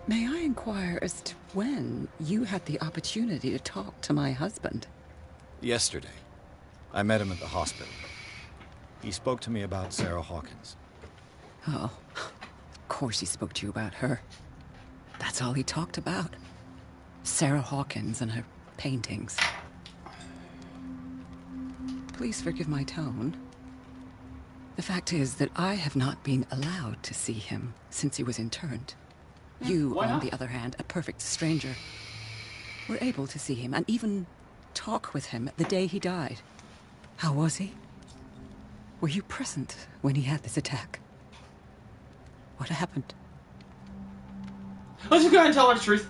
May I inquire as to when you had the opportunity to talk to my husband? Yesterday. I met him at the hospital. He spoke to me about Sarah Hawkins. Oh, of course he spoke to you about her. That's all he talked about. Sarah Hawkins and her paintings. Please forgive my tone. The fact is that I have not been allowed to see him since he was interned. You, on the other hand, a perfect stranger, were able to see him and even talk with him the day he died. How was he? Were you present when he had this attack? What happened? Let's just go ahead and tell her the truth.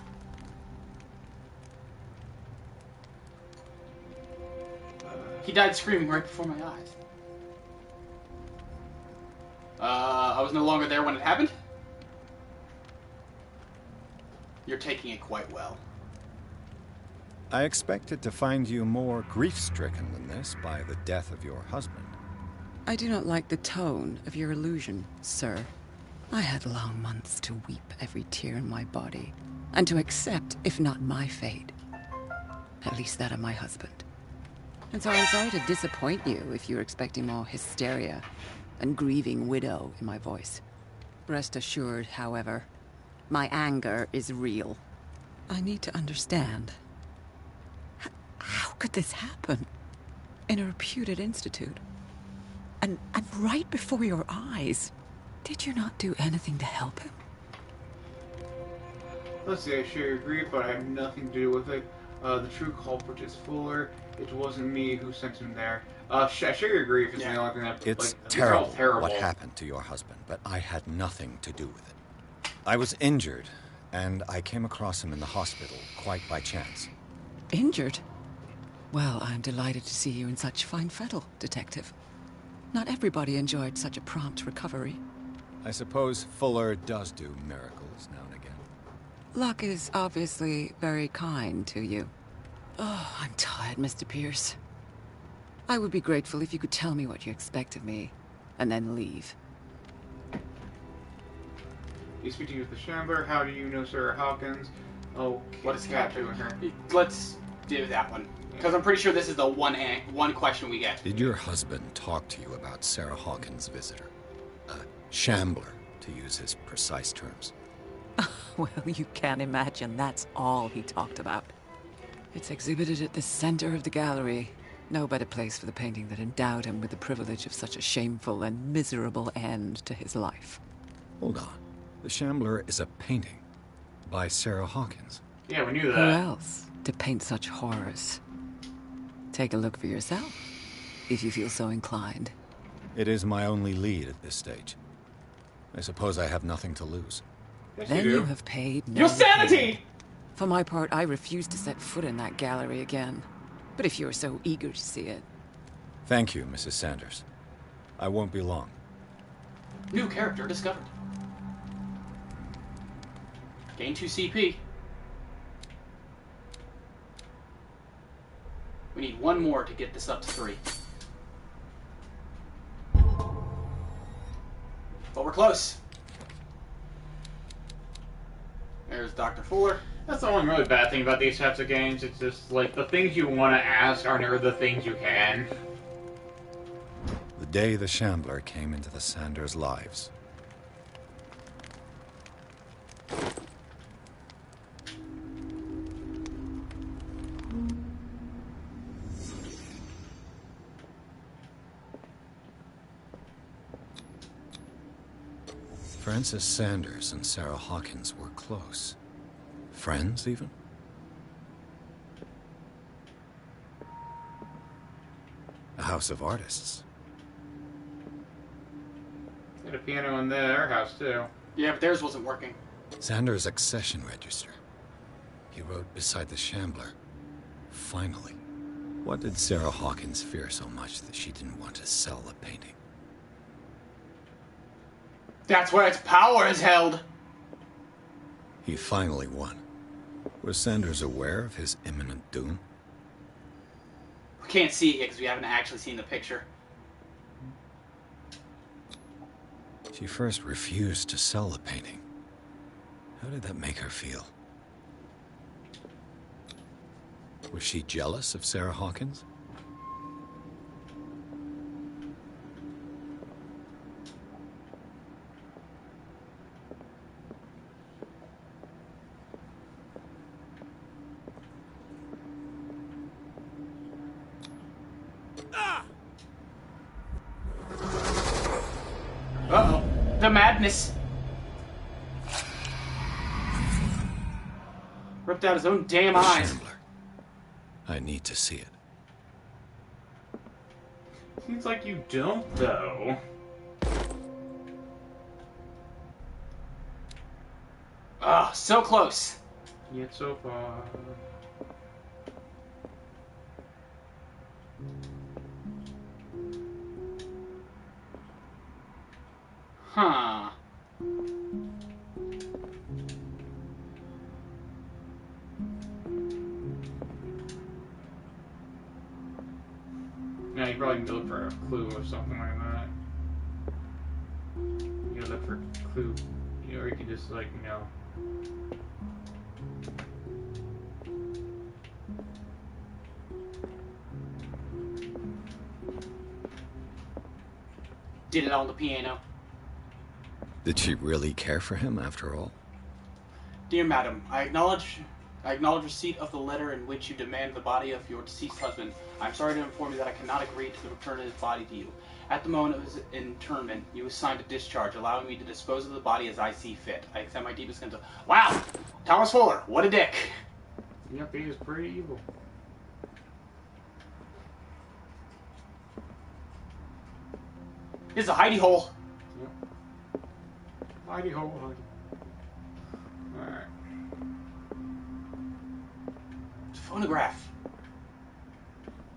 He died screaming right before my eyes. I was no longer there when it happened? You're taking it quite well. I expected to find you more grief-stricken than this by the death of your husband. I do not like the tone of your allusion, sir. I had long months to weep every tear in my body, and to accept, if not my fate, at least that of my husband. And so I'm sorry to disappoint you if you're expecting more hysteria and grieving widow in my voice. Rest assured, however, my anger is real. I need to understand. How could this happen? In a reputed institute? And right before your eyes? Did you not do anything to help him? Let's see, I share your grief, but I have nothing to do with it. The true culprit is Fuller. It wasn't me who sent him there. I share your grief is the only thing that... It's like, terrible what happened to your husband, but I had nothing to do with it. I was injured, and I came across him in the hospital quite by chance. Injured? Well, I'm delighted to see you in such fine fettle, Detective. Not everybody enjoyed such a prompt recovery. I suppose Fuller does do miracles now and again. Luck is obviously very kind to you. Oh, I'm tired, Mr. Pierce. I would be grateful if you could tell me what you expect of me, and then leave. You speak to you with the Shambler. How do you know Sarah Hawkins? Oh, what is capturing her? Let's do that one. Because I'm pretty sure this is the one question we get. Did your husband talk to you about Sarah Hawkins' visitor? A shambler, to use his precise terms. Well, you can't imagine that's all he talked about. It's exhibited at the center of the gallery. No better place for the painting that endowed him with the privilege of such a shameful and miserable end to his life. Hold on. The Shambler is a painting by Sarah Hawkins. Yeah, we knew that. Who else to paint such horrors? Take a look for yourself, if you feel so inclined. It is my only lead at this stage. I suppose I have nothing to lose. Yes, Then you do. you have paid no Your sanity! heed. For my part, I refuse to set foot in that gallery again. But if you're so eager to see it... Thank you, Mrs. Sanders. I won't be long. New character discovered. Gain 2 CP. We need one more to get this up to 3. But we're close. There's Dr. Fuller. That's the only really bad thing about these types of games. It's just, like, the things you want to ask are never the things you can. The day the Shambler came into the Sanders' lives. Frances Sanders and Sarah Hawkins were close. Friends, even? A house of artists. They had a piano in their house, too. Yeah, but theirs wasn't working. Sanders' accession register. He wrote beside the Shambler. Finally. What did Sarah Hawkins fear so much that she didn't want to sell the painting? That's where its power is held. He finally won. Was Sanders aware of his imminent doom? We can't see it yet because we haven't actually seen the picture. She first refused to sell the painting. How did that make her feel? Was she jealous of Sarah Hawkins? Uh-oh. The madness. Ripped out his own damn eyes. Shambler. I need to see it. Seems like you don't, though. Ah, so close. Yet so far. Huh. Yeah, you probably need to look for a clue or something like that. You know, look for a clue. You know, or you can just, like, you know. Did it on the piano. Did she really care for him after all? Dear Madam, I acknowledge receipt of the letter in which you demand the body of your deceased husband. I'm sorry to inform you that I cannot agree to the return of his body to you. At the moment of his interment, you was signed a discharge, allowing me to dispose of the body as I see fit. I accept my deepest condolences. Wow! Thomas Fuller, what a dick! Yep, he is pretty evil. This is a hidey hole. Yep. Hidey hole, hidey. Alright. Phonograph.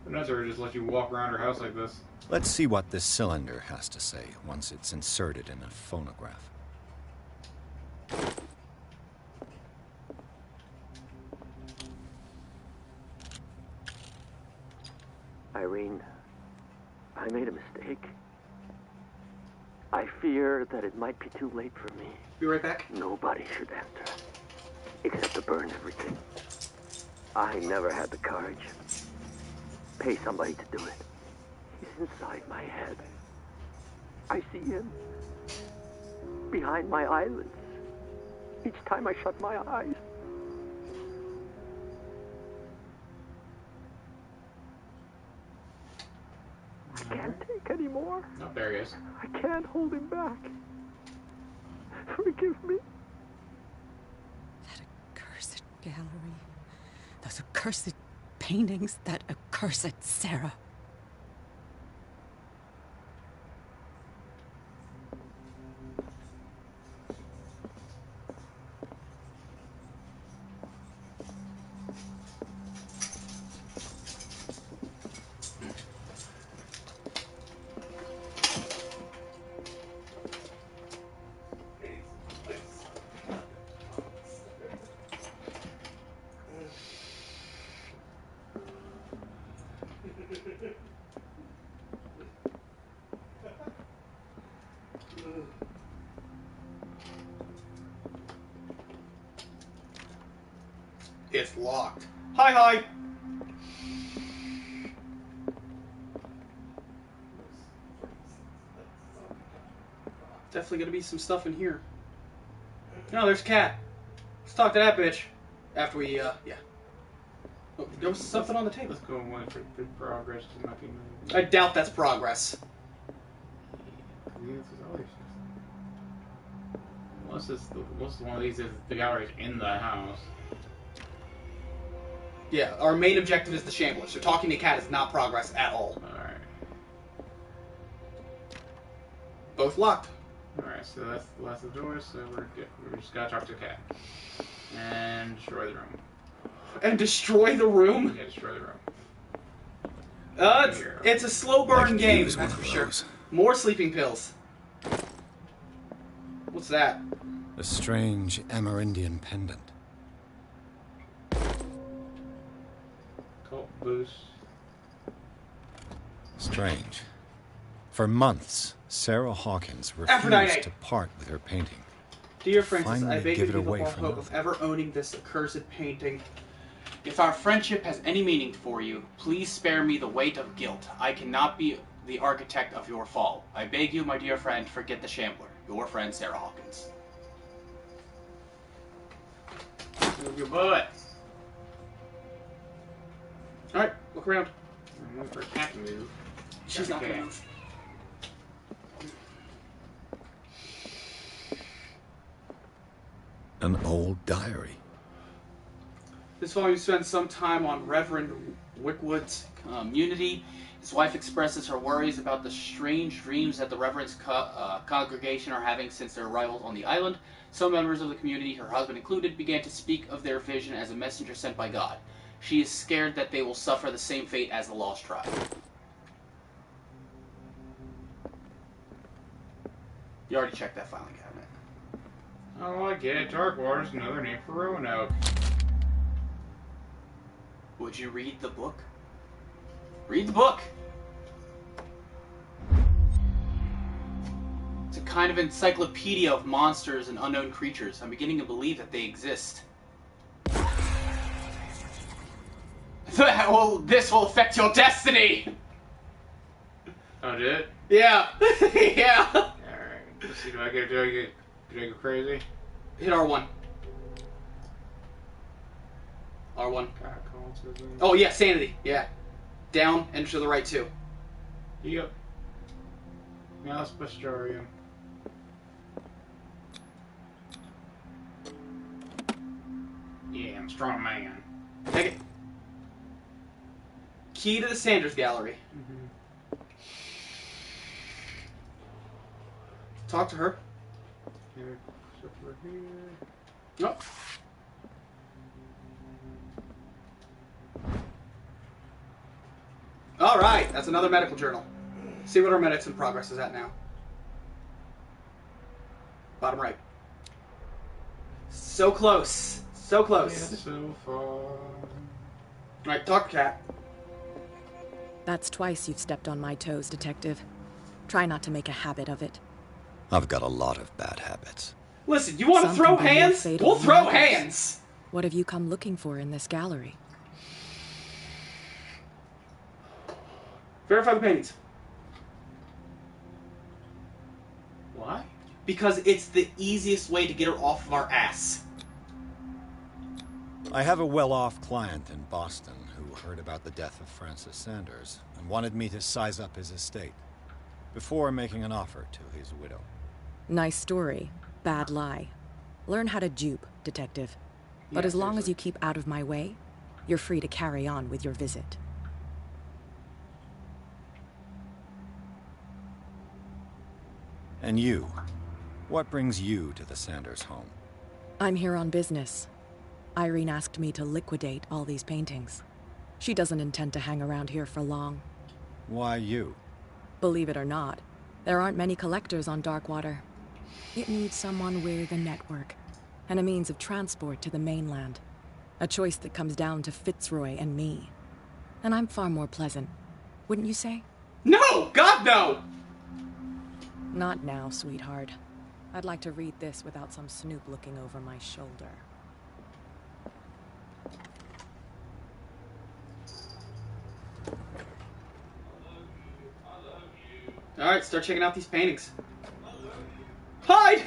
The nuts are just let you walk around her house like this. Let's see what this cylinder has to say once it's inserted in a phonograph. Irene, I made a mistake. I fear that it might be too late for me. Be right back. Nobody should enter, except to burn everything. I never had the courage. Pay somebody to do it. He's inside my head. I see him behind my eyelids each time I shut my eyes. I can't take any more. Oh, there he is. I can't hold him back. Forgive me. That accursed gallery. Those accursed paintings. That accursed Sarah. It's locked. Hi, hi. Definitely gonna be some stuff in here. No, there's Cat. Let's talk to that bitch. After we, yeah. Oh, there was something on the table. Let's go and wait for progress to not be made. I doubt that's progress. Unless one of these is the gallery's in the house. Yeah, our main objective is the Shambler, so talking to Cat is not progress at all. Alright. Both locked. Alright, so that's the last of the doors, so we're good. We just gotta talk to Cat. And destroy the room. And destroy the room? Yeah, destroy the room. It's a slow burn game, use that's one for of sure. those. More sleeping pills. What's that? A strange Amerindian pendant. Cult boost. Strange. For months, Sarah Hawkins refused Aphrodite. to part with her painting. Dear Francis, Finally I beg give you it to give away up all for hope of ever owning this accursed painting. If our friendship has any meaning for you, please spare me the weight of guilt. I cannot be the architect of your fall. I beg you, my dear friend, forget the Shambler. Your friend, Sarah Hawkins. Move your butt. Alright, look around. I'm waiting for a cat to move. She's not gonna move. An old diary. This volume spends some time on Reverend Wickwood's community. His wife expresses her worries about the strange dreams that the Reverend's congregation are having since their arrival on the island. Some members of the community, her husband included, began to speak of their vision as a messenger sent by God. She is scared that they will suffer the same fate as the Lost Tribe. You already checked that filing cabinet. Oh, I get it. Darkwater's another name for Roanoke. Would you read the book? Read the book! It's a kind of encyclopedia of monsters and unknown creatures. I'm beginning to believe that they exist. This will affect your destiny! Oh, did it? Yeah! Yeah! Alright. Let's see, do I go crazy? Hit R1. R1. God, Oh, yeah, sanity. Yeah. Down and to the right, too. Yep. Mouse Bestiarium. Yeah, I'm a strong man. Take it. Key to the Sanders Gallery. Talk to her. Here, over here. Nope. All right, that's another medical journal. See what our medicine progress is at now. Bottom right. So close. So close. Yeah, so far. All right, talk, Cat. That's twice you've stepped on my toes, Detective. Try not to make a habit of it. I've got a lot of bad habits. Listen, you want to Some throw can be more hands? fatal We'll than throw others. hands. What have you come looking for in this gallery? Verify the paintings. Why? Because it's the easiest way to get her off of our ass. I have a well-off client in Boston who heard about the death of Francis Sanders and wanted me to size up his estate before making an offer to his widow. Nice story. Bad lie. Learn how to dupe, Detective. But Yeah, as long as seriously. you keep out of my way, you're free to carry on with your visit. And you? What brings you to the Sanders home? I'm here on business. Irene asked me to liquidate all these paintings. She doesn't intend to hang around here for long. Why you? Believe it or not, there aren't many collectors on Darkwater. It needs someone with a network and a means of transport to the mainland. A choice that comes down to Fitzroy and me. And I'm far more pleasant, wouldn't you say? No! God, no! Not now, sweetheart. I'd like to read this without some snoop looking over my shoulder. Alright, start checking out these paintings. Hide!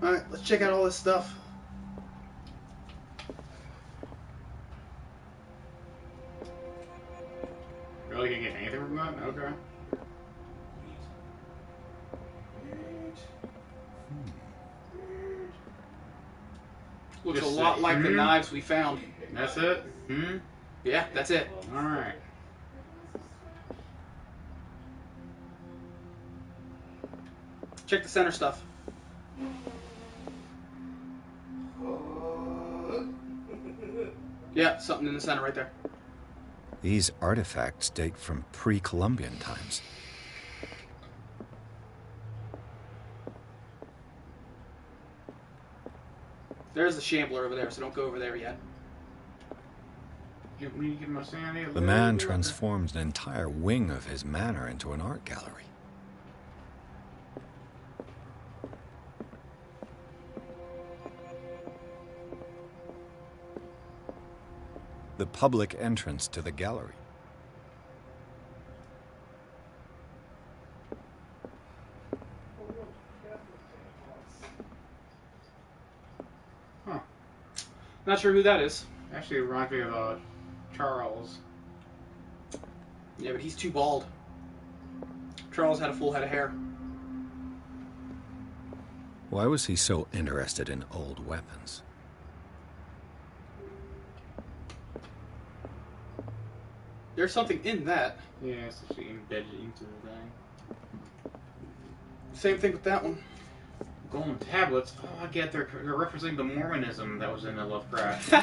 Alright, let's check out all this stuff. Really can't get anything from that? Okay. Looks Just a lot like the hmm. knives we found. That's it? Hmm? Yeah, that's it. Alright. Check the center stuff. Yeah, something in the center right there. These artifacts date from pre-Columbian times. There's the Shambler over there, so don't go over there yet. You want me to give my sanity a The little man bit? transformed an entire wing of his manor into an art gallery. the public entrance to the gallery. Huh. Not sure who that is. Actually, it reminds me of Charles. Yeah, but he's too bald. Charles had a full head of hair. Why was he so interested in old weapons? There's something in that. Yeah, it's actually embedded into the thing. Same thing with that one. Golden tablets. Oh, I get they're referencing the Mormonism that was in the Lovecraft.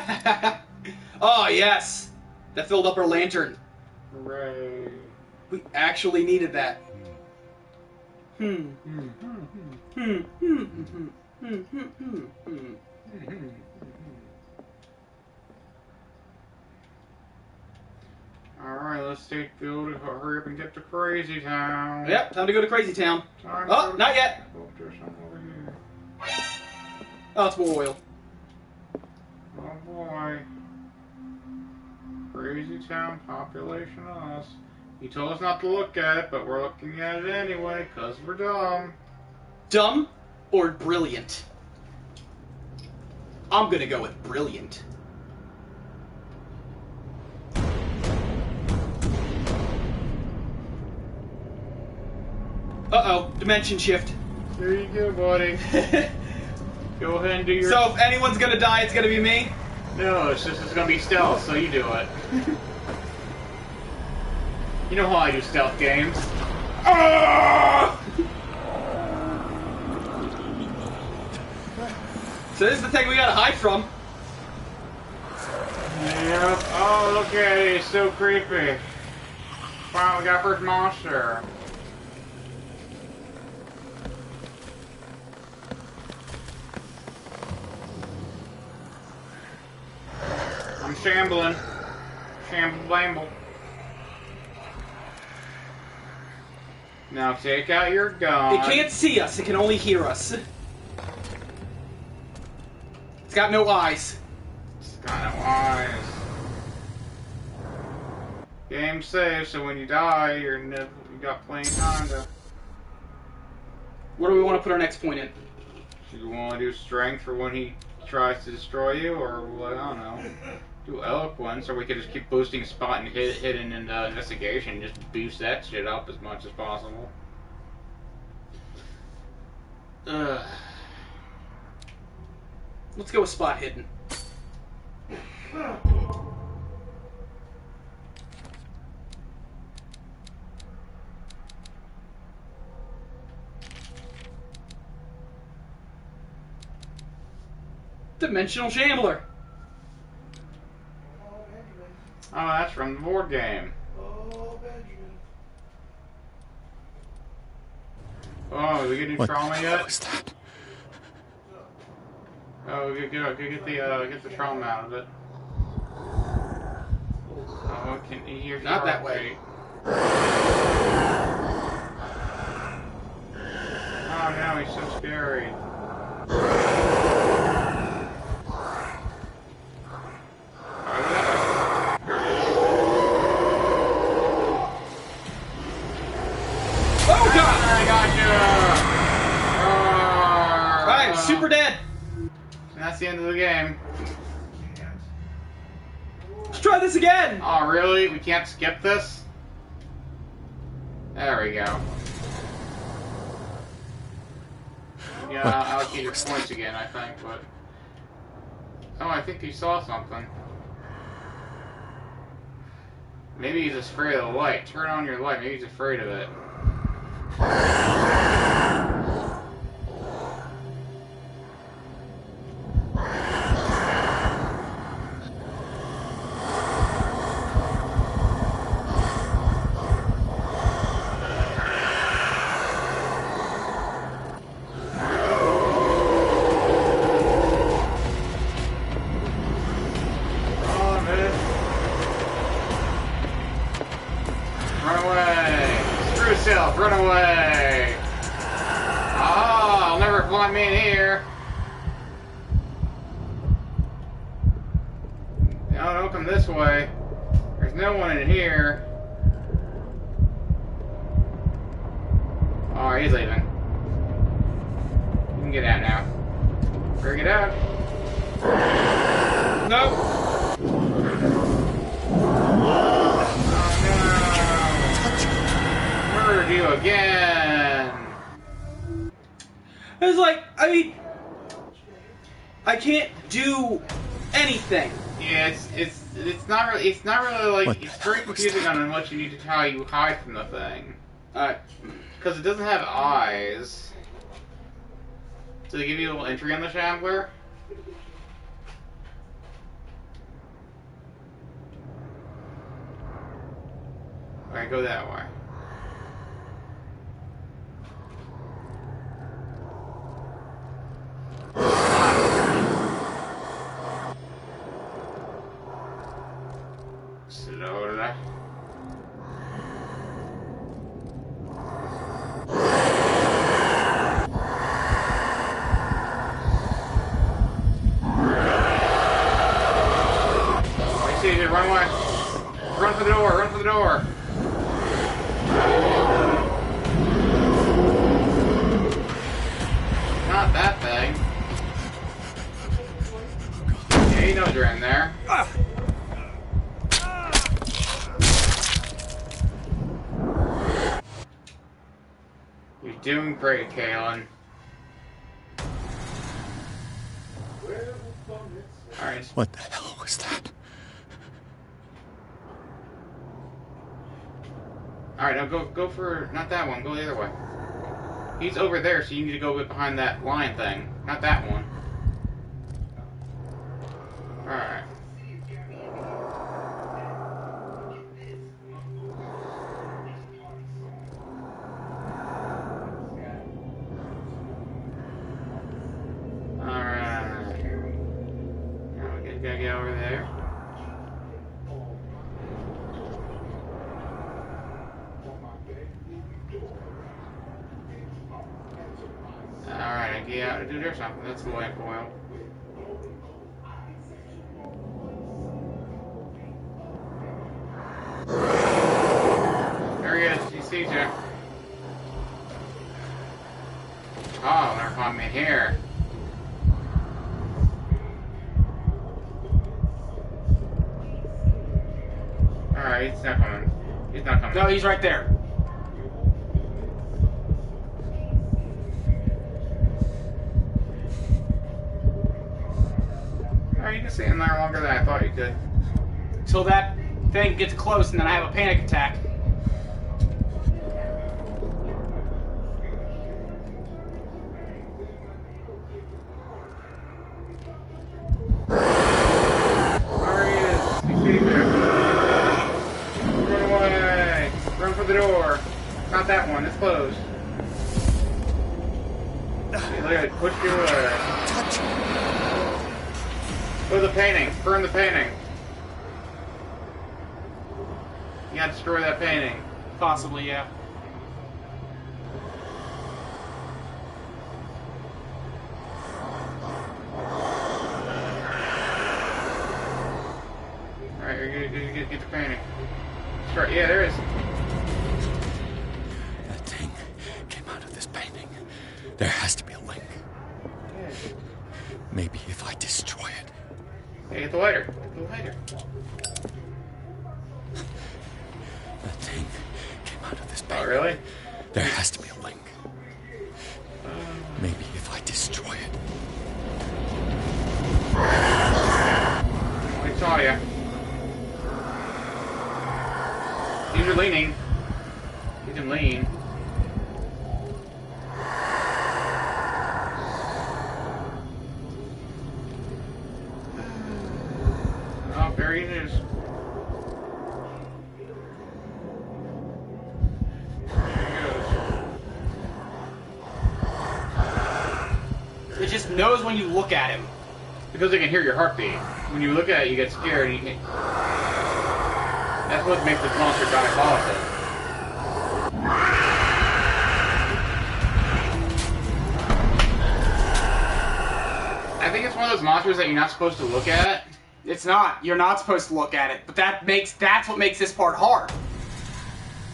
Oh, yes! That filled up our lantern. Hooray. We actually needed that. Alright, let's take Bill to hurry up and get to Crazy Town. Yep, time to go to Crazy Town. Oh, not yet! Oh, there's some over here. Oh, it's more oil. Oh boy. Crazy Town, population us. He told us not to look at it, but we're looking at it anyway, because we're dumb. Dumb or brilliant? I'm gonna go with brilliant. Uh-oh, dimension shift. There you go, buddy. Go ahead and do your... So if anyone's gonna die, it's gonna be me? No, it's gonna be stealth, so you do it. You know how I do stealth games. So this is the thing we gotta hide from. Yep. Oh, look at it. It's so creepy. Finally got first monster. I'm shambling. Shamble blamble. Now take out your gun. It can't see us, it can only hear us. It's got no eyes. It's got no eyes. Game safe, so when you die, you got plenty of time to... Where do we want to put our next point in? Do you want to do strength for when he tries to destroy you, or, well, I don't know, do eloquence, or we could just keep boosting spot and hidden in investigation, just boost that shit up as much as possible. Let's go with spot hidden. Dimensional Shambler. Oh, that's from the board game. Oh, did we get any trauma yet? What was that? Oh, get the trauma out of it. Oh, can you hear? Not that way. Oh no, he's so scary. Oh god! I got you! I'm super dead! And that's the end of the game. Let's try this again! Oh, really? We can't skip this? There we go. Yeah, I'll get your points again, I think, but... Oh, I think he saw something. Maybe he's afraid of the light. Turn on your light. Maybe he's afraid of it. Run away! Ah, I'll never find me in here. No, don't come this way. There's no one in here. Oh, he's leaving. You can get out now. Better get out. Nope. Oh no. Murdered you again. It's like, I mean, I can't do anything. Yeah, it's not really like it's very confusing on what you need to how you hide from the thing. Because it doesn't have eyes. So they give you a little entry on the Shambler. Alright, go that way. Slowly. I see you, run away. Run for the door, run for the door. Not that thing. Yeah, he knows you're in there. You're doing great, Kalen. Alright. What the hell was that? Alright, now go for... not that one, go the other way. He's over there, so you need to go behind that line thing. Not that one. Alright. Alright. Now we gotta get over there. Alright, get out to do there something. That's the light foil. There he is. He sees you. Oh, they're finding me here. Alright, he's not coming. He's not coming. No, he's right there. Alright, you can stay in there longer than I thought you could. Till that thing gets close and then I have a panic attack. There he is. He's sitting there. Run away. Run for the door. Not that one. It's closed. See, look at it. Push you away. Go to the painting. Burn the painting. You gotta destroy that painting. Possibly, yeah. Alright, you're gonna get the painting. Start. Yeah, there is. That thing came out of this painting. There has to be a link. Maybe if I destroy it. Hey, get the lighter. Get the lighter. That thing came out of this Oh, painting. really? There has to be a link. Maybe if I destroy it. I saw you. You're leaning. You can lean. Oh, there he is. It just knows when you look at him. Because it can hear your heartbeat. When you look at it, you get scared. And you can... That's what makes this monster diabolical. I think it's one of those monsters that you're not supposed to look at. It's not. You're not supposed to look at it, but that's what makes this part hard.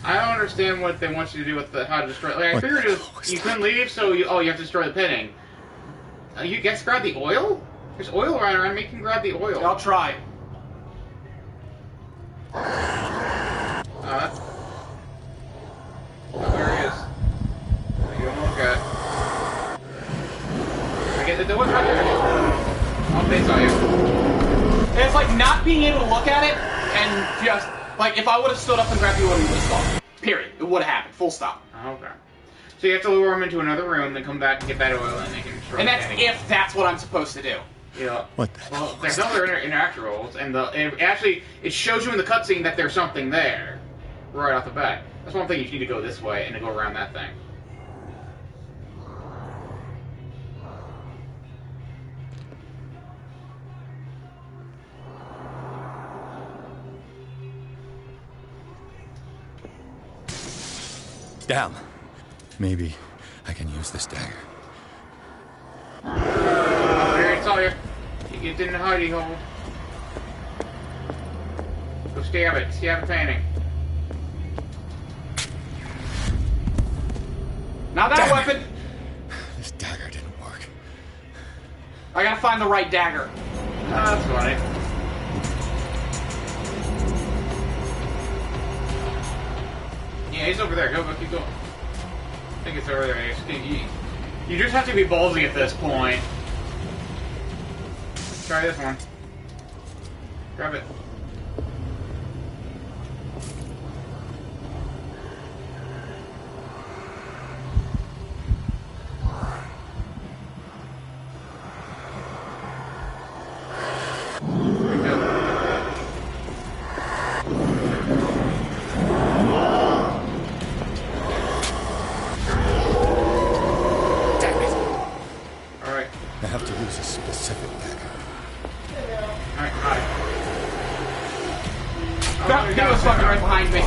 I don't understand what they want you to do with how to destroy. Like, I What figured the it hell was, was you that? couldn't leave, so you have to destroy the pinning. You guys grab the oil? There's oil around. Make him grab the oil. I'll try. There he is. You don't look at. There was right there. Oh, they saw you. And it's like not being able to look at it and just like if I would have stood up and grabbed you, it would have stopped. Period. It would have happened. Full stop. Okay. So you have to lure him into another room, then come back and get that oil, and they can destroy And the that's pinning. if that's what I'm supposed to do. Yeah. What the Well, hell there's was other that? interaction roles, and it shows you in the cutscene that there's something there, right off the bat. That's one thing you need to go this way and to go around that thing. Damn. Maybe I can use this dagger. There, it's all you. You get in the hidey hole. Go stab it. Stab the painting. Not that Damn it. weapon. This dagger didn't work. I gotta find the right dagger. Oh, that's funny. Yeah, he's over there. Go, keep going. I think it's over there. You just have to be ballsy at this point. Try this one. Grab it. There you go. Damn it. Alright. I have to use a specific dagger. Alright, hide. He was fucking right behind me.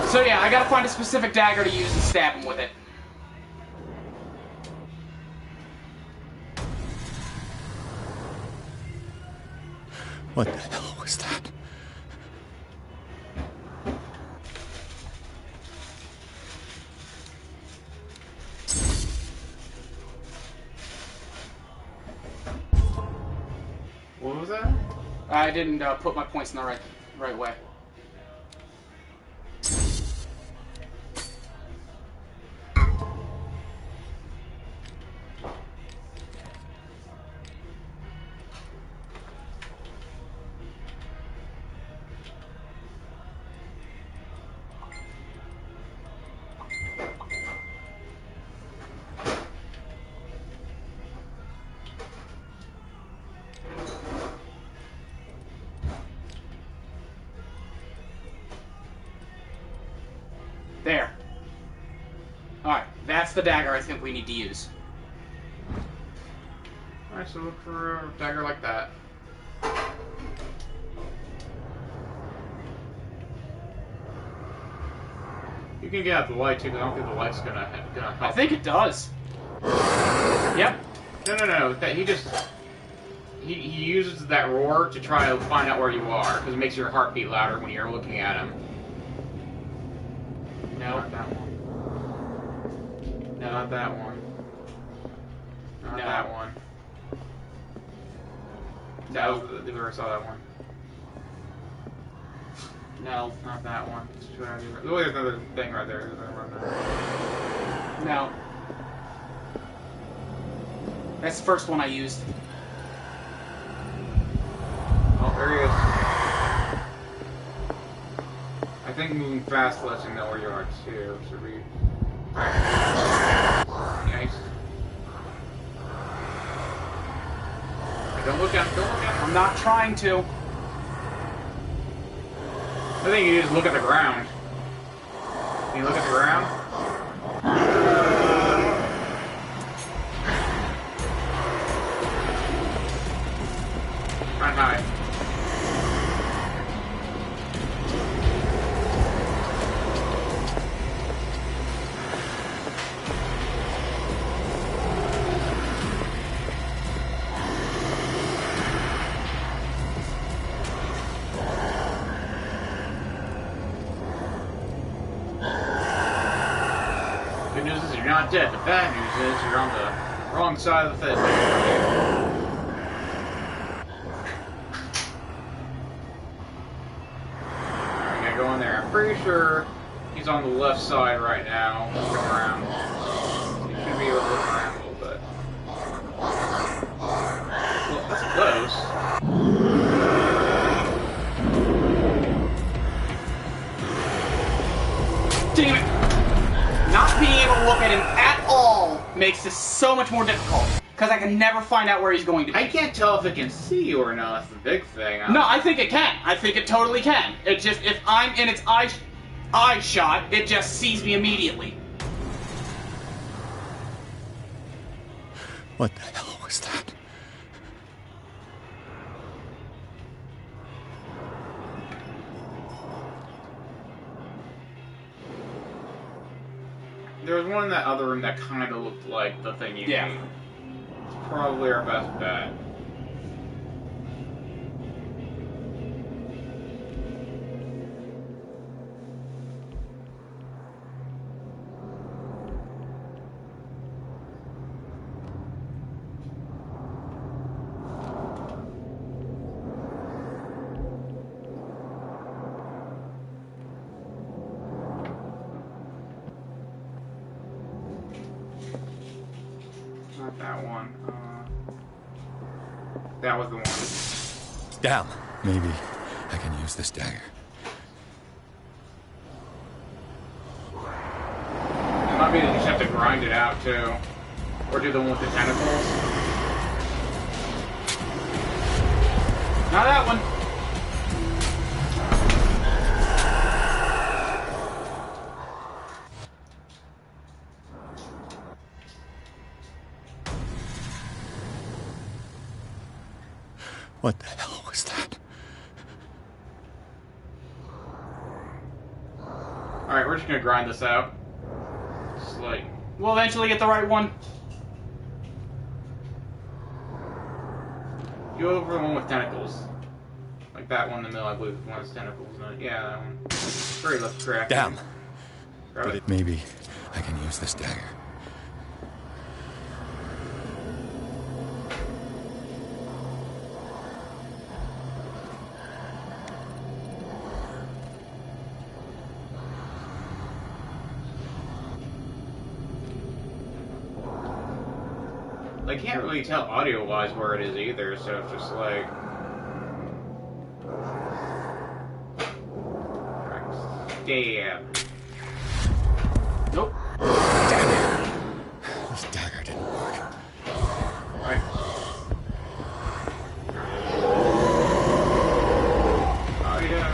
So yeah, I gotta find a specific dagger to use and stab him with it. What the hell was that? What was that? I didn't put my points in the right way. There. Alright, that's the dagger I think we need to use. Alright, so look for a dagger like that. You can get out the light too, because I don't think the light's gonna help. I think it does. Yep. No. That he uses that roar to try to find out where you are, because it makes your heart beat louder when you're looking at him. No, not that one. No, not that one. Not No. that one. No, we already saw that one. No. Not that one. Oh, there's another thing right there. No. That's the first one I used. Oh, there he is. I think moving fast lets you know where you are too. Should we? Alright. Nice. Hey, don't look at him. Don't look at him. I'm not trying to. I think you just look at the ground. Can you look at the ground? Run high. not dead. The bad news is you're on the wrong side of the fence. Alright, gotta go in there. I'm pretty sure he's on the left side right now. Let's go around. So he should be able to look around a little bit. Well, that's close. Damn it! Not being able to look at him at all makes this so much more difficult. Because I can never find out where he's going to be. I can't tell if it can see you or not. That's the big thing. No, I think it can. I think it totally can. It just, if I'm in its eye shot, it just sees me immediately. What the hell was that? There was one in that other room that kind of looked like the thing you need. It's probably our best bet. Not that one. That was the one. Damn. Maybe I can use this dagger. It might be that you just have to grind it out too. Or do the one with the tentacles. Not that one. What the hell was that? Alright, we're just gonna grind this out. Just like... We'll eventually get the right one. Go over the one with tentacles. Like that one in the middle, I believe, one has tentacles in it. Yeah, that one. Very left correct. Damn. Grab it. Maybe I can use this dagger. I can't really tell audio-wise where it is either, so it's just like... Stab. Nope. Damn it. This dagger didn't work. Right. Oh, yeah.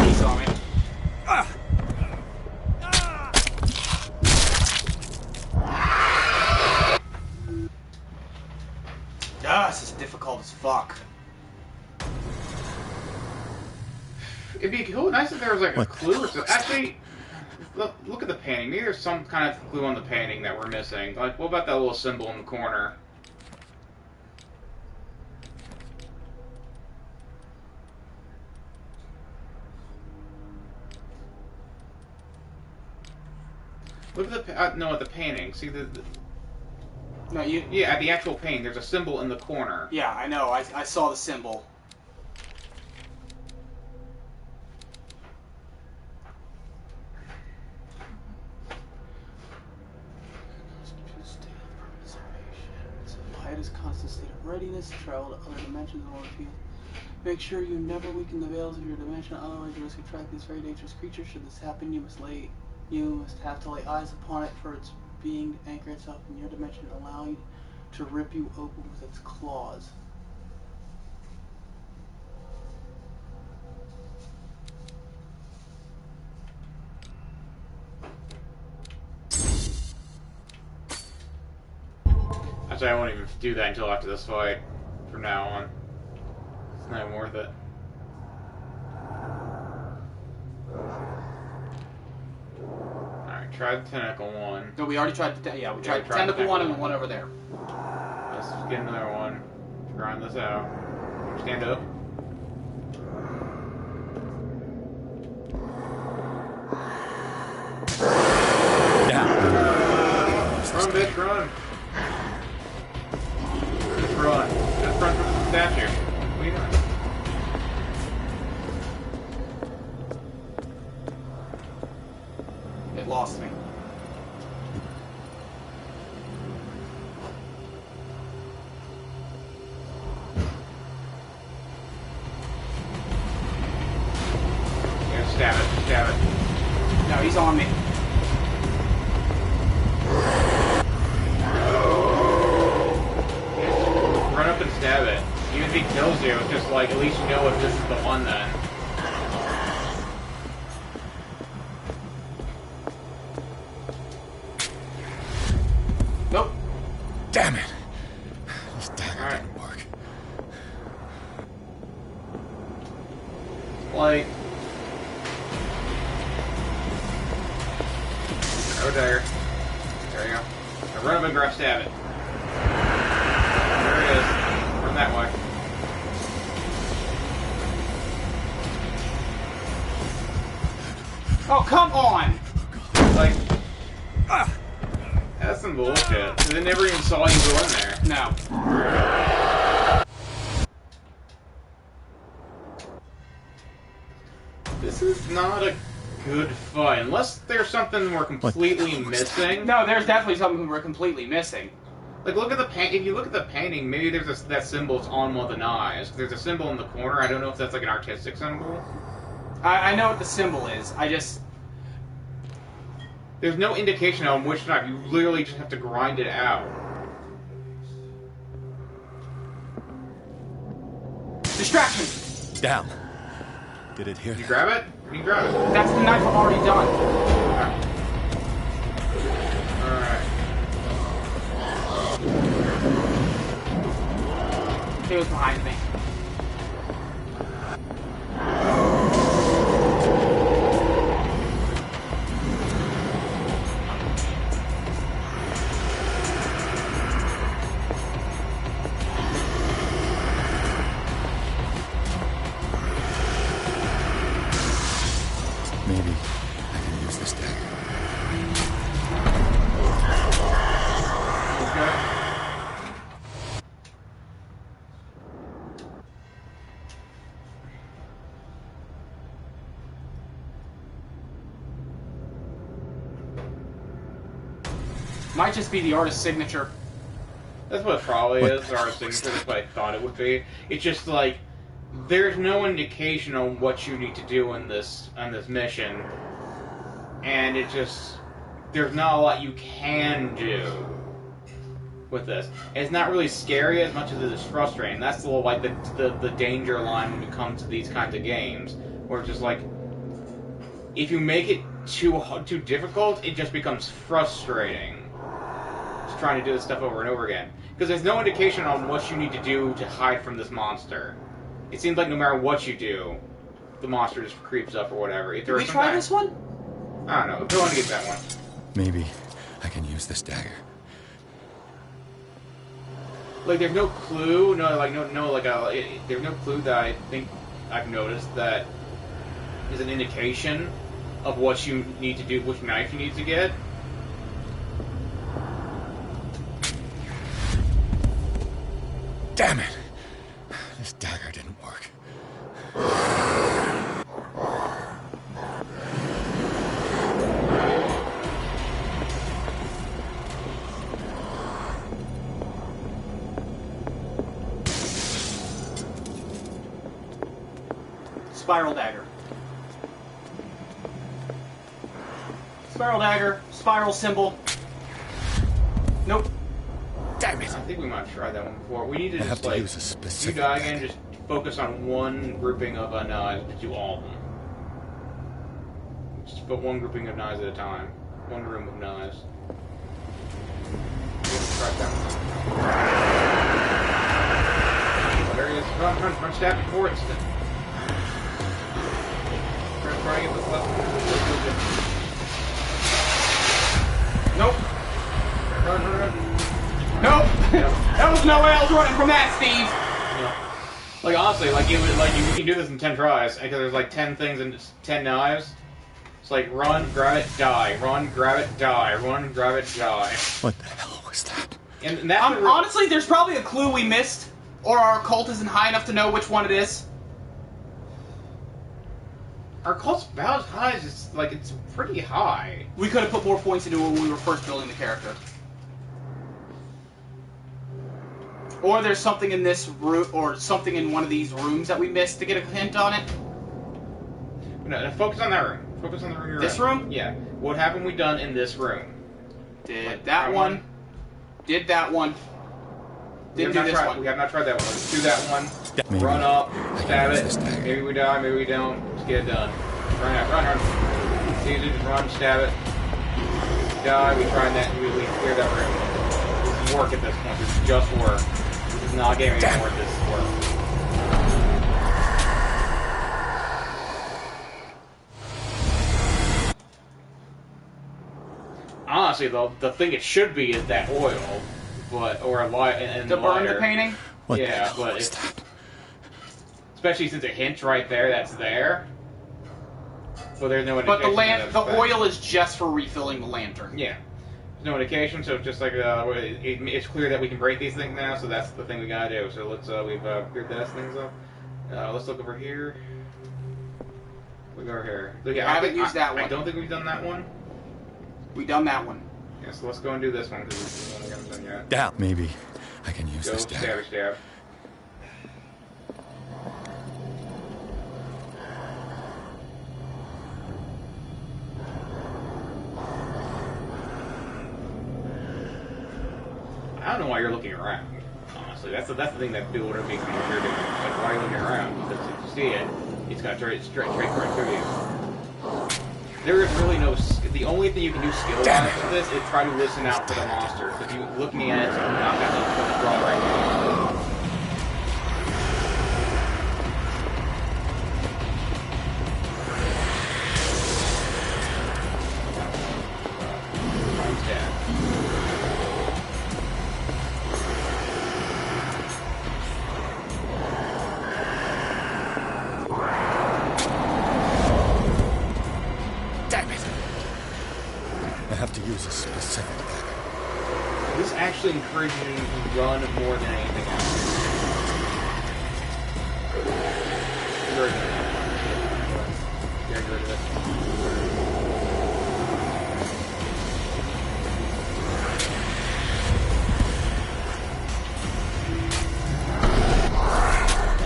He saw me. This is difficult as fuck. It'd be cool, nice if there was like a What the clue or hell something. was that? Actually, look at the painting. Maybe there's some kind of clue on the painting that we're missing. Like, what about that little symbol in the corner? Look at the no, at the painting. See the No, you. yeah, at the actual painting. There's a symbol in the corner. Yeah, I know. I saw the symbol. Supply is constant state of readiness to travel to other dimensions in order to make sure you never weaken the veils of your dimension, otherwise you risk attracting these very dangerous creatures. Should this happen, you must have to lay eyes upon it for its being to anchor itself in your dimension, allowing to rip you open with its claws. Actually, I won't even do that until after this fight. From now on, it's not even worth it. Alright, try the tentacle one. No, we already tried the we tried the tentacle one and the one over there. Let's get another one. Grind this out. Stand up. bitch, run! Just run. Just run from the statue. What are you doing? It lost me. Yeah, stab it, stab it. No, he's on me. Run up and stab it. Even if he kills you, it's just like, at least you know if this is the one then. Nope. Damn it! This dagger Alright. didn't work. Like... Throw a dagger. There you go. Now run up and grab stab it. There it is. Run that way. Oh, come on! Like... That's some bullshit. They never even saw you go in there. No. This is not a good fight. Unless there's something we're completely missing. No, there's definitely something we're completely missing. Like, look at the if you look at the painting, maybe there's that symbol on one of the knives. There's a symbol in the corner. I don't know if that's like an artistic symbol. I know what the symbol is. I just... There's no indication on which knife. You literally just have to grind it out. Distraction! Down. Did it hear Did you that? grab it? You can grab it. That's the knife I've already done. Alright. It was behind me. Maybe I can use this dagger. Okay. Might just be the artist's signature. That's what it probably is, our signature. That's what I thought it would be. It's just like there's no indication on what you need to do in this mission, and it just there's not a lot you can do with this. It's not really scary as much as it is frustrating. That's the like the danger line when it comes to these kinds of games, where it's just like if you make it too difficult, it just becomes frustrating. Just trying to do this stuff over and over again. Because there's no indication on what you need to do to hide from this monster. It seems like no matter what you do, the monster just creeps up or whatever. If Did we try this one? I don't know. Go on and get that one. Maybe I can use this dagger. Like, there's no clue. There's no clue that I think I've noticed that is an indication of what you need to do, which knife you need to get. Damn it! This dagger didn't work. Spiral dagger. Spiral dagger. Spiral symbol. Nope. Damn it! I think we might have tried that one before. We need to I have just, to like, use a you specific die again, method. just focus on one grouping of knives, but do all of them. Just put one grouping of knives at a time. One room of knives. Try that one. There he is. Run, stab before it's... Try to get this left. Nope. Run. Nope. Yep. That was no way I was running from that, Steve. Yeah. Like honestly, like you can do this in 10 tries because there's like 10 things and 10 knives. It's like run, grab it, die. Run, grab it, die. Run, grab it, die. What the hell was that? And that's honestly, there's probably a clue we missed, or our cult isn't high enough to know which one it is. Our cult's about as high as it's pretty high. We could have put more points into it when we were first building the character. Or there's something in this room, or something in one of these rooms that we missed to get a hint on it. No, focus on that room. Focus on the room you're in. This room? Yeah. What haven't we done in this room? Did that one. Did that one. Didn't do this one. We have not tried that one. Let's do that one. Maybe. Run up, stab it. Maybe we die, maybe we don't. Let's get it done. Run out, run. It's easy, just run, stab it. Die, we tried that, we cleared that room. This is work at this point. This is just work. This is not gaming anymore, this is work. Honestly, though, the thing it should be is that oil, but or a light and to burn the painting. What yeah, the hell but was that? Especially since it hints right there that's there. So there's no But indication. the oil is just for refilling the lantern. Yeah, there's no indication. So it's just like it's clear that we can break these things now. So that's the thing we gotta do. So let's we've cleared those things up. Let's look over here. Look over here. Look, I haven't used that one. I don't think we've done that one. We done that one. Yeah, so let's go and do this one because we haven't done yet. Yeah, maybe I can use Go this stab, dagger. stab. I don't know why you're looking around. Honestly, that's the thing that people are making me weird. Like, why are you looking around? Because if you see it, it's got straight right through you. There is really no. The only thing you can do skill-wise for this is try to listen out for the monster. If you looking at it, it's not got nothing to draw right now. Use a specific dagger. This actually encourages you to run more than anything else. Get rid of it.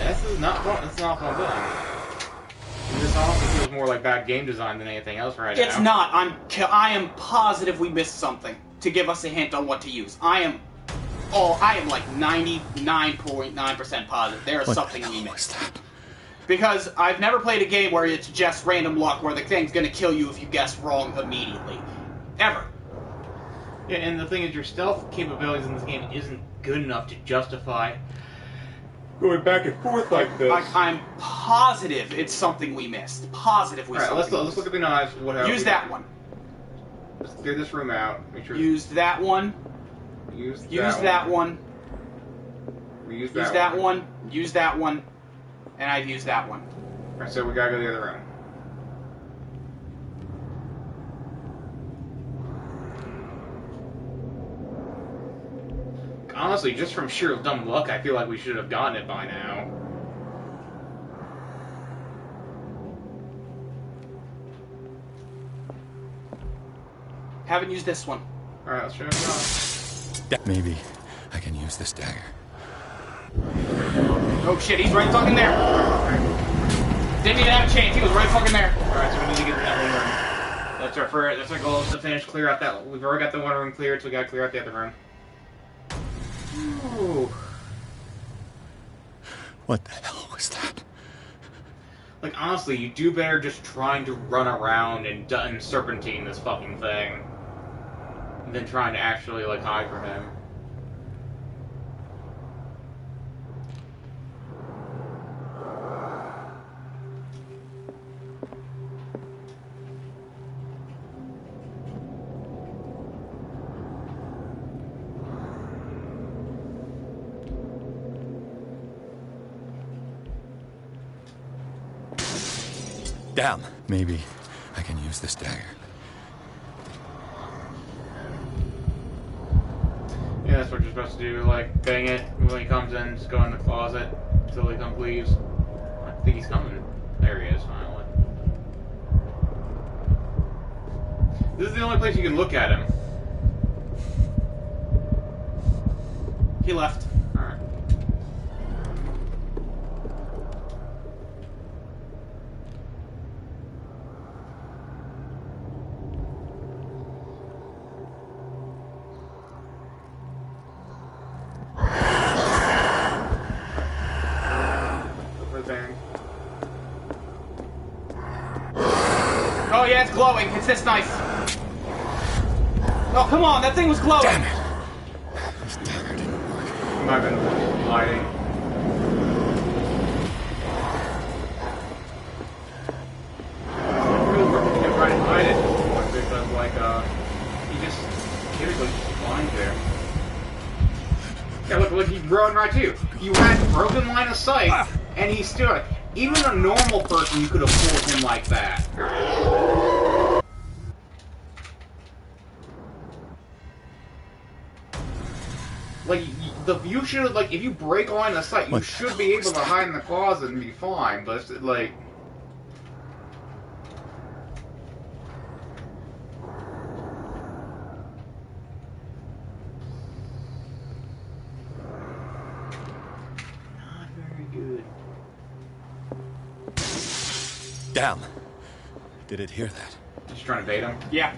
This is not fun. It's not fun done. This honestly feels more like bad game design than anything else right now. It's not. I am positive we missed something to give us a hint on what to use. I am like 99.9% positive there is something we missed. Because I've never played a game where it's just random luck, where the thing's gonna kill you if you guess wrong immediately. Ever. Yeah, and the thing is, your stealth capabilities in this game isn't good enough to justify going back and forth like this. I'm positive it's something we missed. Positive we missed. Alright, let's look at the knives. Use that one. Let's clear this room out. Make sure. Use that one. Use that one. Use that one. Use that one. And I've used that one. Alright, so we gotta go to the other room. Honestly, just from sheer dumb luck, I feel like we should have gotten it by now. Haven't used this one. Alright, let's try it out. Maybe I can use this dagger. Oh shit, he's right fucking there. Didn't even have a chance, he was right fucking there. Alright, so we need to get to that one room. That's our goal, is to finish, clear out that. We've already got the one room cleared, so we gotta clear out the other room. Ooh. What the hell was that? Like, honestly, you do better just trying to run around and serpentine this fucking thing than trying to actually, like, hide from him. Damn, maybe I can use this dagger. Yeah, that's what you're supposed to do. Like, bang it when he comes in, just go in the closet until he leaves. I think he's coming. There he is, finally. This is the only place you can look at him. He left. Alright. Oh yeah, it's glowing. It's this knife. Oh, come on, that thing was glowing. Damn it! This dagger didn't work. Might have been hiding. Real work if you can try to hide it because, like, he just blind there. Yeah, look, he's growing right too. You had broken line of sight, and he stood. Even a normal person, you could have fooled him like that. Like, you should, like, if you break line of sight, you should be able to hide in the closet and be fine, but it's, like... Not very good. Damn. Did it hear that? Just trying to bait him? Yeah.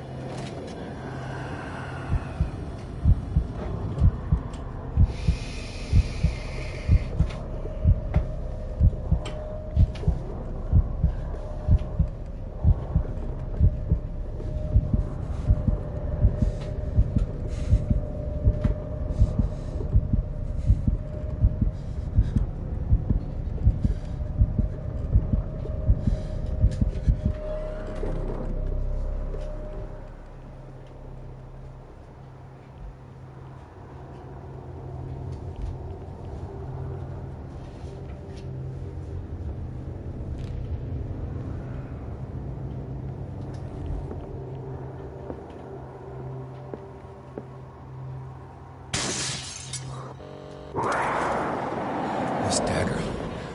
This dagger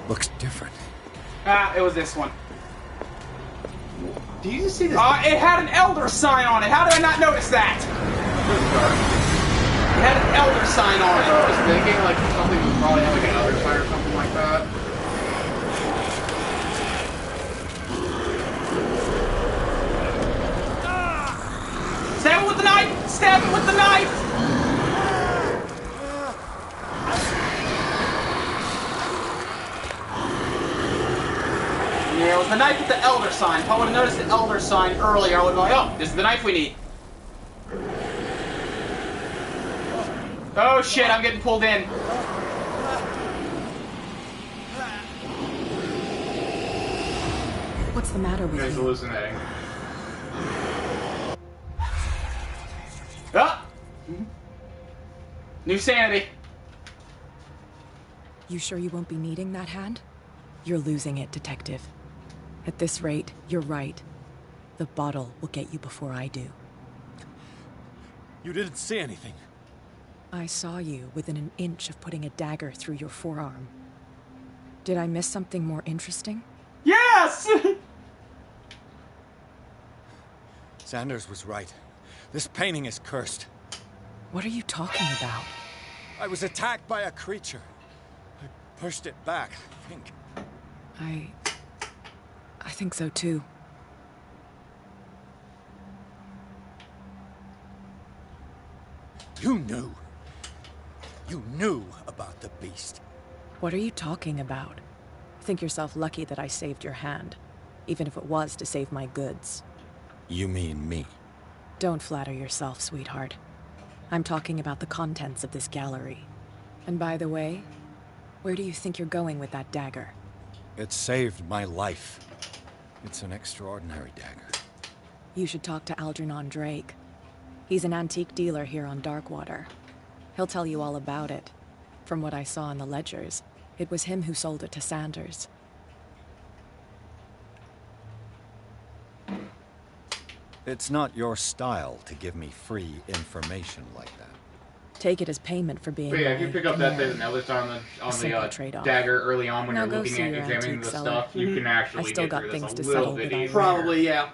looks different. Ah, it was this one. Do you just see this? It had an elder sign on it. How did I not notice that? It had an elder sign on it. I was thinking, like, something would probably have, like, an elder sign or something like that. Stab it with the knife! Stab it with the knife! Yeah, it was the knife with the elder sign. If I would have noticed the elder sign earlier, I would have been like, oh, this is the knife we need. Oh shit, I'm getting pulled in. What's the matter with He's you? hallucinating. Ah! New sanity. You sure you won't be needing that hand? You're losing it, Detective. At this rate, you're right. The bottle will get you before I do. You didn't see anything. I saw you within an inch of putting a dagger through your forearm. Did I miss something more interesting? Yes! Sanders was right. This painting is cursed. What are you talking about? I was attacked by a creature. I pushed it back, I think. I think so too. You knew. You knew about the beast. What are you talking about? Think yourself lucky that I saved your hand, even if it was to save my goods. You mean me? Don't flatter yourself, sweetheart. I'm talking about the contents of this gallery. And by the way, where do you think you're going with that dagger? It saved my life. It's an extraordinary dagger. You should talk to Algernon Drake. He's an antique dealer here on Darkwater. He'll tell you all about it. From what I saw in the ledgers, it was him who sold it to Sanders. It's not your style to give me free information like that. Take it as payment for being But yeah, if you my pick up that canary. there's an Elder sign on simple the trade-off. dagger early on when Now you're go looking see at your examining antique the seller. stuff, you can actually I still get got through this things a to little settle bit with easier. Irene. Probably, yeah.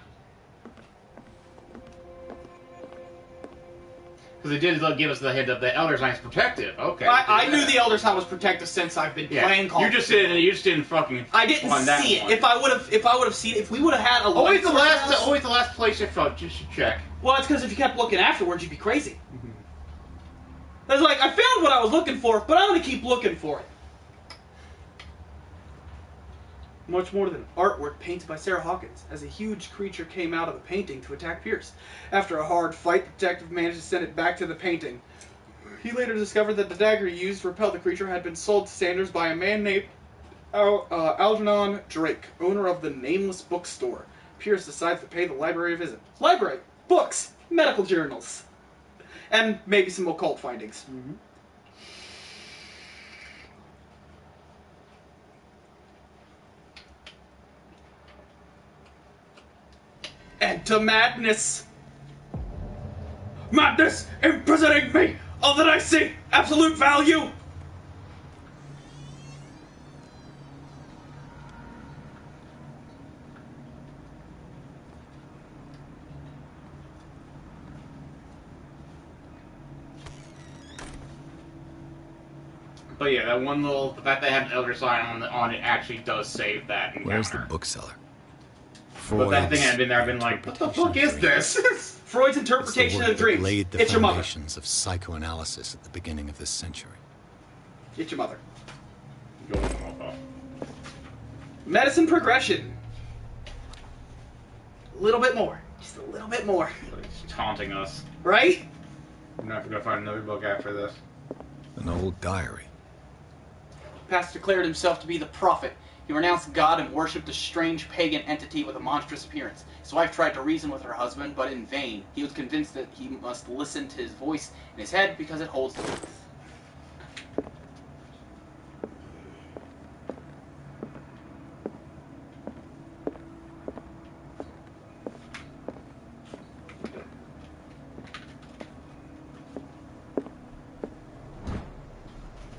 Because it did give us the hint of the Elder Sign's protective. Okay. I knew the Elder Sign was protective since I've been playing Call. You just didn't fucking. I didn't see it. One. If I would have seen it, if we would have had a always the house, last place you felt. Just check. Well, it's because if you kept looking afterwards, you'd be crazy. It's like I found what I was looking for, but I'm gonna keep looking for it. Much more than artwork painted by Sarah Hawkins, as a huge creature came out of the painting to attack Pierce. After a hard fight, the detective managed to send it back to the painting. He later discovered that the dagger he used to repel the creature had been sold to Sanders by a man named Algernon Drake, owner of the Nameless Bookstore. Pierce decides to pay the library a visit. Library, books, medical journals, and maybe some occult findings. And to madness. Madness imprisoning me! All that I see, absolute value! But yeah, that one little, the fact they have an Elder Sign on it actually does save that encounter. Where's the bookseller? But that thing had been there, I've been like, what the fuck is this? Freud's interpretation of dreams. Laid the It's your mother. foundations of psychoanalysis at the beginning of this century. It's your mother. Medicine progression. A little bit more. Just a little bit more. It's taunting us. Right? We're not going to find another book after this. An old diary. Pastor declared himself to be the prophet. He renounced God and worshipped a strange pagan entity with a monstrous appearance. His wife tried to reason with her husband, but in vain. He was convinced that he must listen to his voice in his head because it holds the truth.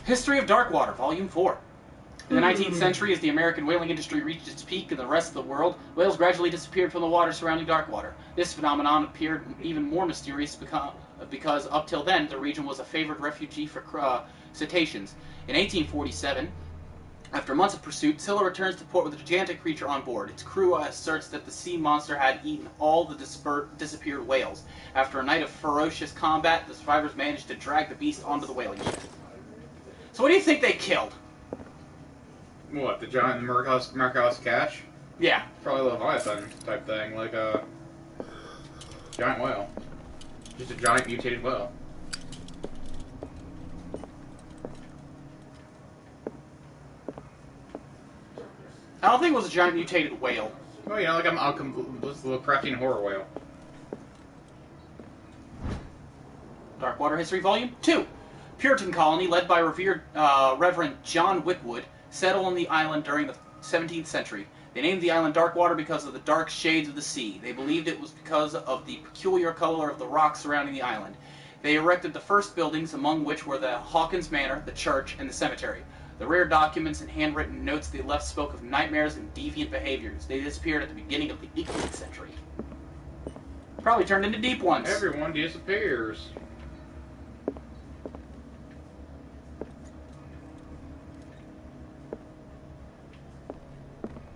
History of Darkwater, Volume 4. In the 19th century, as the American whaling industry reached its peak in the rest of the world, whales gradually disappeared from the water surrounding Darkwater. This phenomenon appeared even more mysterious because up till then, the region was a favored refuge for cetaceans. In 1847, after months of pursuit, Scylla returns to port with a gigantic creature on board. Its crew asserts that the sea monster had eaten all the disappeared whales. After a night of ferocious combat, the survivors managed to drag the beast onto the whaling ship. So what do you think they killed? What, the giant Markhouse catch? Yeah. Probably a Leviathan type thing, like a giant whale. Just a giant mutated whale. I don't think it was a giant mutated whale. Oh yeah, like a Lovecraftian horror whale. Darkwater History Volume 2. Puritan colony led by revered Reverend John Whitwood settled on the island during the 17th century. They named the island Darkwater because of the dark shades of the sea. They believed it was because of the peculiar color of the rocks surrounding the island. They erected the first buildings, among which were the Hawkins Manor, the church, and the cemetery. The rare documents and handwritten notes they left spoke of nightmares and deviant behaviors. They disappeared at the beginning of the 18th century. Probably turned into deep ones. Everyone disappears.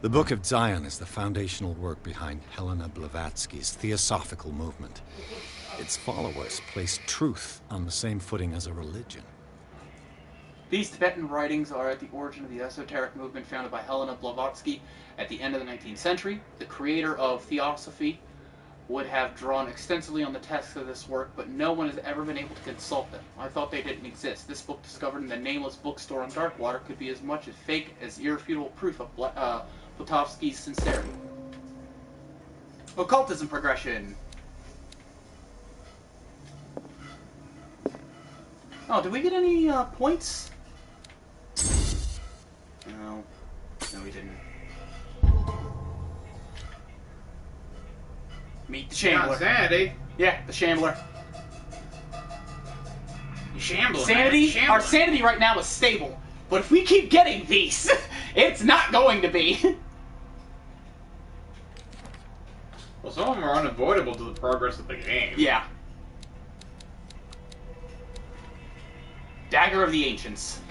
The Book of Zion is the foundational work behind Helena Blavatsky's Theosophical movement. Its followers place truth on the same footing as a religion. These Tibetan writings are at the origin of the esoteric movement founded by Helena Blavatsky at the end of the 19th century. The creator of Theosophy would have drawn extensively on the texts of this work, but no one has ever been able to consult them. I thought they didn't exist. This book, discovered in the Nameless Bookstore on Darkwater, could be as much as fake as irrefutable proof of Blavatsky's sincerity. Occultism progression. Oh, did we get any points? No. No, we didn't. Meet the Shambler. Insanity. Yeah, the Shambler. You shambling. Sanity. Man. Our sanity right now is stable, but if we keep getting these, it's not going to be. Well, some of them are unavoidable to the progress of the game. Yeah. Dagger of the Ancients.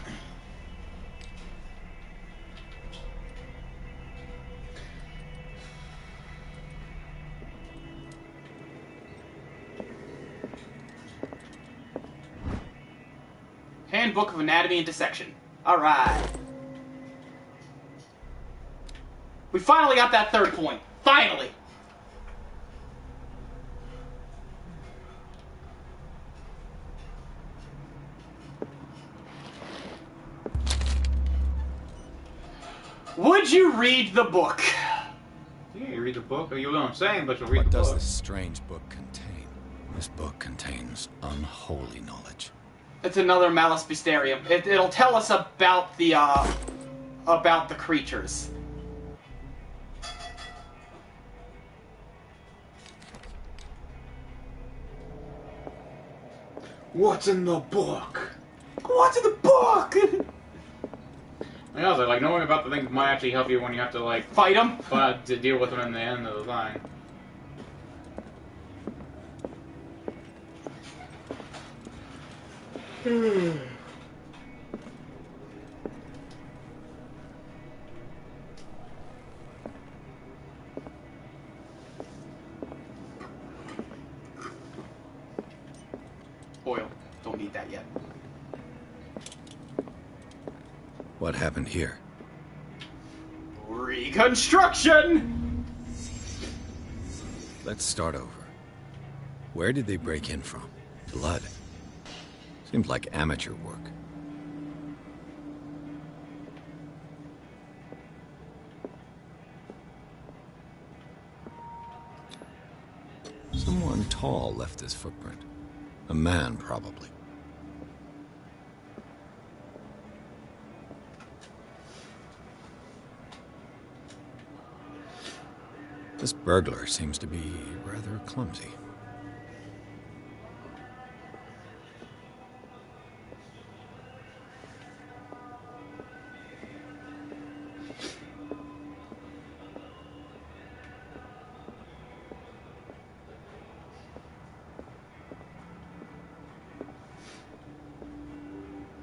Handbook of Anatomy and Dissection. Alright. We finally got that third point. Finally! Would you read the book? Yeah, you read the book. You know what I'm saying, but you'll read What the does book. this strange book contain? This book contains unholy knowledge. It's another Malus Mysterium. It'll tell us about the creatures. What's in the book? What's in the book? I also like knowing about the things might actually help you when you have to like Fight them. to deal with them in the end of the line. Oil. Don't need that yet. What happened here? Reconstruction! Let's start over. Where did they break in from? Blood. Seemed like amateur work. Someone tall left this footprint. A man, probably. This burglar seems to be rather clumsy.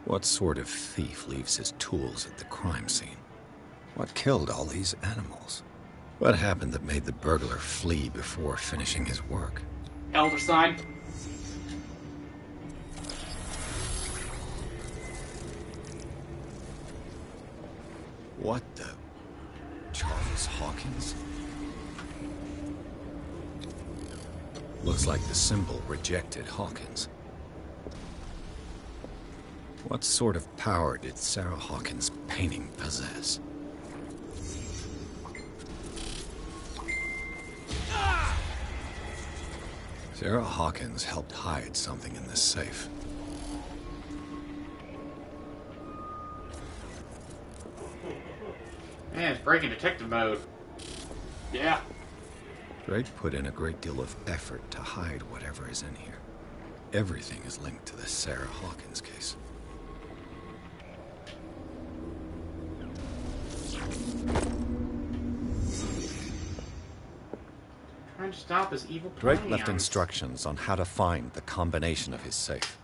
What sort of thief leaves his tools at the crime scene? What killed all these animals? What happened that made the burglar flee before finishing his work? Elder sign. What the... Charles Hawkins? Looks like the symbol rejected Hawkins. What sort of power did Sarah Hawkins' painting possess? Sarah Hawkins helped hide something in this safe. Man, it's breaking detective mode. Yeah. Drake put in a great deal of effort to hide whatever is in here. Everything is linked to the Sarah Hawkins case. Trying to stop his evil Drake plans. left instructions on how to find the combination of his safe.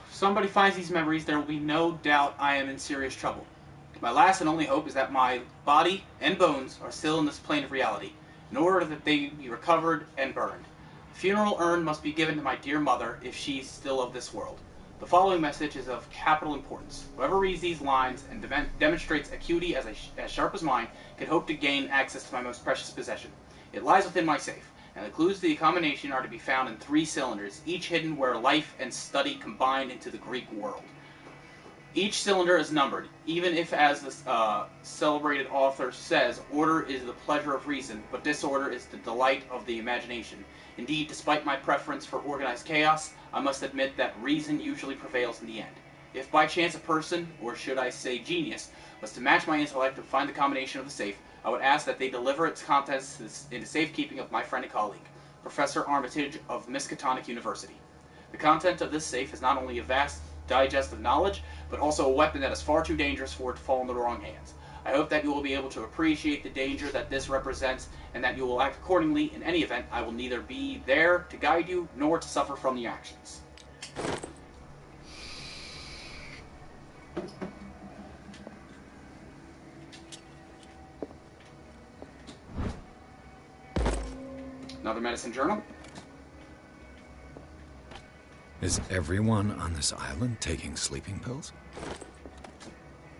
If somebody finds these memories, there will be no doubt I am in serious trouble. My last and only hope is that my body and bones are still in this plane of reality, in order that they be recovered and burned. The funeral urn must be given to my dear mother if she's still of this world. The following message is of capital importance. Whoever reads these lines and demonstrates acuity as sharp as mine can hope to gain access to my most precious possession. It lies within my safe, and the clues to the combination are to be found in 3 cylinders, each hidden where life and study combine into the Greek world. Each cylinder is numbered, even if, as the celebrated author says, order is the pleasure of reason, but disorder is the delight of the imagination. Indeed, despite my preference for organized chaos, I must admit that reason usually prevails in the end. If by chance a person, or should I say genius, was to match my intellect and find the combination of the safe, I would ask that they deliver its contents into safekeeping of my friend and colleague, Professor Armitage of Miskatonic University. The content of this safe is not only a vast digest of knowledge, but also a weapon that is far too dangerous for it to fall in the wrong hands. I hope that you will be able to appreciate the danger that this represents, and that you will act accordingly. In any event, I will neither be there to guide you, nor to suffer from the actions. Another medicine journal. Is everyone on this island taking sleeping pills?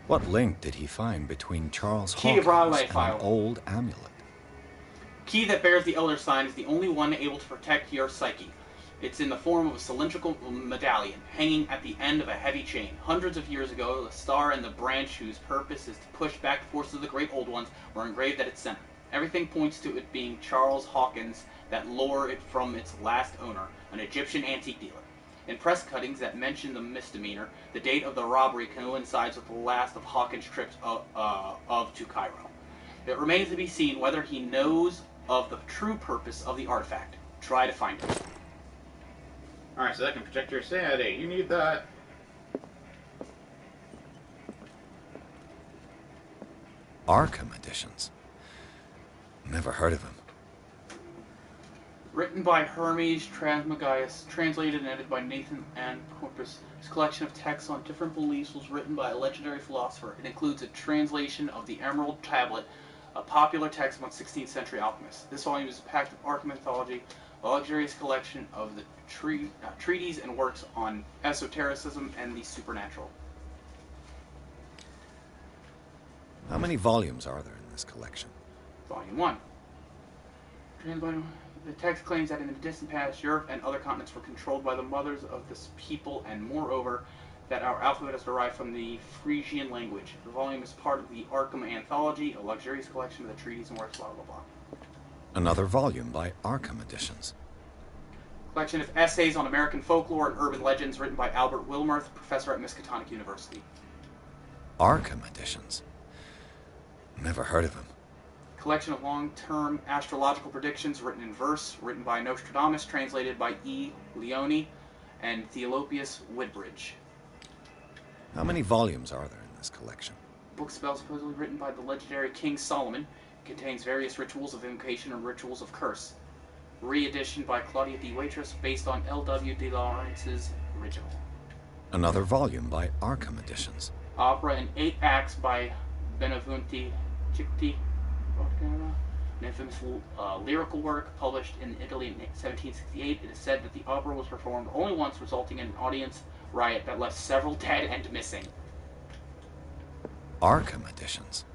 What link did he find between Charles Key to Hawkins Broadway and file. an old amulet? Key that bears the Elder Sign is the only one able to protect your psyche. It's in the form of a cylindrical medallion hanging at the end of a heavy chain. Hundreds of years ago, the star and the branch whose purpose is to push back the forces of the Great Old Ones were engraved at its center. Everything points to it being Charles Hawkins that lure it from its last owner, an Egyptian antique dealer. In press cuttings that mention the misdemeanor, the date of the robbery coincides with the last of Hawkins' trips to Cairo. It remains to be seen whether he knows of the true purpose of the artifact. Try to find it. Alright, so that can protect your sanity. You need that. Arkham editions. Never heard of him. Written by Hermes Trismegistus, translated and edited by Nathan Ann Corpus. This collection of texts on different beliefs was written by a legendary philosopher. It includes a translation of the Emerald Tablet, a popular text among 16th century alchemists. This volume is a packed of Arkham mythology, a luxurious collection of the treatises and works on esotericism and the supernatural. How many volumes are there in this collection? Volume 1. The text claims that in the distant past, Europe and other continents were controlled by the mothers of this people, and moreover, that our alphabet is derived from the Frisian language. The volume is part of the Arkham Anthology, a luxurious collection of the treatises and works, blah, blah, blah. Another volume by Arkham Editions. Collection of essays on American folklore and urban legends written by Albert Wilmarth, professor at Miskatonic University. Arkham Editions. Never heard of him. Collection of long-term astrological predictions written in verse, written by Nostradamus, translated by E. Leone and Theolopius Woodbridge. How many volumes are there in this collection? Book spell supposedly written by the legendary King Solomon. Contains various rituals of invocation and rituals of curse. Re-edition by Claudia D. Waitress, based on L.W. de Lawrence's original. Another volume by Arkham Editions. Opera in 8 acts by Benevenuti Cicti, an infamous lyrical work published in Italy in 1768. It is said that the opera was performed only once, resulting in an audience riot that left several dead and missing. Arkham Editions.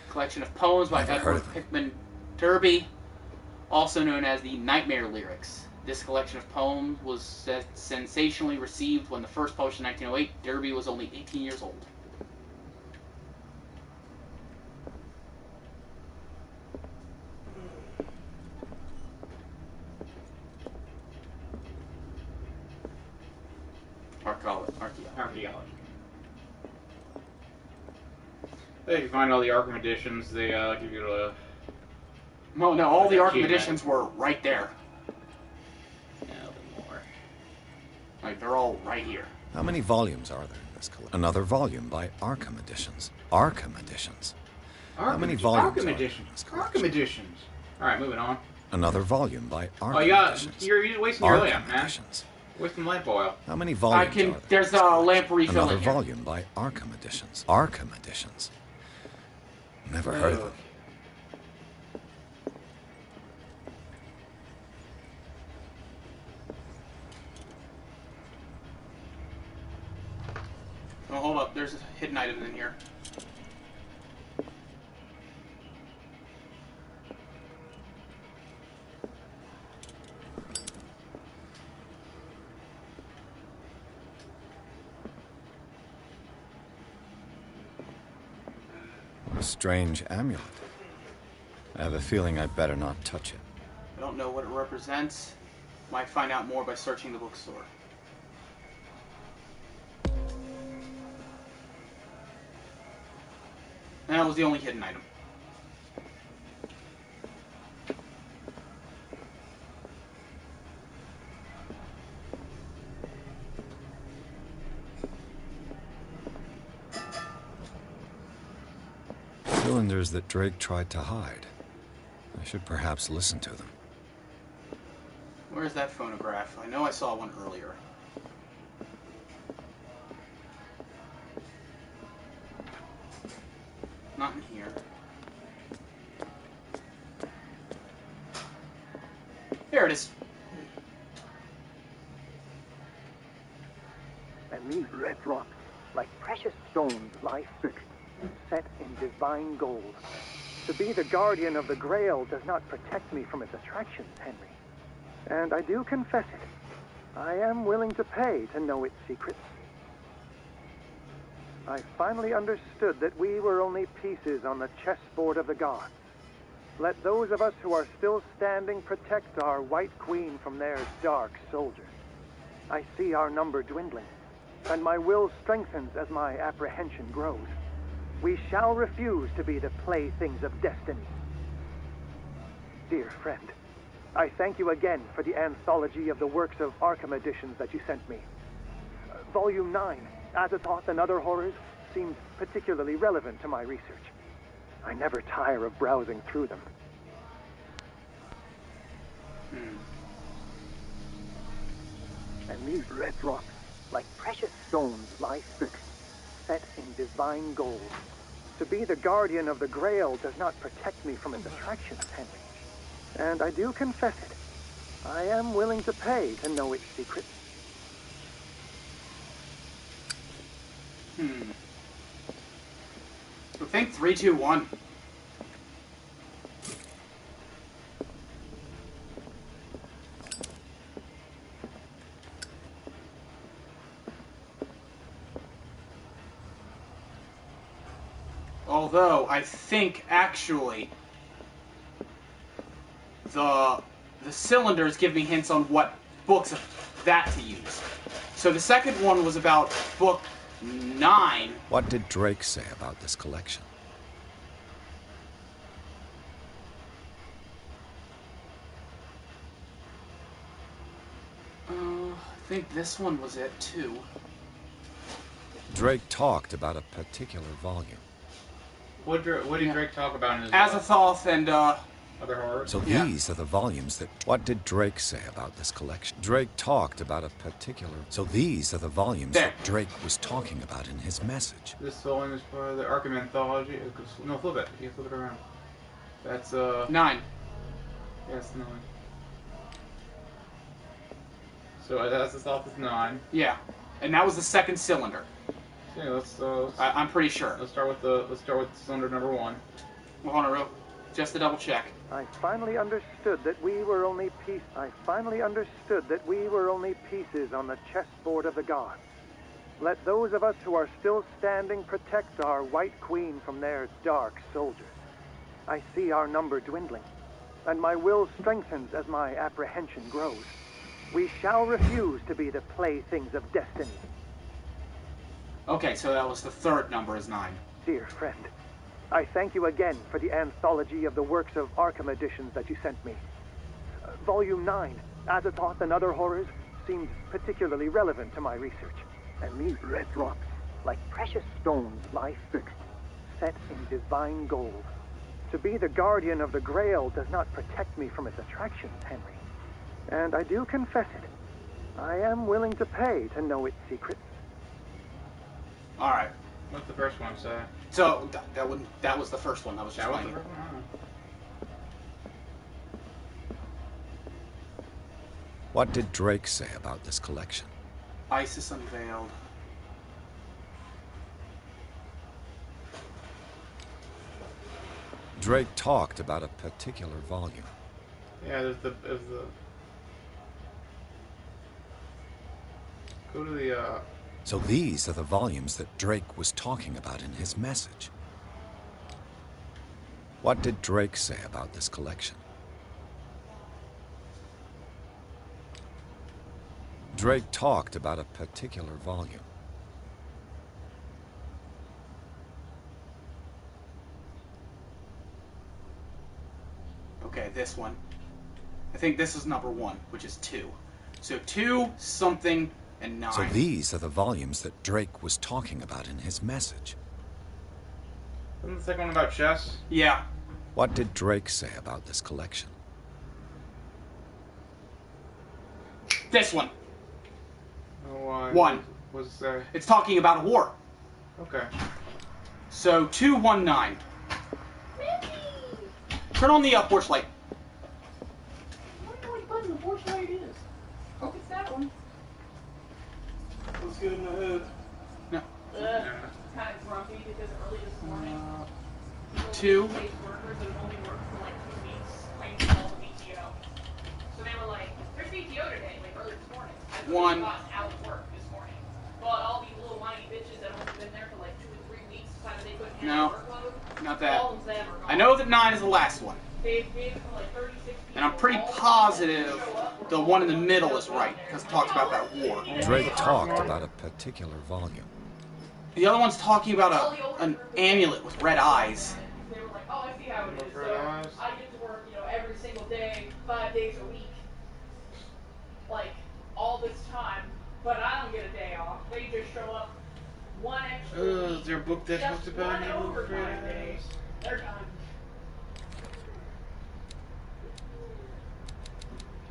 Collection of poems by Edward Pickman Derby, also known as the Nightmare Lyrics. This collection of poems was sensationally received when the first published in 1908. Derby was only 18 years old. Archaeology. If you find all the Arkham editions, they give you a... No, all the Arkham editions were right there. Yeah, a little more. Like, they're all right here. How many volumes are there in this collection? Another volume by Arkham Editions. Arkham Editions. How many volumes Arkham editions. Arkham editions. Alright, moving on. Another volume by Arkham Editions. You're wasting your Arkham lamp, man. Editions. Wasting lamp oil. How many volumes are there? There's a lamp refill Another in here. volume by Arkham Editions. Arkham Editions. Never heard of them. Oh, hold up. There's a hidden item in here. A strange amulet. I have a feeling I'd better not touch it. I don't know what it represents. Might find out more by searching the bookstore. And that was the only hidden item. cylinders that Drake tried to hide. I should perhaps listen to them. Where's that phonograph? I know I saw one earlier. Not in here. Here it is. And these red rocks, like precious stones, lie fixed, set in divine gold. To be the guardian of the Grail does not protect me from its attractions, Henry. And I do confess it. I am willing to pay to know its secrets. I finally understood that we were only pieces on the chessboard of the gods. Let those of us who are still standing protect our White Queen from their dark soldiers. I see our number dwindling, and my will strengthens as my apprehension grows. We shall refuse to be the playthings of destiny. Dear friend, I thank you again for the anthology of the works of Arkham editions that you sent me. Volume 9, Azathoth and Other Horrors, seemed particularly relevant to my research. I never tire of browsing through them. And these red rocks, like precious stones, lie fixed, set in divine gold. To be the guardian of the Grail does not protect me from its attractions, Henry. And I do confess it. I am willing to pay to know its secrets. I think 3, 2, 1. Although, I think, actually, the cylinders give me hints on what books of that to use. So the second one was about book 9. What did Drake say about this collection? I think this one was it, too. Drake talked about a particular volume. What did Drake talk about in his Azathoth and, Other Horrors? So these are the volumes that... What did Drake say about this collection? Drake talked about a particular... So these are the volumes that Drake was talking about in his message. This volume is part of the Arkham Anthology. No, flip it. You flip it around. That's, 9. Yes, 9. So that's the stuff is 9. Yeah. And that was the second cylinder. Yeah, let's I'm pretty sure. let's start with cylinder number 1. Well, hold on, real. Just to double check. I finally understood that we were only pieces on the chessboard of the gods. Let those of us who are still standing protect our White Queen from their dark soldiers. I see our number dwindling, and my will strengthens as my apprehension grows. We shall refuse to be the playthings of destiny. Okay, so that was the third number is 9. Dear friend, I thank you again for the anthology of the works of Arkham editions that you sent me. Volume 9, Azathoth and Other Horrors, seemed particularly relevant to my research. And these red rocks, like precious stones, lie fixed, set in divine gold. To be the guardian of the Grail does not protect me from its attractions, Henry. And I do confess it. I am willing to pay to know its secrets. Alright. What's the first one say? So, that was the first one I was just That was the playing. first one? What did Drake say about this collection? Isis Unveiled. Drake talked about a particular volume. Yeah, there's the go to the So these are the volumes that Drake was talking about in his message. What did Drake say about this collection? Drake talked about a particular volume. Okay, this one. I think this is number 1, which is 2. So 2, something, and 9. So these are the volumes that Drake was talking about in his message. Wasn't the second one about chess? Yeah. What did Drake say about this collection? This one. Oh, One. Was It's talking about a war. okay. So 219. Turn on the porch light. I wonder which button the porch light is. Hope it's that one. Looks good in the hood. No. Kind of grumpy because early this morning, 2. paid workers that have only worked for like 2 weeks claimed all the PTO. So they were like, "There's PTO today," like early this morning. I put 1. the boss out of work this morning. But all these little whiny bitches that have only been there for like 2 or 3 weeks decided they couldn't handle the workload. Not that. All of them are gone. I know that 9 is the last one. They've gave it to like 36 people. And I'm pretty positive the one in the middle is right, because it talks about that war. Drake talked about a particular volume. The other one's talking about an amulet with red eyes. They were like, "Oh, I see how it is. Red So eyes. I get to work, every single day, 5 days a week, like all this time, but I don't get a day off. They just show up one extra week, Is there a book that just talks about one it? overtime day. They're done."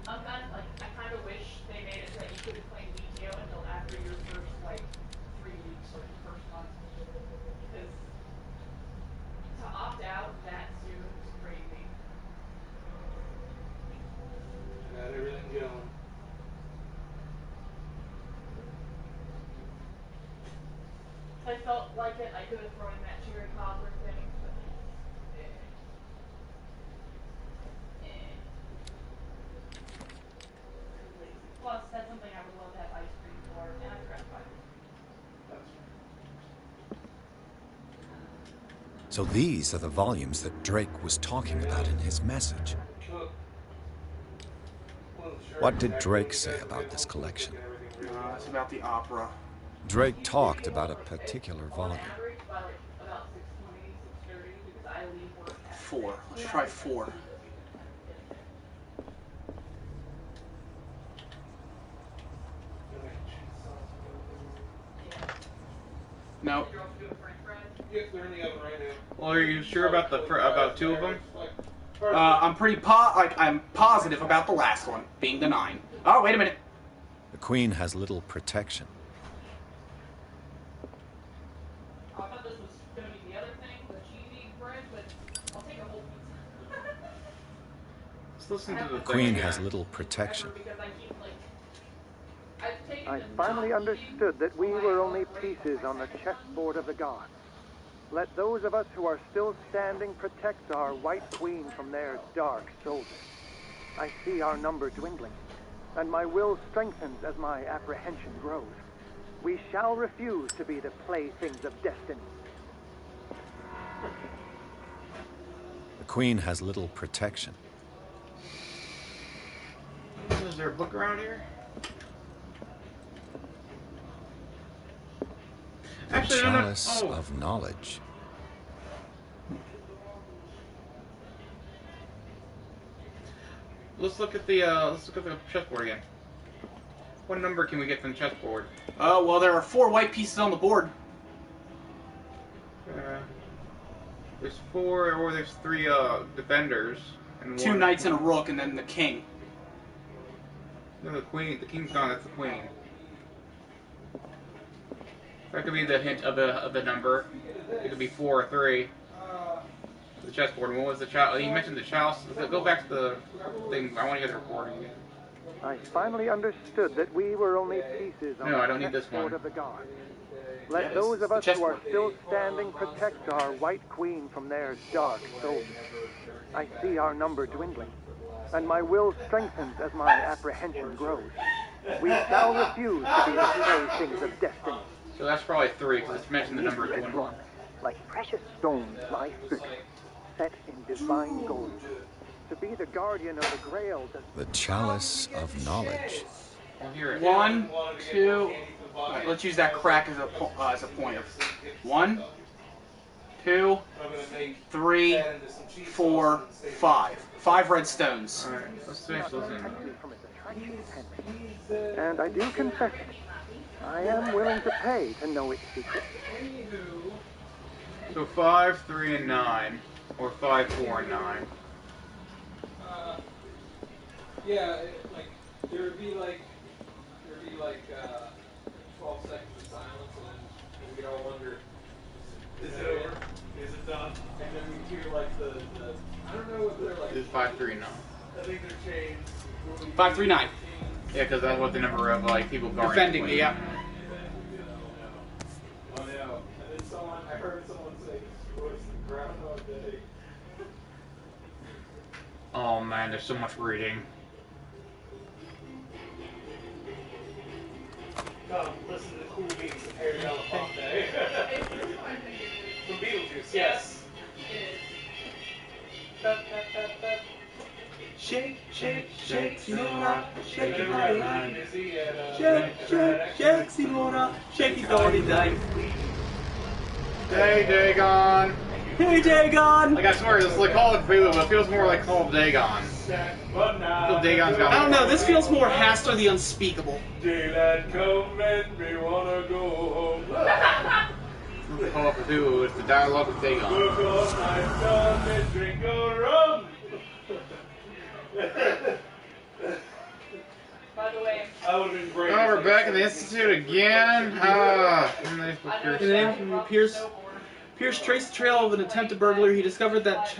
I kind of wish they made it so that you couldn't claim PTO until after your first 3 weeks or your first month, because to opt out that soon is crazy. Got everything going. I felt like it. I could have thrown in that cherry cobbler thing, but lazy. Plus, that's something I would love to have ice cream for, and I forgot to buy it. So these are the volumes that Drake was talking about in his message. What did Drake say about this collection? It's about the opera. Drake talked about a particular volume. Average by about 6:20, 6:30, because I leave work at 4. Let's try 4. No. Yes, they're in the oven right now. Well, are you sure about about 2 of them? I'm positive about the last one, being the 9. Oh, wait a minute. The Queen has little protection. I thought this was going to be the other thing, the cheesy bread, but I'll take a whole pizza. Let's listen to the The Queen thing has again. little protection. Because I keep, I've taken I the finally job understood that we were only pieces on the chessboard of the gods. Let those of us who are still standing protect our White Queen from their dark soldiers. I see our number dwindling, and my will strengthens as my apprehension grows. We shall refuse to be the playthings of destiny. The Queen has little protection. Is there a book around here? The Actually, chalice no. of knowledge. Let's look at the chessboard again. What number can we get from the chessboard? Well, there are 4 white pieces on the board. There's 4, or there's 3 defenders and 2 knights and a rook, and then the king. No, the queen. The king's gone. That's the queen. That could be the hint of the number. It could be 4 or 3. The chessboard. And what was the chalice? You mentioned the chalice. Go back to the thing. I want to hear the recording again. I finally understood that we were only pieces on No, I the don't need this chessboard one. of the gods. Yeah, Let this those is of the us who are chessboard. still standing protect our White Queen from their dark soldiers. I see our number dwindling, and my will strengthens as my apprehension grows. We shall refuse to be the playthings of destiny. So that's probably 3 because it's mentioned the number This 20. rock, like precious stones, lie fit, set in divine gold. To be the guardian of the Grail does The chalice of knowledge. I'll hear it. 1, 2. Right, let's use that crack as a pointer. 1, 2, 3, 4, 5. 5 red stones. Alright, let's finish listening. from its attraction, Henry. And I do confess it. I am willing to pay to know its secret. So 5, 3, and 9. Or 5, 4, and 9. Yeah, there would be like 12 seconds of silence, and then we'd all wonder, is it over? Is it done? And then we'd hear like the I don't know what they're like. This is 5, 3, and 9. I think they're chains. 539. Yeah, because that's what the number of like people guarding. Defending me, yeah. Oh no. And then I heard someone say, "What's the Groundhog Day?" Oh man, there's so much reading. Come, listen to the cool beats of Harry Belafonte. From Beetlejuice, yes. Shake, shake, shake, Simona, shake your body. Shake, shake, shake, Simona, shake your body, day. Hey, Dagon! Hey, Dagon! Like, I swear, this is like Call of Cthullu, but it feels more like Call of Dagon. I feel Dagon's got I don't know, this feels more Hastur the Unspeakable. Daylight come and me wanna go home. Call of Cthullu, it's the dialogue with Dagon. Look on my son and drink a rum. By the way, That would have been great. Oh, we're back at the Institute again. Pierce traced the trail of an attempted burglary. He discovered that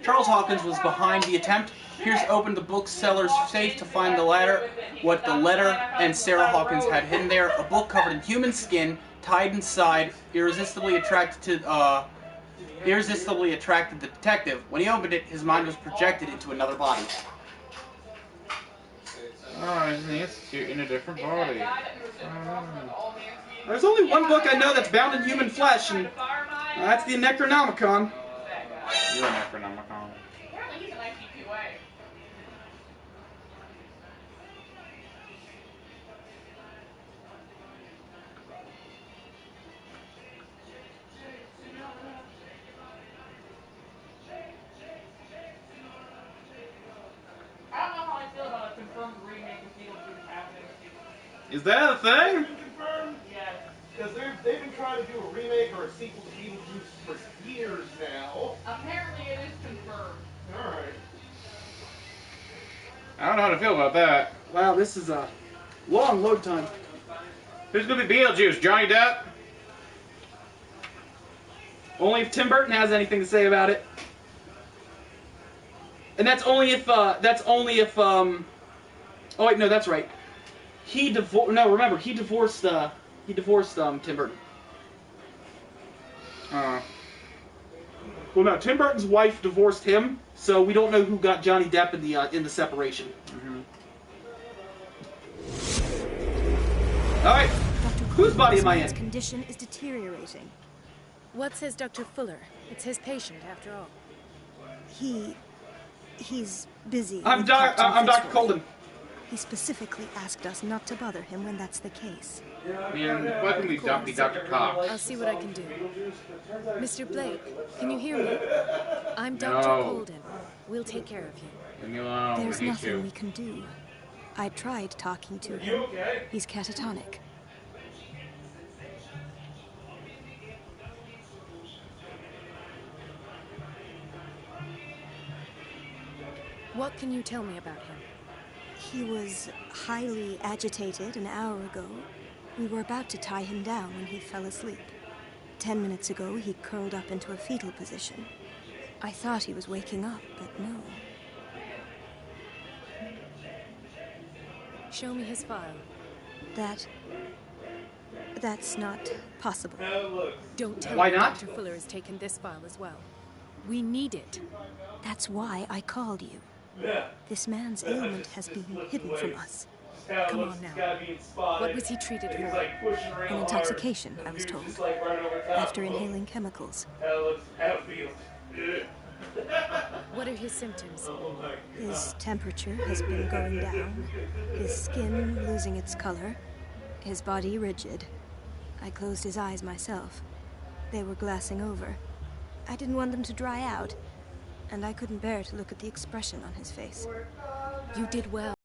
Charles Hawkins was behind the attempt. Pierce opened the bookseller's safe to find the letter and Sarah Hawkins had hidden there. A book covered in human skin, tied inside, irresistibly attracted the detective. When he opened it, his mind was projected into another body. Oh, he's in the Institute in a different body. There's only one book I know that's bound in human flesh, and that's the Necronomicon. You're a Necronomicon. apparently he's an ICQA. I don't know how I feel about a confirmed remake of Beetlejuice happening. Is that a thing? Confirmed? Yes. Because they've been trying to do a remake or a sequel to Beetlejuice for years now. Apparently it is confirmed. Alright. I don't know how to feel about that. Wow, this is a long load time. Who's gonna be Beetlejuice? Johnny Depp? Only if Tim Burton has anything to say about it. And that's only if oh wait, no, that's right. He divorced Tim Burton. Well, no, Tim Burton's wife divorced him, so we don't know who got Johnny Depp in the separation. All right, whose body am I in? His condition is deteriorating. What says Dr. Fuller? It's his patient, after all. He's busy. I'm with Dr. Captain Fitzroy. Colden. He specifically asked us not to bother him when that's the case. Man, why can we be Dr. Cox? I'll see what I can do. Mr. Blake, can you hear me? I'm Dr. No. Colden. We'll take care of you. Leave me alone. There's we need nothing to. we can do. I tried talking to him. He's catatonic. What can you tell me about him? He was highly agitated an hour ago. We were about to tie him down when he fell asleep. 10 minutes ago, he curled up into a fetal position. I thought he was waking up, but no. Show me his file. That's not possible. Don't tell Why me not? Dr. Fuller has taken this file as well. We need it. That's why I called you. This man's ailment has been hidden from us. Come on now. What was he treated for? An intoxication, I was told, after inhaling chemicals. What are his symptoms? His temperature has been going down, his skin losing its color, his body rigid. I closed his eyes myself. They were glassing over. I didn't want them to dry out, and I couldn't bear to look at the expression on his face. You did well.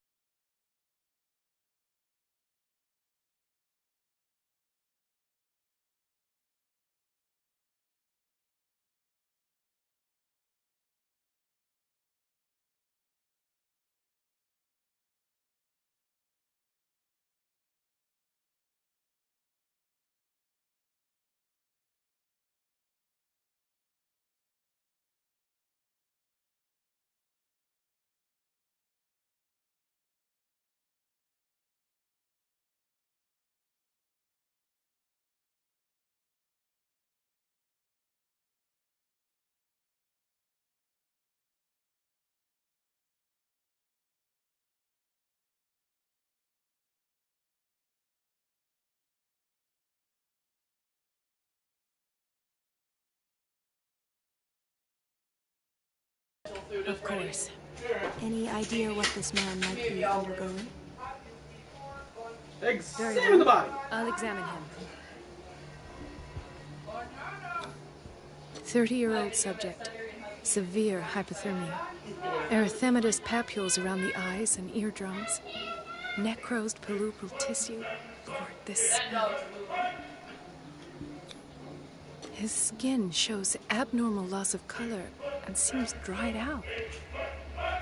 Of course. Any idea what this man might be undergoing? Examine the body. I'll examine him. 30-year-old subject. Severe hypothermia. Erythematous papules around the eyes and eardrums. Necrosed palpebral tissue. Lord, this smell. His skin shows abnormal loss of color and seems dried out.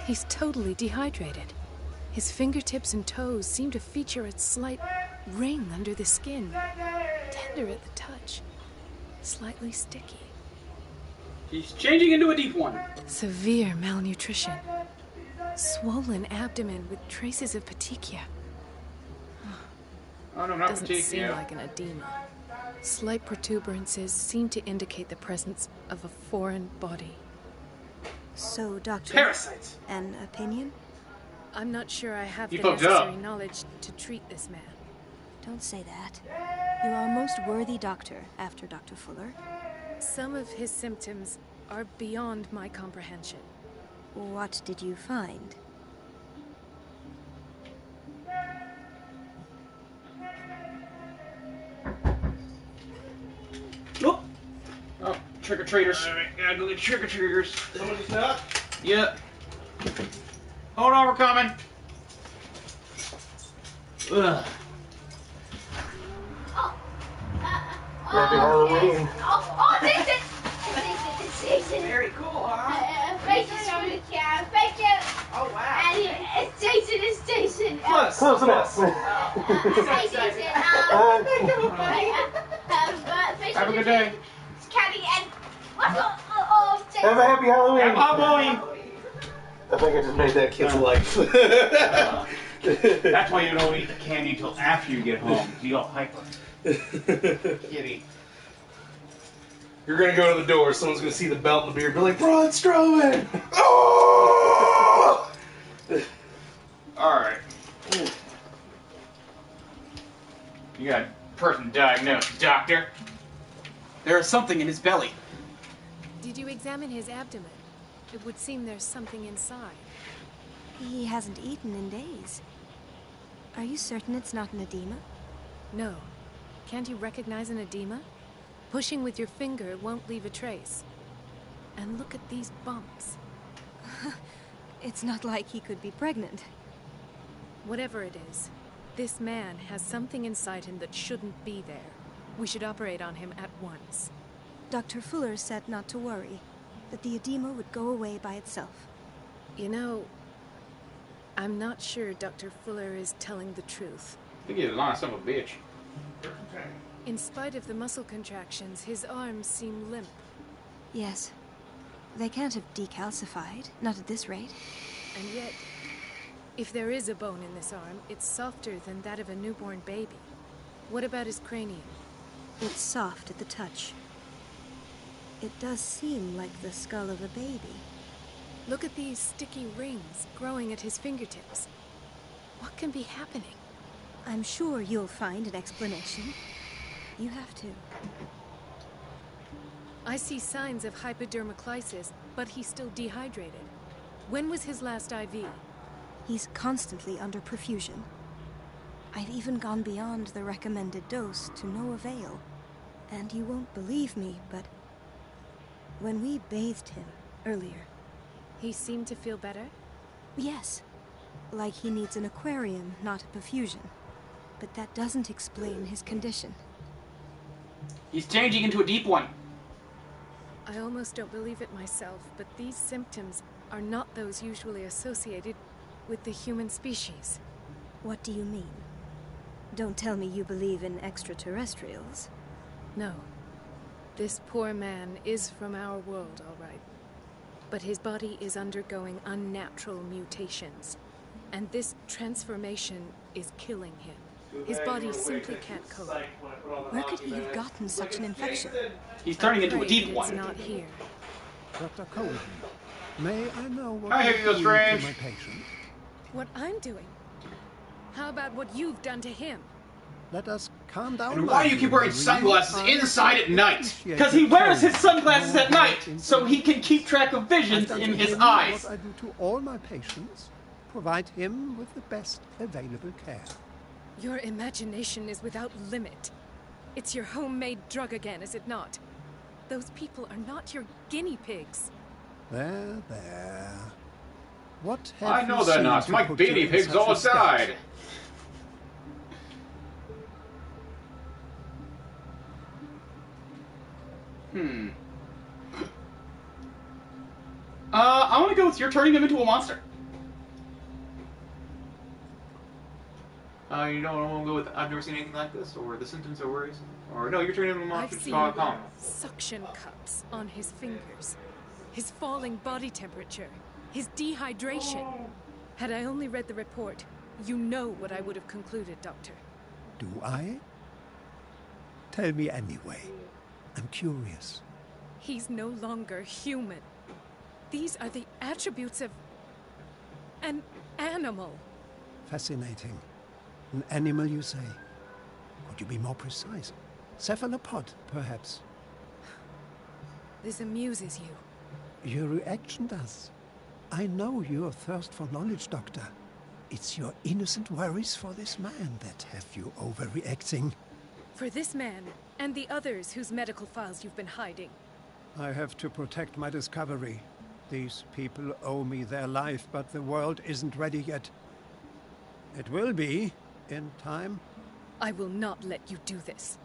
He's totally dehydrated. His fingertips and toes seem to feature a slight ring under the skin. Tender at the touch. Slightly sticky. He's changing into a deep one. Severe malnutrition. Swollen abdomen with traces of petechia. Oh no, not Doesn't seem like an edema. Slight protuberances seem to indicate the presence of a foreign body. So, Doctor, Parasites. an opinion? I'm not sure I have You the fucked necessary up. knowledge to treat this man. Don't say that. You're our most worthy doctor after Dr. Fuller. Some of his symptoms are beyond my comprehension. What did you find? Oh, trick-or-treaters. Alright, gotta go get trick-or-treaters. Somebody's not? Yep. Hold on, we're coming. Ugh. Happy Halloween. Oh, Jason! Jason! Very cool, huh? Thank you so much, yeah. Thank you. Oh, wow. And it's Jason, it's Jason. Close enough. Hi, Jason. Have a good day. It's Caddy and... Oh, Jason. Have a happy Halloween. Happy Halloween. I think I just made that kid's life. That's why you don't eat the candy until after you get home. You all hyper. Kitty. You're gonna go to the door, someone's gonna see the belt and the beard, be like, Braun Strowman! Oh! Alright. You got a person diagnosed, doctor. There is something in his belly. Did you examine his abdomen? It would seem there's something inside. He hasn't eaten in days. Are you certain it's not an edema? No. Can't you recognize an edema? Pushing with your finger won't leave a trace. And look at these bumps. It's not like he could be pregnant. Whatever it is, this man has something inside him that shouldn't be there. We should operate on him at once. Dr. Fuller said not to worry, that the edema would go away by itself. You know, I'm not sure Dr. Fuller is telling the truth. I think he's an honest son of a bitch. In spite of the muscle contractions, his arms seem limp. Yes. They can't have decalcified, not at this rate. And yet, if there is a bone in this arm, it's softer than that of a newborn baby. What about his cranium? It's soft at the touch. It does seem like the skull of a baby. Look at these sticky rings growing at his fingertips. What can be happening? I'm sure you'll find an explanation. You have to. I see signs of hypodermoclysis, but he's still dehydrated. When was his last IV? He's constantly under perfusion. I've even gone beyond the recommended dose to no avail. And you won't believe me, but when we bathed him earlier... He seemed to feel better? Yes. Like he needs an aquarium, not a perfusion. But that doesn't explain his condition. He's changing into a deep one. I almost don't believe it myself, but these symptoms are not those usually associated with the human species. What do you mean? Don't tell me you believe in extraterrestrials. No. This poor man is from our world, all right. But his body is undergoing unnatural mutations. And this transformation is killing him. His body simply can't cope. Where could he have gotten such an infection? He's turning into a Afraid deep it's one. not here. Dr. Colden, may I know what Hi, you Hugo do Strange. to my patient? What I'm doing? How about what you've done to him? Let us calm down. And why do you keep wearing sunglasses inside at night? Because he wears his sunglasses at night, so he can keep track of visions in his eyes. What I do to all my patients, provide him with the best available care. Your imagination is without limit. It's your homemade drug again, is it not? Those people are not your guinea pigs. There, there. What have I know you they're seen not. to My put guinea you in pigs such all a state? died. I want to go with you're turning him into a monster. You know, I want to go with I've never seen anything like this, or the symptoms are worrisome, or no, you're turning him into a monster. I've seen Calm. suction cups on his fingers, his falling body temperature, his dehydration. Had I only read the report, you know what I would have concluded, Doctor. Do I? Tell me anyway. I'm curious. He's no longer human. These are the attributes of an animal. Fascinating. An animal, you say? Could you be more precise? Cephalopod, perhaps? This amuses you. Your reaction does. I know your thirst for knowledge, Doctor. It's your innocent worries for this man that have you overreacting. For this man, and the others whose medical files you've been hiding. I have to protect my discovery. These people owe me their life, but the world isn't ready yet. It will be, in time. I will not let you do this.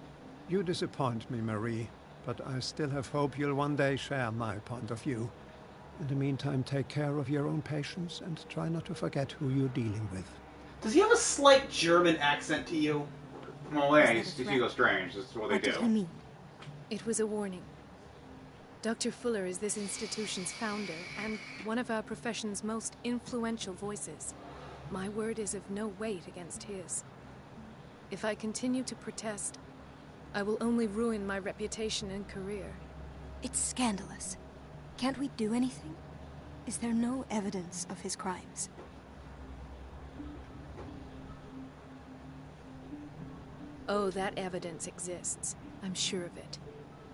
You disappoint me, Marie, but I still have hope you'll one day share my point of view. In the meantime, take care of your own patients and try not to forget who you're dealing with. Does he have a slight German accent to you? Well, yeah, he's Hugo Strange. That's what they do. What did he mean? It was a warning. Dr. Fuller is this institution's founder and one of our profession's most influential voices. My word is of no weight against his. If I continue to protest, I will only ruin my reputation and career. It's scandalous. Can't we do anything? Is there no evidence of his crimes? Oh, that evidence exists. I'm sure of it.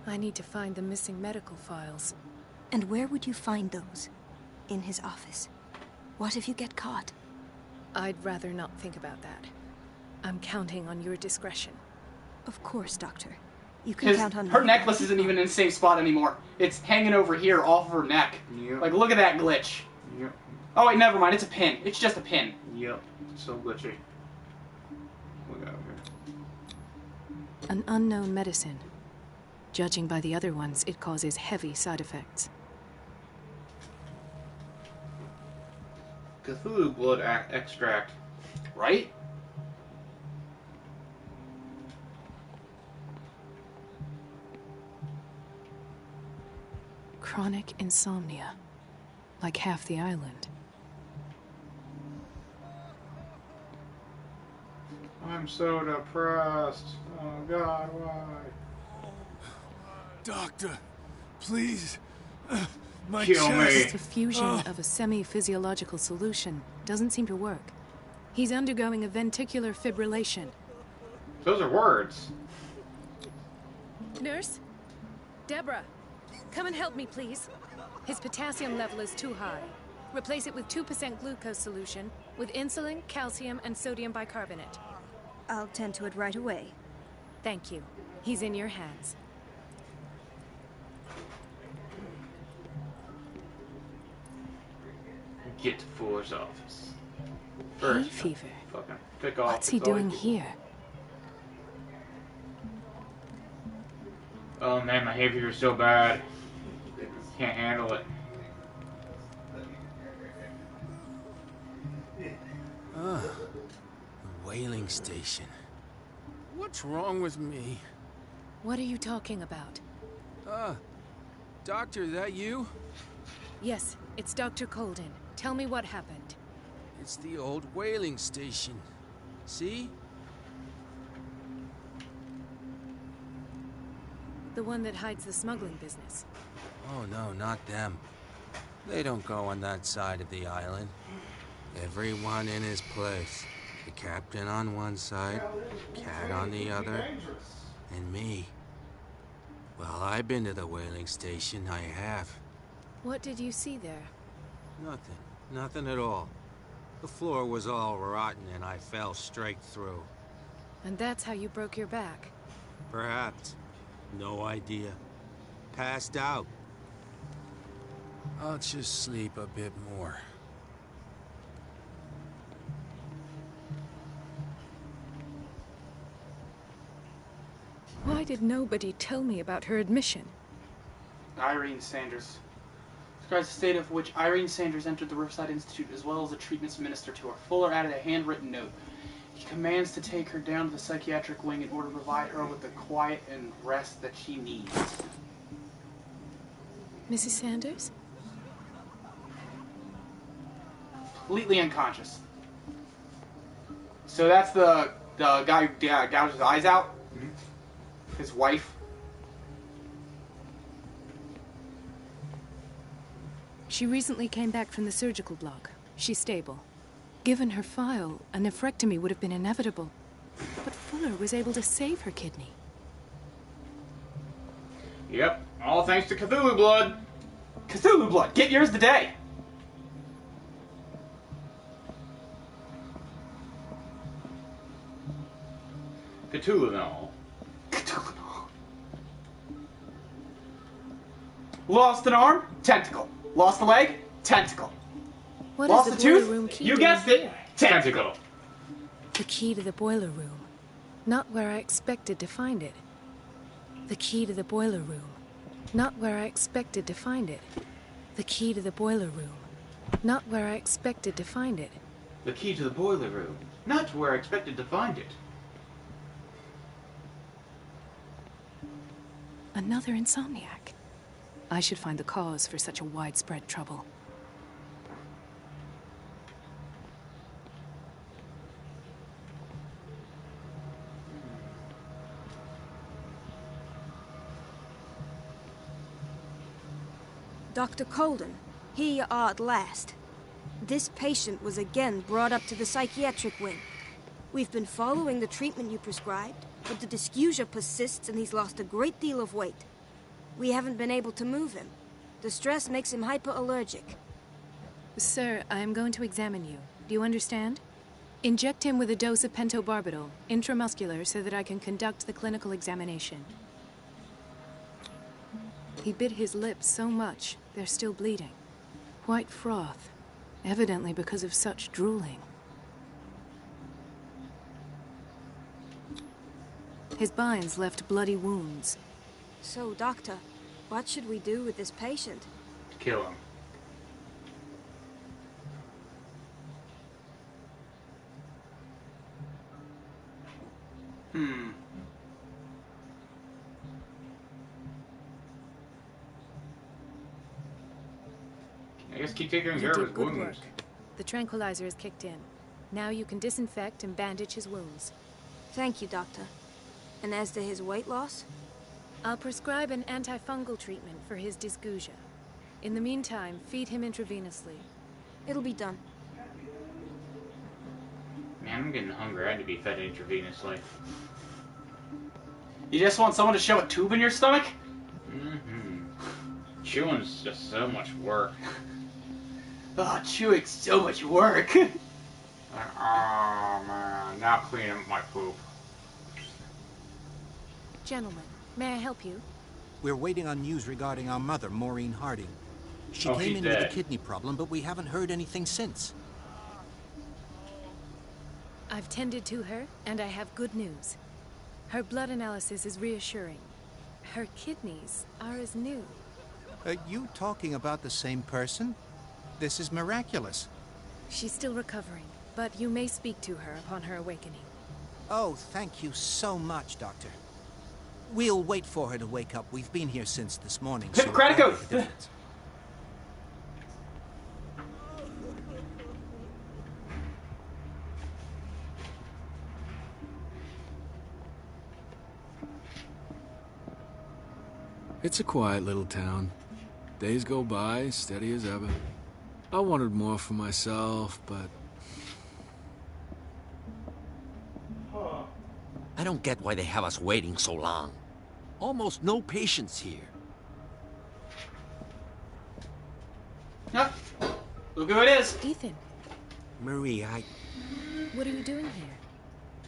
I need to find the missing medical files. And where would you find those? In his office. What if you get caught? I'd rather not think about that. I'm counting on your discretion. Of course, Doctor. You can count on her me. necklace isn't even in the same spot anymore. It's hanging over here off of her neck. Yep. Like, look at that glitch. Yep. Oh, wait, never mind. It's a pin. It's just a pin. Yep. So glitchy. Look out here. An unknown medicine. Judging by the other ones, it causes heavy side effects. Cthullu blood extract. Right? Chronic insomnia. Like half the island. I'm so depressed. Oh God, why? Doctor, please. My Kill me. chest. The fusion of a semi-physiological solution doesn't seem to work. He's undergoing a ventricular fibrillation. Those are words. Nurse? Deborah, come and help me, please. His potassium level is too high. Replace it with 2% glucose solution with insulin, calcium, and sodium bicarbonate. I'll tend to it right away. Thank you. He's in your hands. Get to Fuller's office. Hay First, fever. fucking pick off. What's he doing here? Oh man, my hay fever is so bad. Can't handle it. Ah, the whaling station. What's wrong with me? What are you talking about? Doctor, that you? Yes, it's Dr. Colden. Tell me what happened. It's the old whaling station. See? The one that hides the smuggling business. Oh no, not them. They don't go on that side of the island. Everyone in his place. The captain on one side, Cat on the other, and me. Well, I've been to the whaling station, I have. What did you see there? Nothing. Nothing at all. The floor was all rotten and I fell straight through. And that's how you broke your back? Perhaps. No idea. Passed out. I'll just sleep a bit more. Why did nobody tell me about her admission? Irene Sanders. Describes the state of which Irene Sanders entered the Riverside Institute as well as the treatments administered to her. Fuller added a handwritten note. He commands to take her down to the psychiatric wing in order to provide her with the quiet and rest that she needs. Mrs. Sanders? Completely unconscious. So that's the guy who gouged his eyes out? Mm-hmm. His wife? She recently came back from the surgical block. She's stable. Given her file, a nephrectomy would have been inevitable. But Fuller was able to save her kidney. Yep, all thanks to Cthullu blood. Cthullu blood! Get yours today! Cthullu and all. Cthullu and all. Lost an arm? Tentacle. Lost a leg? Tentacle. What Lost is a the boiler tooth? room key? You guessed it! Tentacle. The key to the boiler room. Not where I expected to find it. The key to the boiler room. Not where I expected to find it. The key to the boiler room. Not where I expected to find it. The key to the boiler room. Not where I expected to find it. Another insomniac. I should find the cause for such a widespread trouble. Dr. Colden, here you are at last. This patient was again brought up to the psychiatric wing. We've been following the treatment you prescribed, but the dysgeusia persists and he's lost a great deal of weight. We haven't been able to move him. The stress makes him hyperallergic. Sir, I am going to examine you. Do you understand? Inject him with a dose of pentobarbital, intramuscular, so that I can conduct the clinical examination. He bit his lips so much, they're still bleeding. White froth, evidently because of such drooling. His binds left bloody wounds. So, Doctor, what should we do with this patient? Kill him. I guess keep taking care of his wounds. Work. The tranquilizer is kicked in. Now you can disinfect and bandage his wounds. Thank you, Doctor. And as to his weight loss? I'll prescribe an antifungal treatment for his dysgeusia. In the meantime, feed him intravenously. It'll be done. Man, I'm getting hungry. I had to be fed intravenously. You just want someone to shove a tube in your stomach? Mm-hmm. Chewing's just so much work. Oh, chewing's so much work. Oh, man. Now clean up my poop. Gentlemen, may I help you? We're waiting on news regarding our mother, Maureen Harding. She Oh, came she's in dead. with a kidney problem, but we haven't heard anything since. I've tended to her, and I have good news. Her blood analysis is reassuring. Her kidneys are as new. Are you talking about the same person? This is miraculous. She's still recovering, but you may speak to her upon her awakening. Oh, thank you so much, Doctor. We'll wait for her to wake up. We've been here since this morning, so... Hippocratic it'll make oath! a difference. It's a quiet little town. Days go by, steady as ever. I wanted more for myself, but... don't get why they have us waiting so long. Almost no patients here. Ah, look who it is. Ethan, Marie, what are you doing here?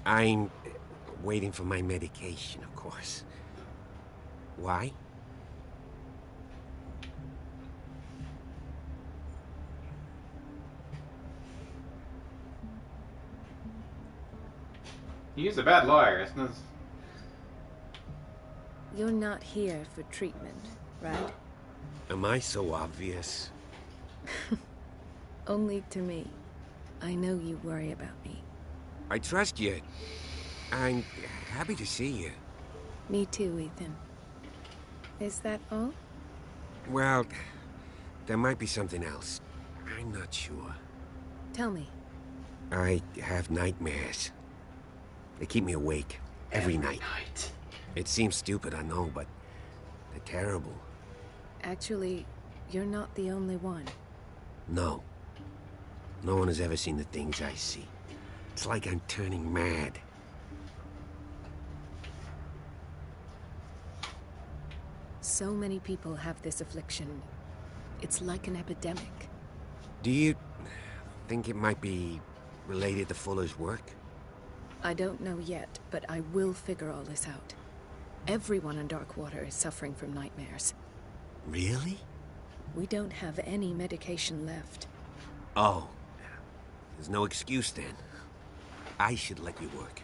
I'm waiting for my medication, of course. Why? He's a bad liar. It's not... You're not here for treatment, right? Am I so obvious? Only to me. I know you worry about me. I trust you. I'm happy to see you. Me too, Ethan. Is that all? Well, there might be something else. I'm not sure. Tell me. I have nightmares. They keep me awake every night. It seems stupid, I know, but they're terrible. Actually, you're not the only one. No. No one has ever seen the things I see. It's like I'm turning mad. So many people have this affliction. It's like an epidemic. Do you think it might be related to Fuller's work? I don't know yet, but I will figure all this out. Everyone in Darkwater is suffering from nightmares. Really? We don't have any medication left. Oh. There's no excuse then. I should let you work.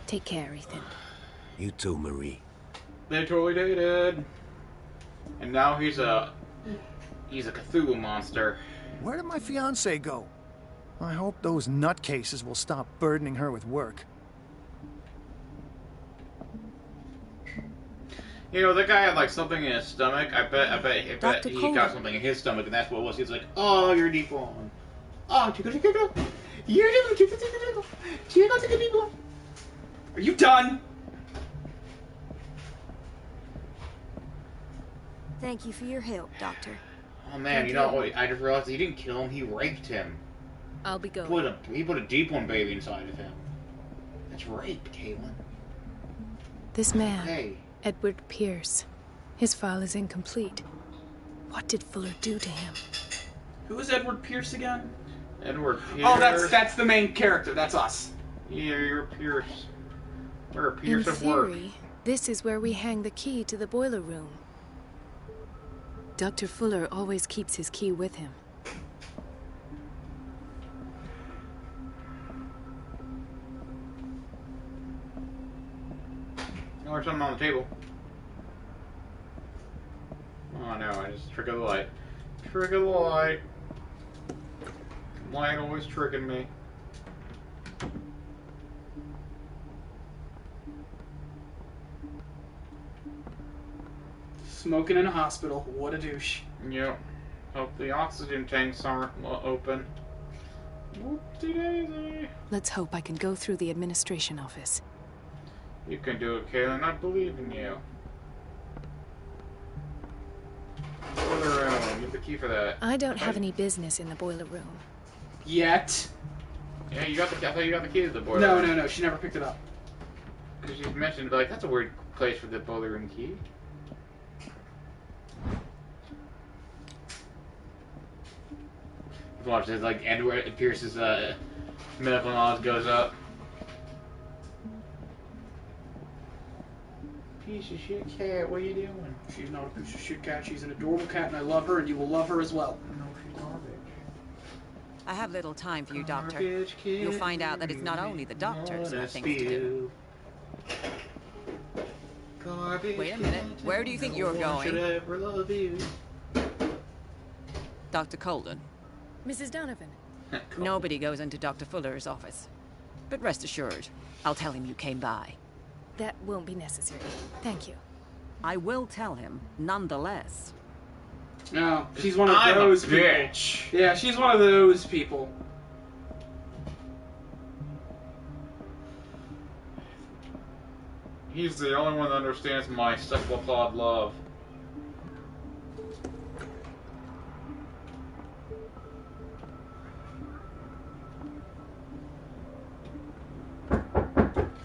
Take care, Ethan. You too, Marie. They totally dated. And now he's a Cthulhu monster. Where did my fiancée go? I hope those nutcases will stop burdening her with work. You know, that guy had like something in his stomach. I bet he got something in his stomach, and that's what it was. He's like, "Oh, you're deep one. Oh, tickle, tickle, tickle. You're tickle, tickle, tickle, tickle. Tickle, tickle, tickle." Are you done? Thank you for your help, Doctor. Oh man, you know what? I just realized he didn't kill him. He raped him. I'll be going. He put a deep one baby inside of him. That's rape, Caitlin. This man, Hey. Edward Pierce, his file is incomplete. What did Fuller do to him? Who is Edward Pierce again? Edward Pierce. Oh, that's the main character. That's us. Yeah, you're Pierce. We're a Pierce In of work. theory, this is where we hang the key to the boiler room. Dr. Fuller always keeps his key with him. Oh, there's something on the table. Oh no, I just trigger the light. Trigger the light. Light always tricking me. Smoking in a hospital. What a douche. Yep. Hope the oxygen tanks aren't open. Whoopsie-daisy. Let's hope I can go through the administration office. You can do it, Kaylin. I believe in you. Boiler room. Get the key for that. I don't have any business in the boiler room. Yet. Yeah, I thought you got the key to the boiler room. No. She never picked it up. Because you mentioned, like, that's a weird place for the boiler room key. Watch this, like, Edward Pierce's medical knowledge goes up. Piece of shit cat, what are you doing? She's not a piece of shit cat. She's an adorable cat, and I love her, and you will love her as well. No, she's garbage. I have little time for you, Doctor. You'll find out that it's not only the doctors who have things to do. Wait a minute. Where do you think you're going? Ever love you. Dr. Colden. Mrs. Donovan. Nobody goes into Dr. Fuller's office. But rest assured, I'll tell him you came by. That won't be necessary. Thank you. I will tell him, nonetheless. No, she's one of those people. Bitch. Yeah, she's one of those people. He's the only one that understands my cephalopod love.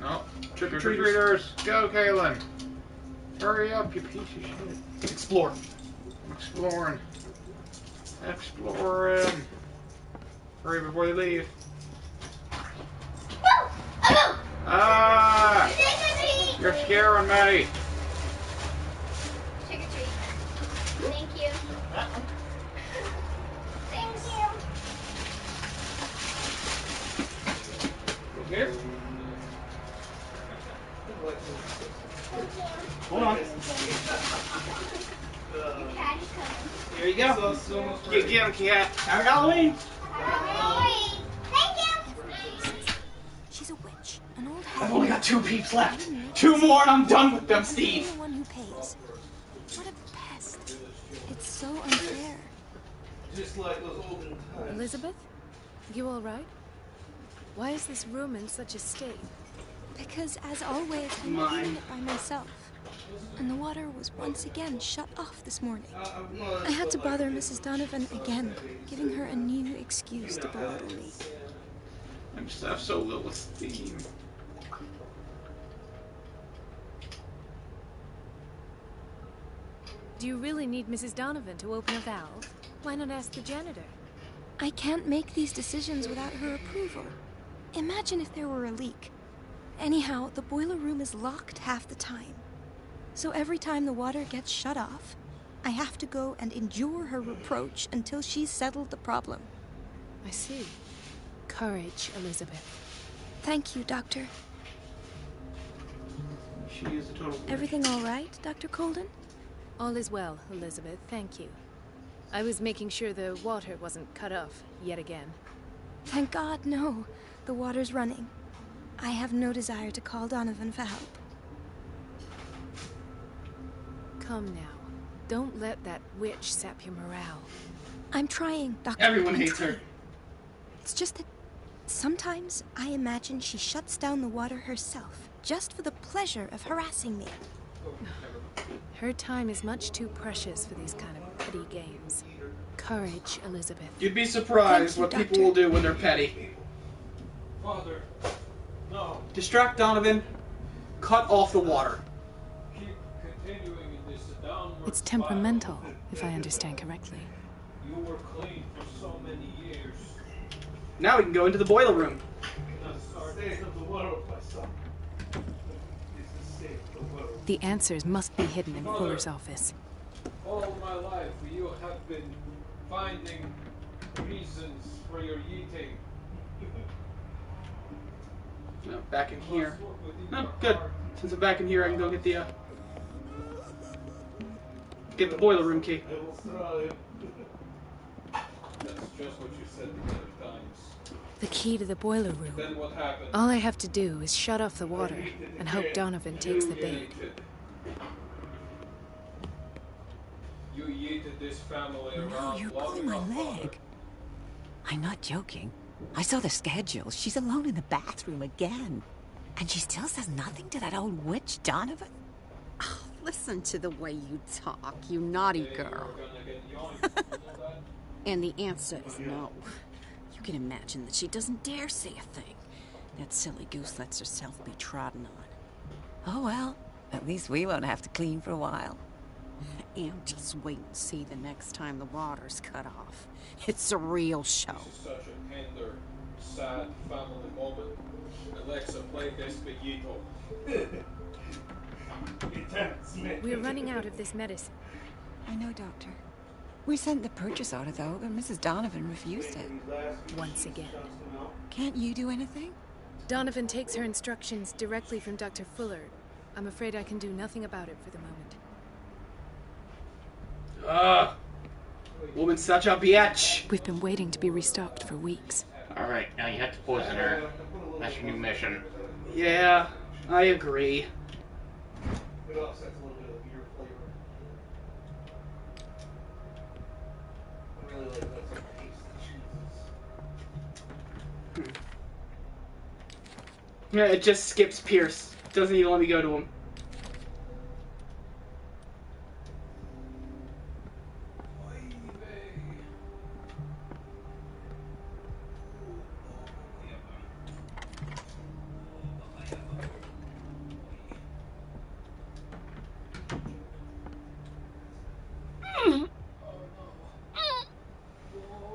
Oh, Trick-or-treaters, go, Kaylin. Hurry up, you piece of shit. Explore. I'm exploring. Exploring. Hurry before they leave. Ah! You're scaring me. Trick or treat. Thank you. Thank you. Here? Hold on. Your cat is coming. Here you go. Get him, cat. Happy Halloween. Halloween. Thank you. She's a witch, an old I've hag. only got 2 peeps left. 2 more and I'm done with them, Steve. You're the one who pays. What a pest. It's so unfair. Just like those olden times. Elizabeth? You all right? Why is this room in such a state? Because, as always, I'm cleaning it by myself. And the water was once again shut off this morning. I had to bother Mrs. Donovan again, giving her a new excuse to belittle me. I just have so little esteem. Do you really need Mrs. Donovan to open a valve? Why not ask the janitor? I can't make these decisions without her approval. Imagine if there were a leak. Anyhow, the boiler room is locked half the time. So every time the water gets shut off, I have to go and endure her reproach until she's settled the problem. I see. Courage, Elizabeth. Thank you, Doctor. She is a total. Everything all right, Dr. Colden? All is well, Elizabeth, thank you. I was making sure the water wasn't cut off yet again. Thank God, no. The water's running. I have no desire to call Donovan for help. Come now. Don't let that witch sap your morale. I'm trying, Doctor. Everyone hates her. It's just that sometimes I imagine she shuts down the water herself, just for the pleasure of harassing me. Her time is much too precious for these kind of petty games. Courage, Elizabeth. You'd be surprised what people will do when they're petty. Father, no. Distract Donovan. Cut off the water. Keep continuing in this downward It's temperamental, if I understand correctly. You were clean for so many years. Now we can go into the boiler room. The state of the world, my son. It's the state of the world. The answers must be hidden in Father. Fuller's office. All my life, you have been finding reasons for your eating. No, back in here. No, good. Since I'm back in here, I can go get the boiler room key. I will thrive. That's just what you said the other times. The key to the boiler room. Then what happened? All I have to do is shut off the water and hope Donovan takes the bait. You yeeted this family No, around. you're long pulling my enough, Father. leg. I'm not joking. I saw the schedule. She's alone in the bathroom again. And she still says nothing to that old witch, Donovan? Oh, listen to the way you talk, you naughty girl. And the answer is no. You can imagine that she doesn't dare say a thing. That silly goose lets herself be trodden on. Oh, well. At least we won't have to clean for a while. And just wait and see the next time the water's cut off. It's a real show. This is such a tender, sad family moment. Alexa, play Despacito. We're running out of this medicine. I know, Doctor. We sent the purchase order, though, but Mrs. Donovan refused it. Once again. Can't you do anything? Donovan takes her instructions directly from Dr. Fuller. I'm afraid I can do nothing about it for the moment. Woman's such a bitch. We've been waiting to be restocked for weeks. Alright, now you have to poison her. That's your new mission. Yeah, I agree. It offsets a little bit of your flavor. I really like that sort of taste of cheeses. Yeah, it just skips Pierce. Doesn't even let me go to him.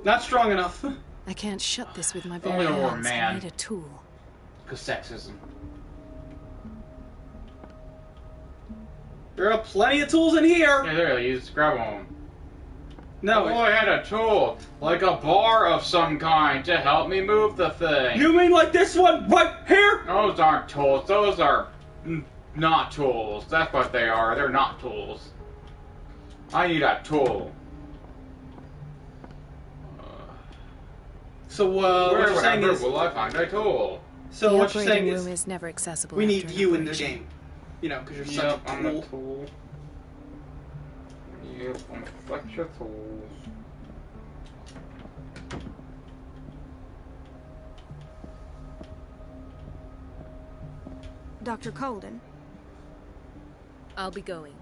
Not strong enough. I can't shut this with my Only very a war hands. man. I need a tool. Because sexism. There are plenty of tools in here. Yeah, there, you just grab one. No. Oh, I had a tool, like a bar of some kind, to help me move the thing. You mean like this one right here? Those aren't tools. Those are not tools. That's what they are. They're not tools. I need a tool. So, what you're saying is... will I find a tool? So the what you're saying operating is... room is never accessible. We need after you an in the operation. game. You know, because you're Yep, such a I'm tool. a tool. Yep, I'm such a tool. Dr. Colden. I'll be going.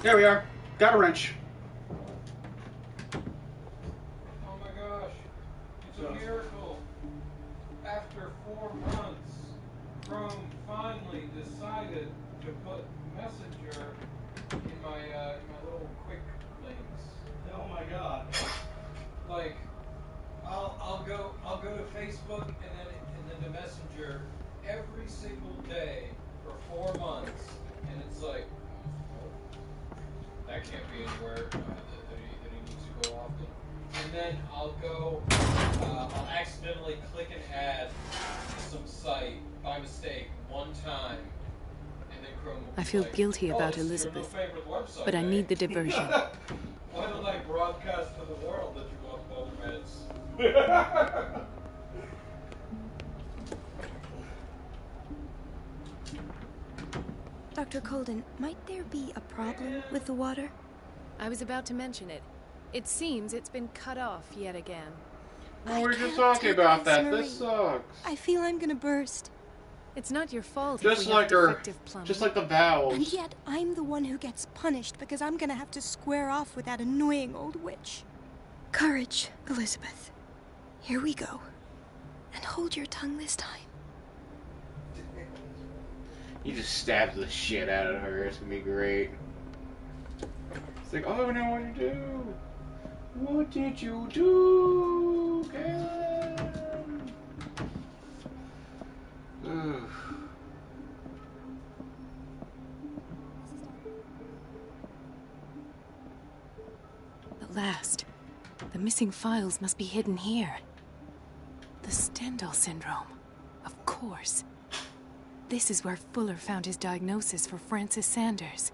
There we are. Got a wrench. Oh my gosh. It's a miracle. After 4 months, Chrome finally decided to put Messenger in my little quick links. Oh my god. Like, I'll go to Facebook and then to Messenger every single day for 4 months, and it's like, that can't be anywhere that he needs to go often. And then I'll accidentally click an ad to some site by mistake one time, and then Chrome will I feel like, guilty about it's Elizabeth, your favorite website, but I eh? need the diversion. Why don't I broadcast to the world that you want other meds? Dr. Colden, might there be a problem with the water? I was about to mention it. It seems it's been cut off yet again. Oh, we were just talking about that. This sucks. I feel I'm gonna burst. It's not your fault Just if we like have her, defective plumbing. just like the valves. And yet, I'm the one who gets punished because I'm gonna have to square off with that annoying old witch. Courage, Elizabeth. Here we go. And hold your tongue this time. He just stabs the shit out of her. It's gonna be great. It's like, oh no, what did you do? What did you do, Karen? Ugh. At last, the missing files must be hidden here. The Stendhal syndrome. Of course. This is where Fuller found his diagnosis for Francis Sanders.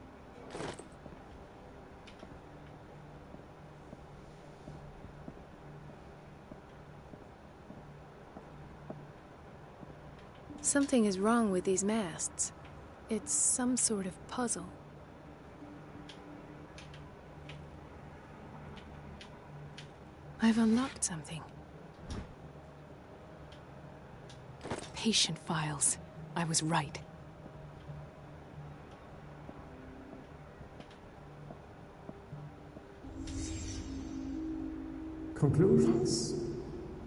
Something is wrong with these masts. It's some sort of puzzle. I've unlocked something. Patient files. I was right. Conclusions.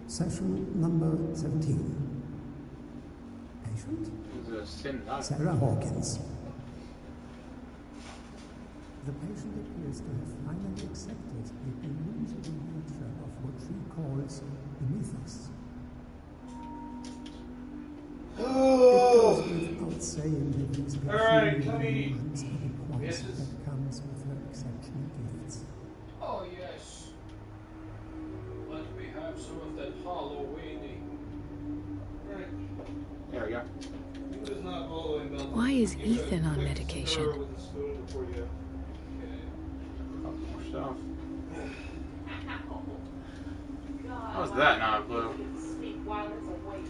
Session number 17. Patient? Sarah Hawkins. The patient appears to have finally accepted the illusory nature of what she calls the mythos. It goes without saying that these Alright, peculiar Tommy. moments are the quality Yes, it's- that comes with her exceptional gifts. Oh yes. Let me have some of that Halloweeny. Right. There we go. It was not all the way melted. Why is Give it a Ethan on quick medication? stir with a spoon before you- Oh, more stuff. How's that not blue?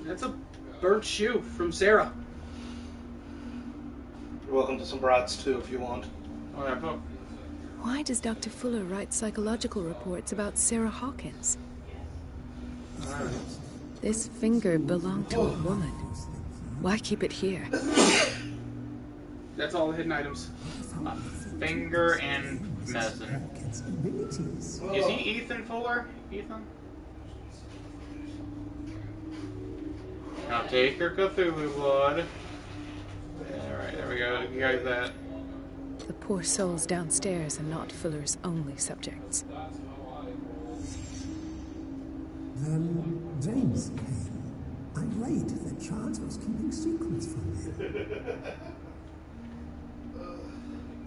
That's a burnt shoe from Sarah. You're welcome to some brats too if you want. Oh, that book. Why does Dr. Fuller write psychological reports about Sarah Hawkins? This finger belonged to a woman. Why keep it here? That's all the hidden items. Finger and medicine. Is he Ethan Fuller? Ethan? Now take your Cthulhu blood. Alright, there we go. You got that. The poor souls downstairs are not Fuller's only subjects. Then James came, irate that Charles was keeping secrets from him.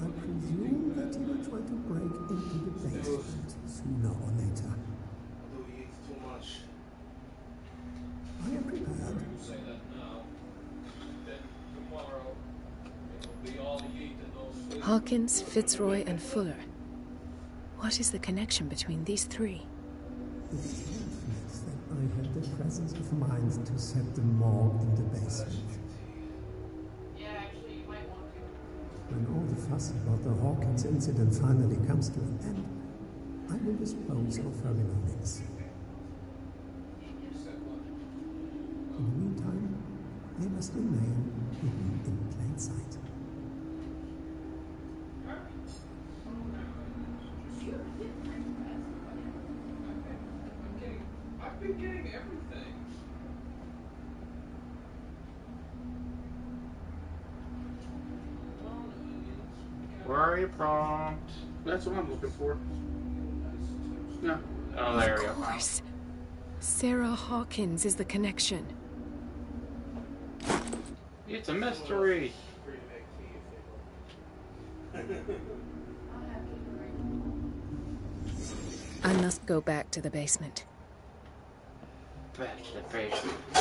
I presume that he will try to break into the basement sooner or later. Louis eats too much. I am prepared. You say that now. Then tomorrow, it'll be all yeet and those things. Hawkins, Fitzroy, and Fuller. What is the connection between these three? It's fortunate that I had the presence of mind to set the morgue in the basement. Yeah, actually, you might want to. When all the fuss about the Hawkins incident finally comes to an end, I will dispose of her belongings. In the meantime, they must remain hidden in plain sight. I've been getting everything. Worry prompt. That's what I'm looking for. No. Oh, there we go. Of course. Sarah Hawkins is the connection. It's a mystery. I must go back to the basement. Back to the basement. I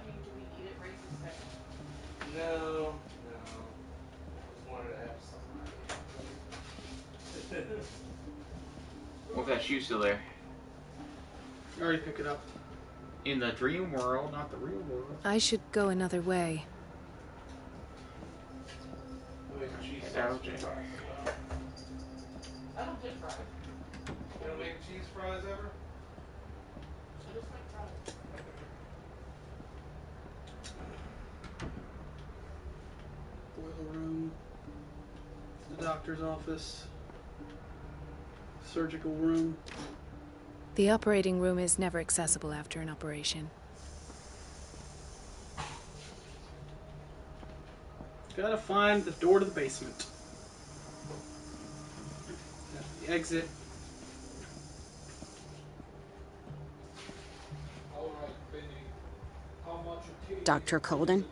mean, do we eat it right this second? No. I just wanted to have something. Well, that shoe still there. I already picked it up. In the dream world, not the real world. I should go another way. Nostalgia. I don't get fries. You don't make cheese fries ever? I just like fries. Boiler room. The doctor's office. Surgical room. The operating room is never accessible after an operation. Gotta find the door to the basement. That's the exit. All right, Benny. How much of tea? Dr. Colden?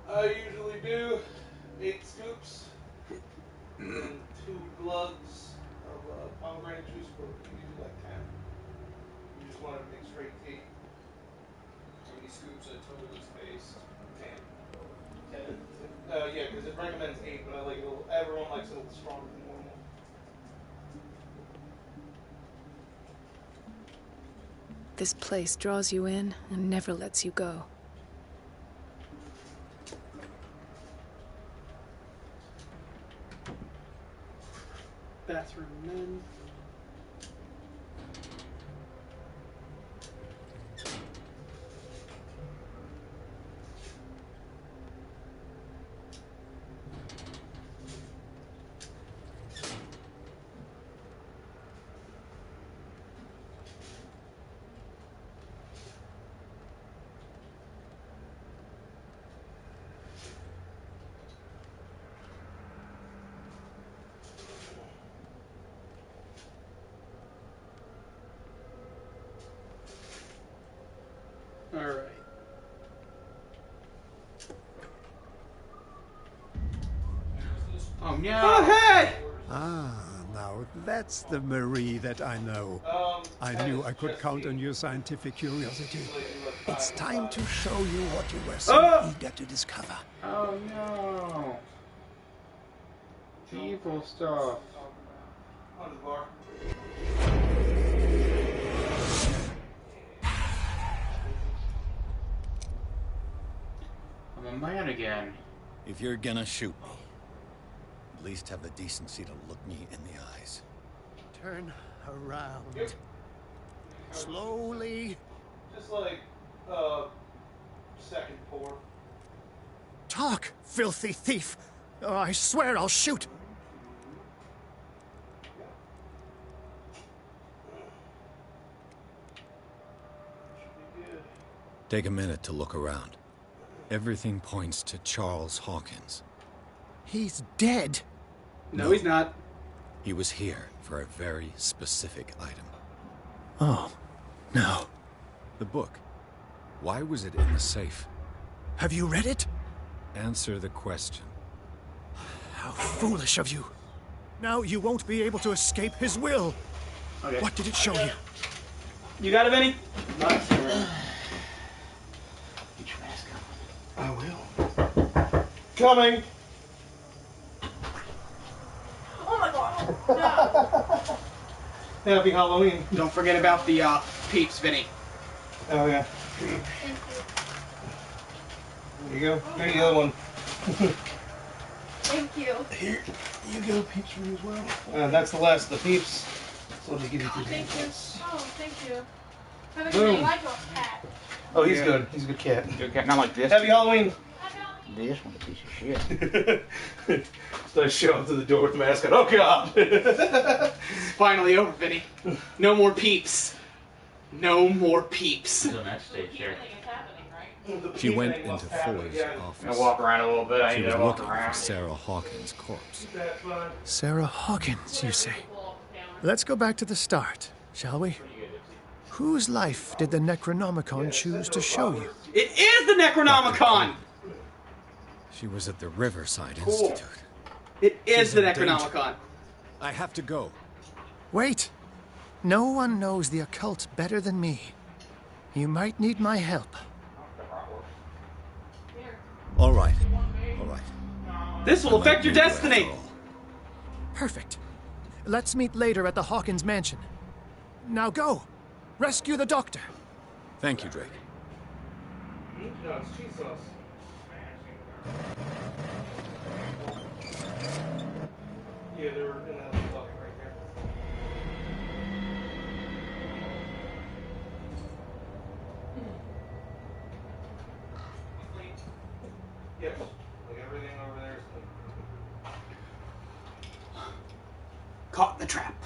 I usually do 8 scoops and 2 glugs of pomegranate juice, but usually like 10. You just wanted to make straight tea. How many scoops of total space? 10. Yeah, because it recommends 8, but I like it a little, everyone likes it a little stronger than normal. This place draws you in and never lets you go. Bathroom men. All right. Oh no! Oh hey! Ah, now that's the Marie that I know. I knew I could count on your scientific curiosity. It's time to show you what you were so eager to discover. Oh no! Evil stuff. On the bar. I'm a man again. If you're gonna shoot me, at least have the decency to look me in the eyes. Turn around. Slowly. Just like, second pour. Talk, filthy thief! Oh, I swear I'll shoot! Take a minute to look around. Everything points to Charles Hawkins. He's dead. No, he's not. He was here for a very specific item. Oh, no. The book. Why was it in the safe? Have you read it? Answer the question. How foolish of you. Now you won't be able to escape his will. Okay. What did it show you? You got it, Vinny? Nice. Get your mask on. I will. Coming! Oh my god! No. Happy Halloween. Don't forget about the peeps, Vinny. Oh, yeah. There you go. Here's the other one. Thank you. Here you go, peeps for you as well. That's the last of the peeps. So I'll just give you two. Thank you. Oh, thank you. Have a Boom. good night, cat. Oh, he's good. He's a good cat. Good cat, not like this. Happy Halloween. This one's a piece of shit. So I show up to the door with the mask on. Oh, God. It's finally over, Vinny. No more peeps. No more peeps. Until next stage here. She went into Fuller's office. I walk around a little bit. I She need was to walk looking around. for Sarah Hawkins' corpse. Sarah Hawkins, you say? Let's go back to the start, shall we? Whose life did the Necronomicon choose to show you? It is the Necronomicon! She was at the Riverside Institute. It is She's the in danger. Necronomicon. I have to go. Wait! No one knows the occult better than me. You might need my help. All right. All right. This will affect your destiny! Perfect. Let's meet later at the Hawkins mansion. Now go! Rescue the doctor! Thank you, Drake. No, it's cheese sauce. Yeah, they were in that bucket right there. Yes, like everything over there is clean. Caught in the trap.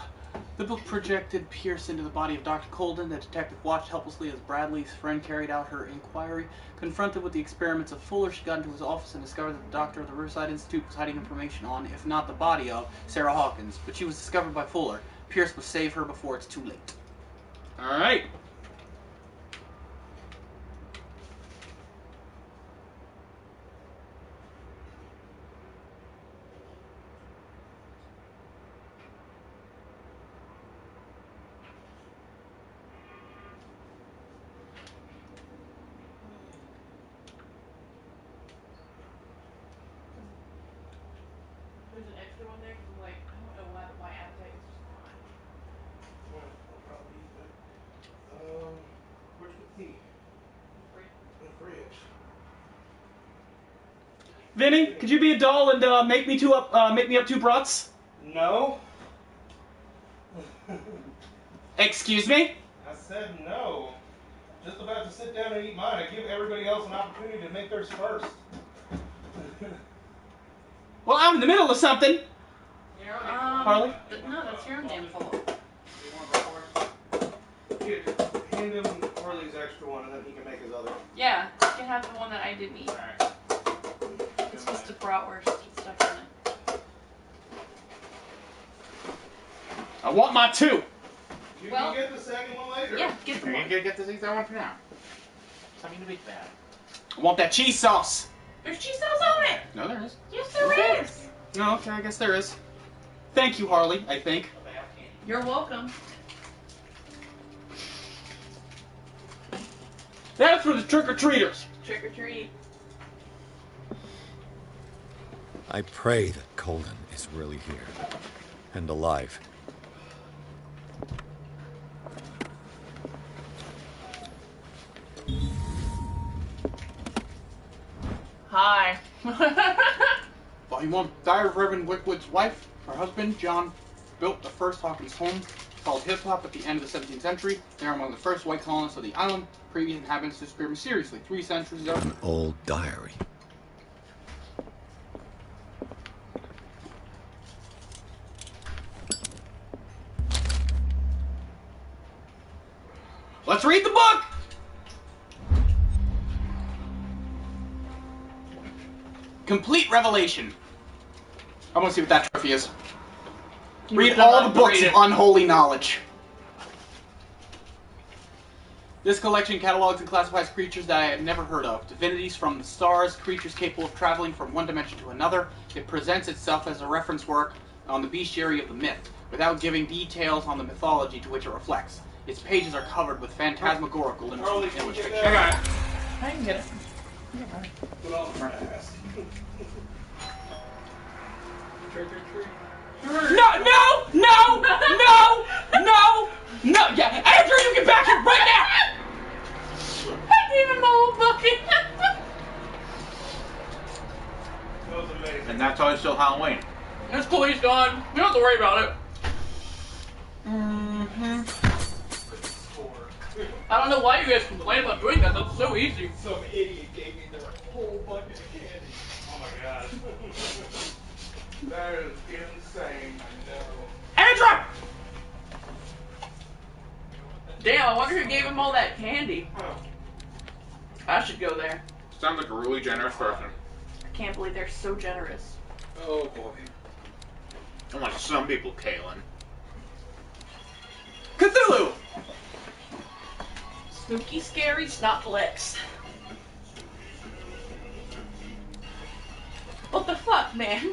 The book projected Pierce into the body of Dr. Colden. The detective watched helplessly as Bradley's friend carried out her inquiry. Confronted with the experiments of Fuller, she got into his office and discovered that the doctor of the Riverside Institute was hiding information on, if not the body of, Sarah Hawkins. But she was discovered by Fuller. Pierce must save her before it's too late. Alright. There's an extra one there because I'm like, I don't know why, but my appetite is just gone. Well, I'll probably eat that. Where's the tea? In the fridge. Vinny, could you be a doll and make me up two brats? No. Excuse me? I said no. Just about to sit down and eat mine. I give everybody else an opportunity to make theirs first. Well, I'm in the middle of something. Harley? No, that's your own damn fault. Here, hand him Harley's extra one and then he can make his other. Yeah, you can have the one that I didn't eat. It's just a bratwurst stuff in it. I want my two. You Well, can get the second one later. Yeah, get the You're one. gonna get this that one for now. Something to be bad. I want that cheese sauce. There's cheese sauce on it! No, there is. Yes, there is! No, okay, I guess there is. Thank you, Harley, I think. You're welcome. That's for the trick-or-treaters. Trick or treat. I pray that Colden is really here. And alive. Hi. Volume 1. Diary of Reverend Wickwood's wife. Her husband, John, built the first Hawkins home. called hip-hop at the end of the 17th century. They are among the first white colonists of the island. Previous inhabitants disappeared mysteriously 3 centuries ago. An old diary. Let's read the book! Complete Revelation. I want to see what that trophy is. Read all the books of unholy knowledge. This collection catalogs and classifies creatures that I had never heard of. Divinities from the stars, creatures capable of traveling from one dimension to another. It presents itself as a reference work on the bestiary of the myth, without giving details on the mythology to which it reflects. Its pages are covered with phantasmagorical illustrations. I got it. I can get it. Put on the mask. Trick or treat. No! Yeah, Andrew, you get back here right now! I gave him the whole bucket. That was amazing. And that's why it's still Halloween. It's cool, he's gone. We don't have to worry about it. I don't know why you guys complain about doing that. That's so easy. Some idiot gave me their whole bucket of candy. Oh my god. That is insane. Andrew! Damn, I wonder who gave him all that candy. I should go there. Sounds like a really generous person. I can't believe they're so generous. Oh boy. Unlike some people, Kaylin. Cthullu! Spooky, scary, snot licks. What the fuck, man?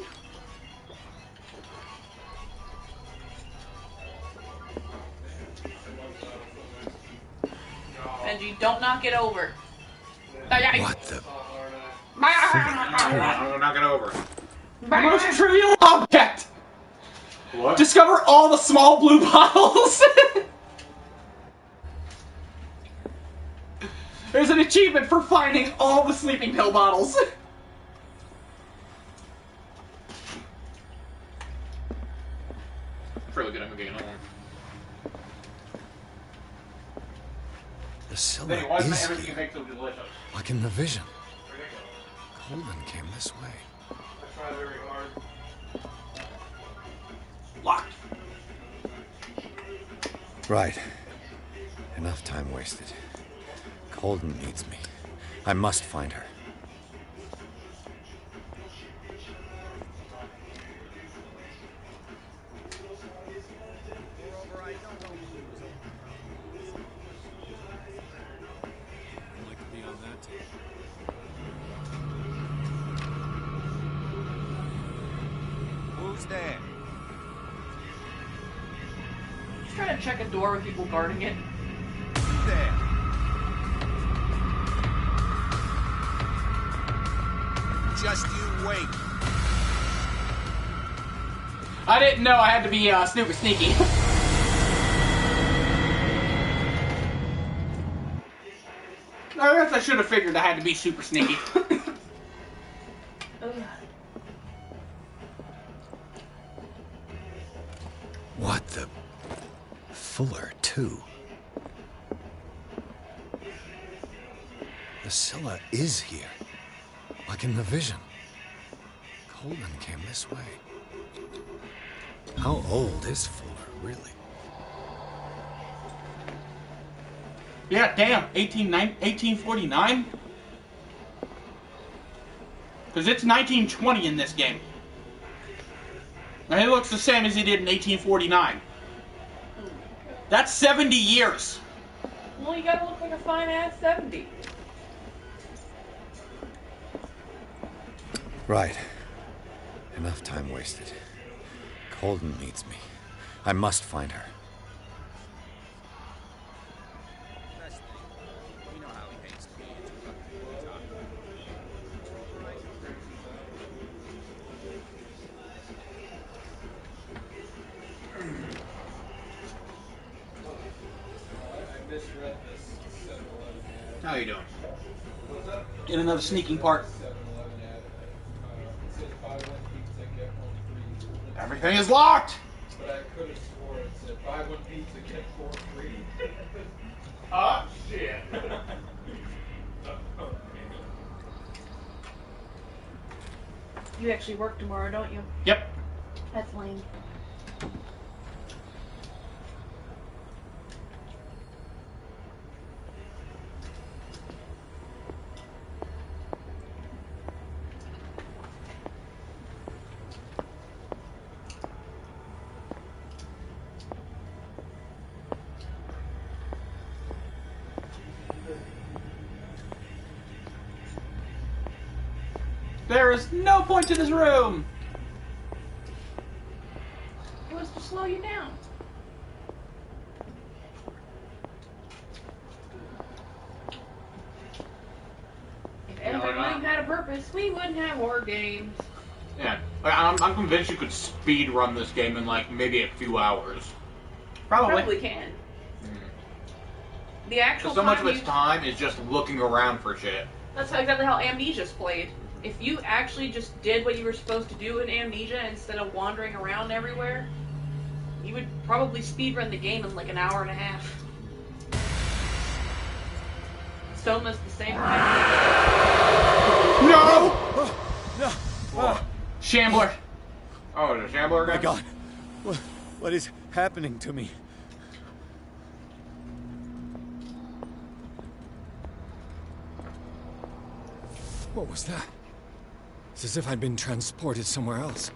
Benji, don't knock it over. What the? I'm knock it over. The most trivial object! What? Discover all the small blue bottles! There's an achievement for finding all the sleeping pill bottles. Fairly good at getting along. The Scylla Hey, why is is everything here, make so delicious? like in the vision. Colden came this way. I tried very hard. Locked. Right. Enough time wasted. Colden needs me. I must find her. Who's there? Just trying to check a door with people guarding it. There. Just you wait. I didn't know I had to be super sneaky. I guess I should have figured I had to be super sneaky. What the? Fuller, too. The Scylla is here. Like in the vision. Colden came this way. How old is Fuller, really? Yeah, damn. 1849? Because it's 1920 in this game. And he looks the same as he did in 1849. That's 70 years. Well, you gotta look like a fine-ass 70. Right. Enough time wasted. Colden needs me. I must find her. How you doing? In another sneaking part. Everything is locked! buy one pizza, get 4 free. Ah, shit. You actually work tomorrow, don't you? Yep. That's lame. There is no point to this room! It was to slow you down. If every room had a purpose, we wouldn't have horror games. Yeah, I'm convinced you could speed run this game in like maybe a few hours. Probably can. The actual So much time of its time is just looking around for shit. That's exactly how Amnesia's played. If you actually just did what you were supposed to do in Amnesia instead of wandering around everywhere, you would probably speedrun the game in like an hour and a half. Soma's the same way. No! No! Shambler! Oh, the Shambler again? My God. What is happening to me? What was that? It's as if I'd been transported somewhere else.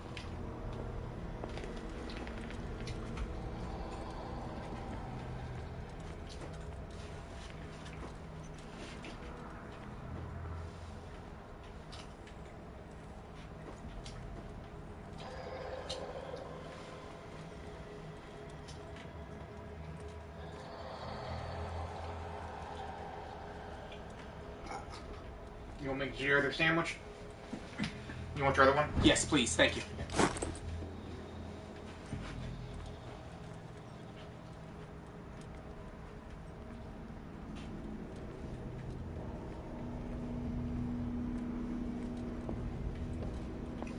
You want me to get your other sandwich? You want your other one? Yes, please. Thank you.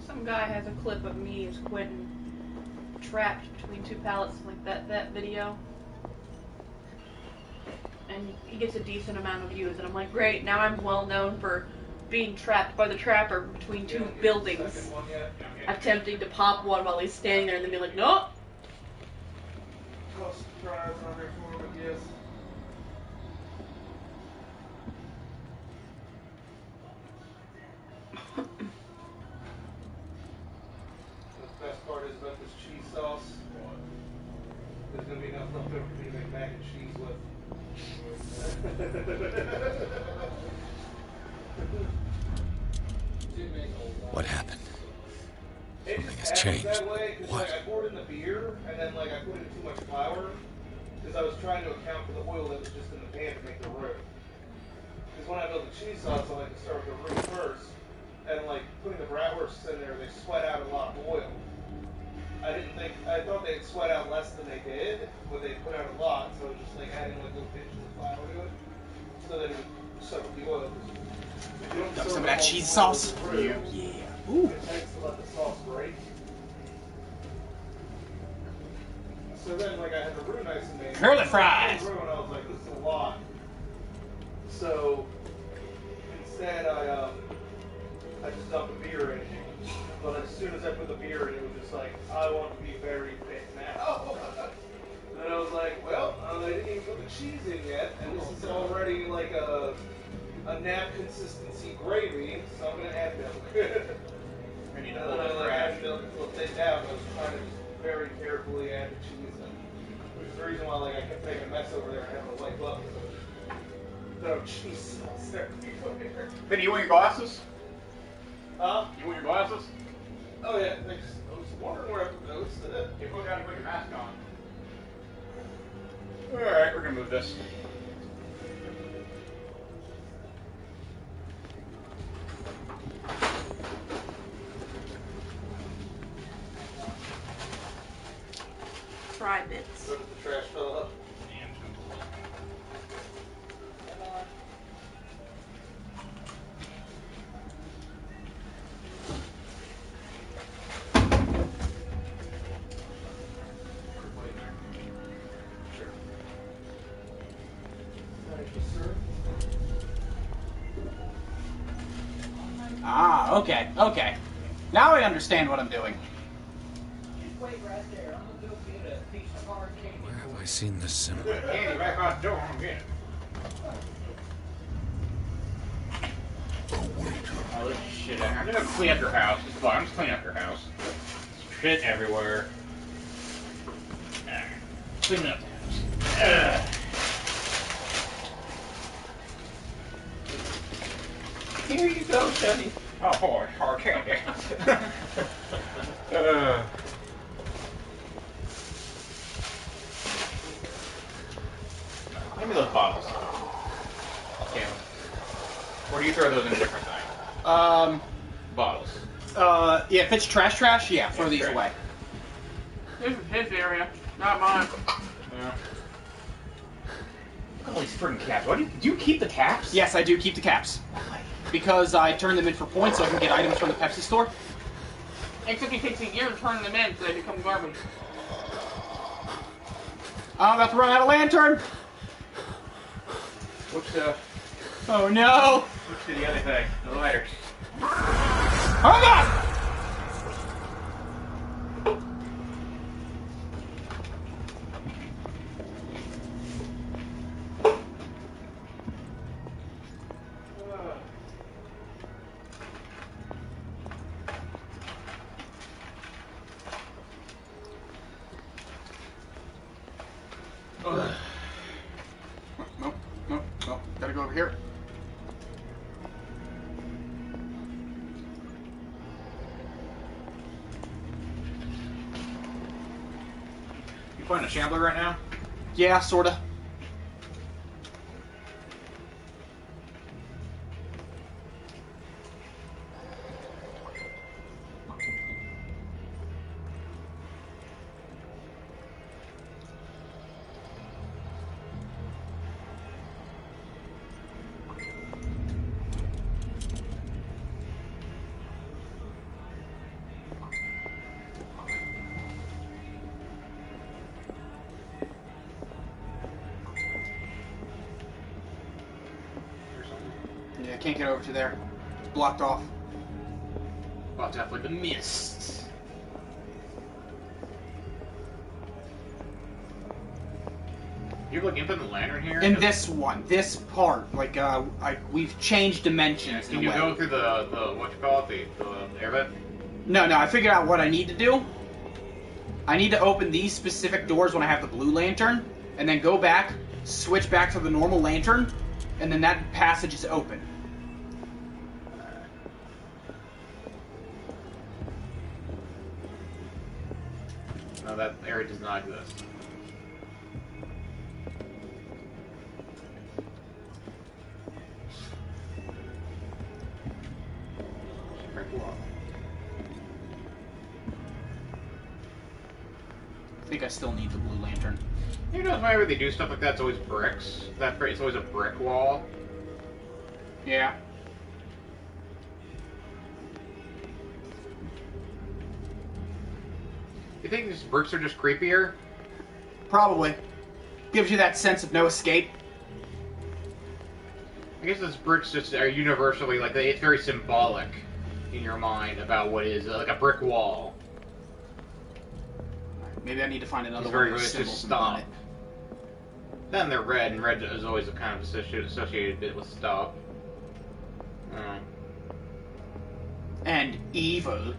Some guy has a clip of me as Quentin trapped between two pallets like that video. And he gets a decent amount of views, and I'm like, great, now I'm well known for being trapped by the trapper between two buildings, attempting to pop one while he's standing there, and then be like, nope. The best part is about this cheese sauce. There's gonna be enough left over for me to make mac and cheese with. What happened? It Something has just happened changed. that way, 'cause, What? like, I poured in the beer, and then like I put in too much flour, because I was trying to account for the oil that was just in the pan to make the roux. Because when I build the cheese sauce, I like to start with the roux first, and like putting the bratwursts in there, they sweat out a lot of oil. I thought they'd sweat out less than they did, but they put out a lot, so I was just like adding like little pinches of flour to it, so that it would soak up the oil. If you don't Got soak some of up that all cheese the oil sauce? with roux, Yeah. Ooh. It tends to let the sauce break. So then, like, I had the roux nice and made. Curly fries! And I was like, this is a lot. So instead, I just dumped the beer in. But as soon as I put the beer in, it was just like, I want to be very thick now. And then I was like, well, I didn't even put the cheese in yet, and this is already like a nap consistency gravy, so I'm gonna add milk. I need And to then hold I it like fresh. added milk until it thinned out. I was trying to just very carefully add the cheese in. Which is the reason why like I kept making a mess over there and having to wipe up. Throw cheese sauce everywhere. Hey, do you want your glasses? Huh? You want your glasses? Oh yeah, thanks. I was wondering where I put those. You put down to put your mask on. Alright, we're gonna move this. Fry bits. Where did the trash fill up? okay, okay. Now I understand what I'm doing. Wait right there. I'm gonna go get a piece of hard candy. Where have I seen this symbol? Candy back out the door. I'm getting it. Oh, there's shit out here. I'm gonna clean up your house. It's fine. I'm just cleaning up your house. Shit everywhere. Cleaning up the house. Here you go, Sonny. Oh boy, hard candy. Give me those bottles. Okay. Or do you throw those in a different thing? Bottles. Yeah, if it's trash, yeah, throw these away. This is his area, not mine. Yeah. Look at all these freaking caps. Why do you keep the caps? Yes, I do keep the caps. Because I turn them in for points so I can get items from the Pepsi store. Except it takes a year to turn them in so they become garbage. I'm about to run out of lantern. Oh no! What's the other thing? The lighter. Oh god! Nope. Gotta go over here. You find a shambler right now? Yeah, sorta. Yeah, can't get over to there. Blocked off. Blocked off with the mist. You have like infinite lantern here? In this one, this part, like we've changed dimensions. Can you go through the what you call it, the air vent? No, I figured out what I need to do. I need to open these specific doors when I have the blue lantern, and then go back, switch back to the normal lantern, and then that passage is open. No, that area does not exist. I think I still need the blue lantern. You know, whenever they do stuff like that, it's always bricks. It's always a brick wall. Yeah. You think these bricks are just creepier? Probably. Gives you that sense of no escape. I guess those bricks just are universally, like, it's very symbolic in your mind about what is, like, a brick wall. Maybe I need to find another It's one very of those good to symbols and stop. burn it. Then they're red, and red is always a kind of associated bit with stop. And evil.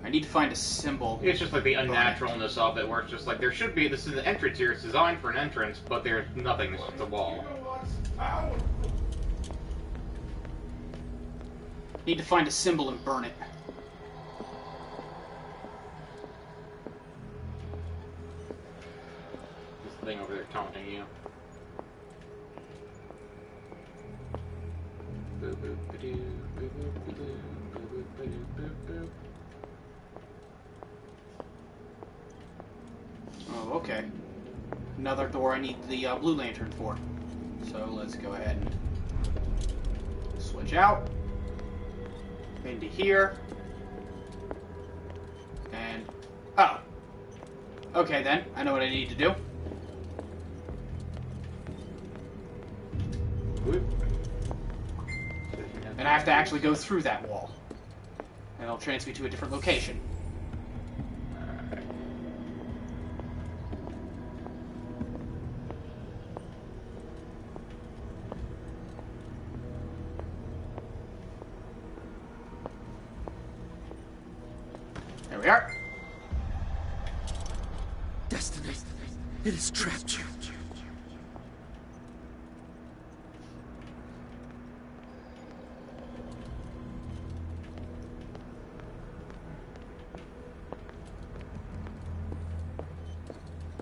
I need to find a symbol. It's just like the unnaturalness of it, where it's just like, there should be, this is an entrance here, it's designed for an entrance, but there's nothing, it's just a wall. Need to find a symbol and burn it. This thing over there taunting you. Oh, okay. Another door I need the blue lantern for. So let's go ahead and switch out. Into here. And... oh. Okay then, I know what I need to do. I have to actually go through that wall. And it'll transfer me to a different location. There we are. Destiny, it has trapped you.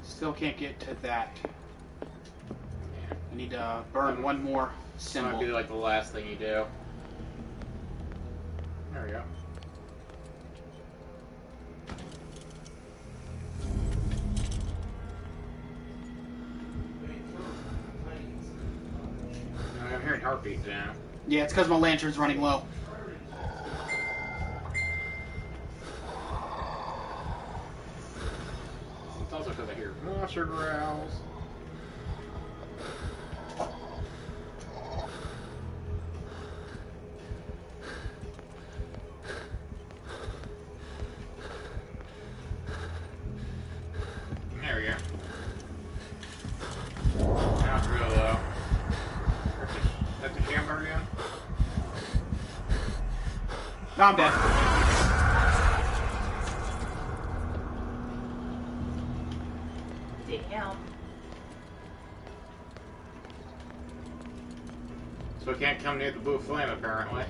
Still can't get to that. I need to burn one more symbol. Might be like the last thing you do. There we go. I'm hearing heartbeats now. Yeah, it's because my lantern's running low. It's also because I hear monster growls. There we go. Now it's real low. That's the camera again? No, I'm dead. Damn. So we can't come near the blue flame, apparently.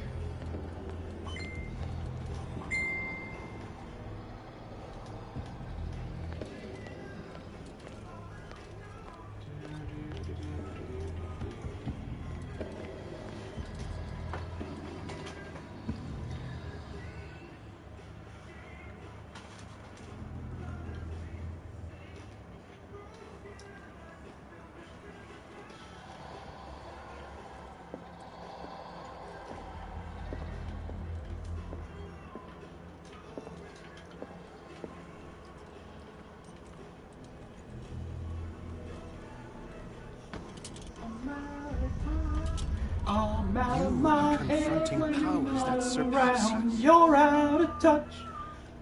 I'm out of my head confronting when powers that you're surpass around. us. You're out of touch.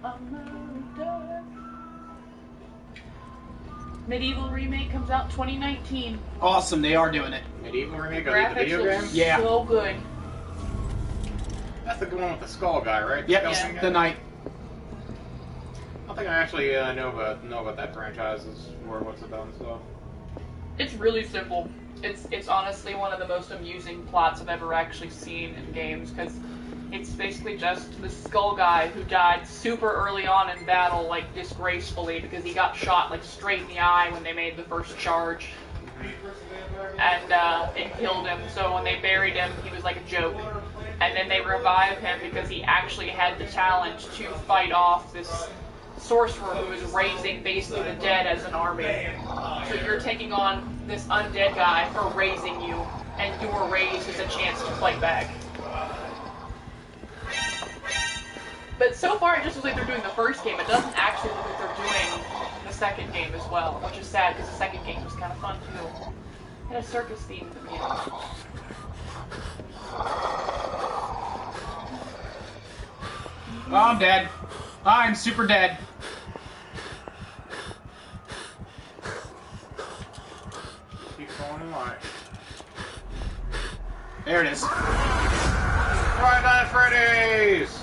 I'm out of touch. Medieval remake comes out 2019. Awesome, they are doing it. Medieval remake of the Graphics video look game? Yeah. so good. That's the one with the skull guy, right? Yep, Skull the guy? knight. I don't think I actually know about that franchise or what's about and stuff. It's really simple. It's honestly one of the most amusing plots I've ever actually seen in games, because it's basically just the skull guy who died super early on in battle, like disgracefully, because he got shot like straight in the eye when they made the first charge, and it killed him. So when they buried him, he was like a joke, and then they revive him because he actually had the talent to fight off this sorcerer who is raising basically the dead as an army. So you're taking on this undead guy for raising you, and your raise is a chance to fight back. But so far it just looks like they're doing the first game. It doesn't actually look like they're doing the second game as well, which is sad because the second game was kind of fun too. It had a circus theme at the beginning. Oh, I'm dead. I'm super dead. Keep going in line. There it is. Friday Night Freddy's!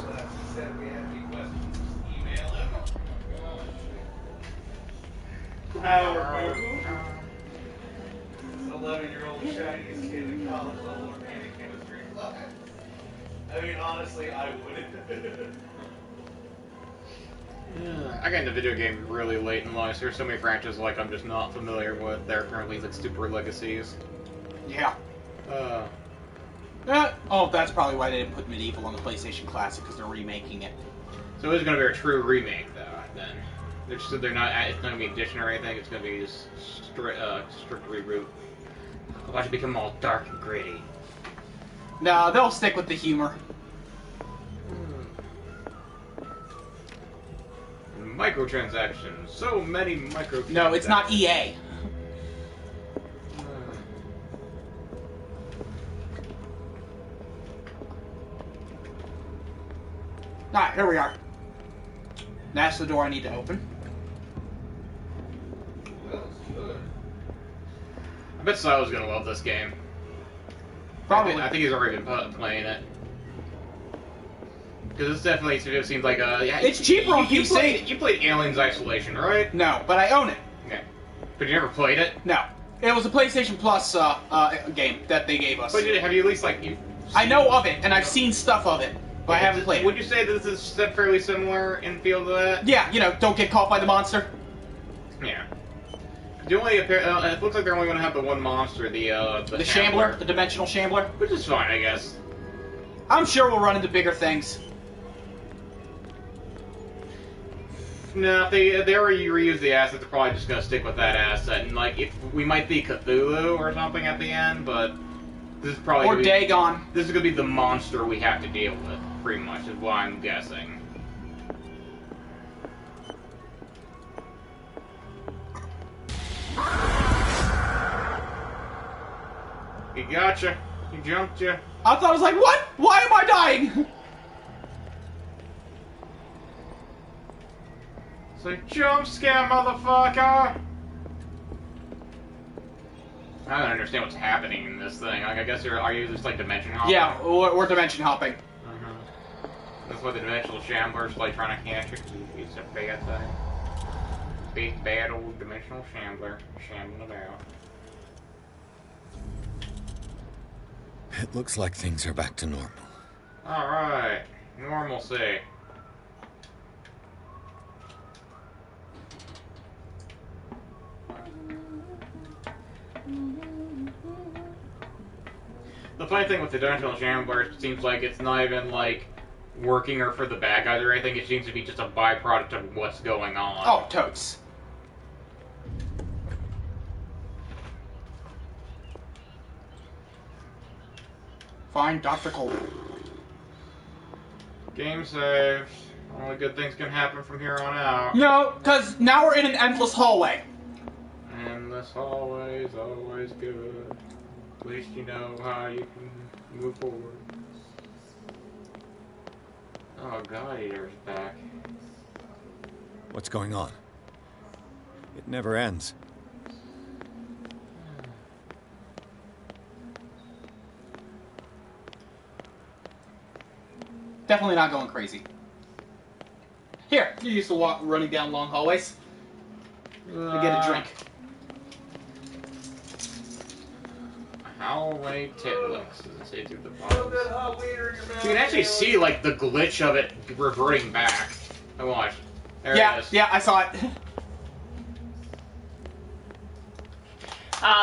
Our 11-year-old shiniest kid in college level organic chemistry class. I mean, honestly, I wouldn't. I got into video games really late in life. There's so many franchises like I'm just not familiar with. They're currently like super legacies. Yeah. Oh, that's probably why they didn't put Medieval on the PlayStation Classic, because they're remaking it. So it's going to be a true remake, though. Then they're not. It's not going to be an addition or anything. It's going to be just strict reboot. Watch it become all dark and gritty. No, they'll stick with the humor. Microtransactions. So many microtransactions. No, it's not EA. Alright, here we are. That's the door I need to open. I bet Silo's gonna love this game. Probably. I think he's already been playing it. Because this definitely seems like a... Yeah, it's cheaper on PC. You played Aliens Isolation, right? No, but I own it. Okay. But you never played it? No. It was a PlayStation Plus game that they gave us. But have you at least, like... I know of it, and I've seen stuff of it, but I haven't played it. Would you say that this is fairly similar in feel to that? Yeah, you know, don't get caught by the monster. Yeah. The only it looks like they're only going to have the one monster, the Shambler, the Dimensional Shambler. Which is fine, I guess. I'm sure we'll run into bigger things. No, if they already reuse the asset, they're probably just going to stick with that asset. And, like, if we might be Cthullu or something at the end, but this is probably... Or Dagon. This is going to be the monster we have to deal with, pretty much, is what I'm guessing. He gotcha. He jumped you. I thought I was like, what? Why am I dying? It's a jump scare, motherfucker! I don't understand what's happening in this thing. Like, I guess are you just like dimension hopping? Yeah, or dimension hopping. That's why the dimensional shambler's like trying to catch you. He's a bad thing. Big bad old dimensional shambler shambling about. It looks like things are back to normal. Alright. Normalcy. The funny thing with the dimensional shambler, it seems like it's not even like working or for the bad guys or anything. It seems to be just a byproduct of what's going on. Oh, totes. Find Dr. Cole. Game saved. Only good things can happen from here on out. No, because now we're in an endless hallway. Endless hallway is always good. At least you know how you can move forward. Oh, God Eater's back. What's going on? It never ends. Definitely not going crazy. Here, you used to walk running down long hallways. To get a drink. Hallway titlets, does it say through the bottom? You can actually see like the glitch of it reverting back. I watched. There it is. Yeah, I saw it.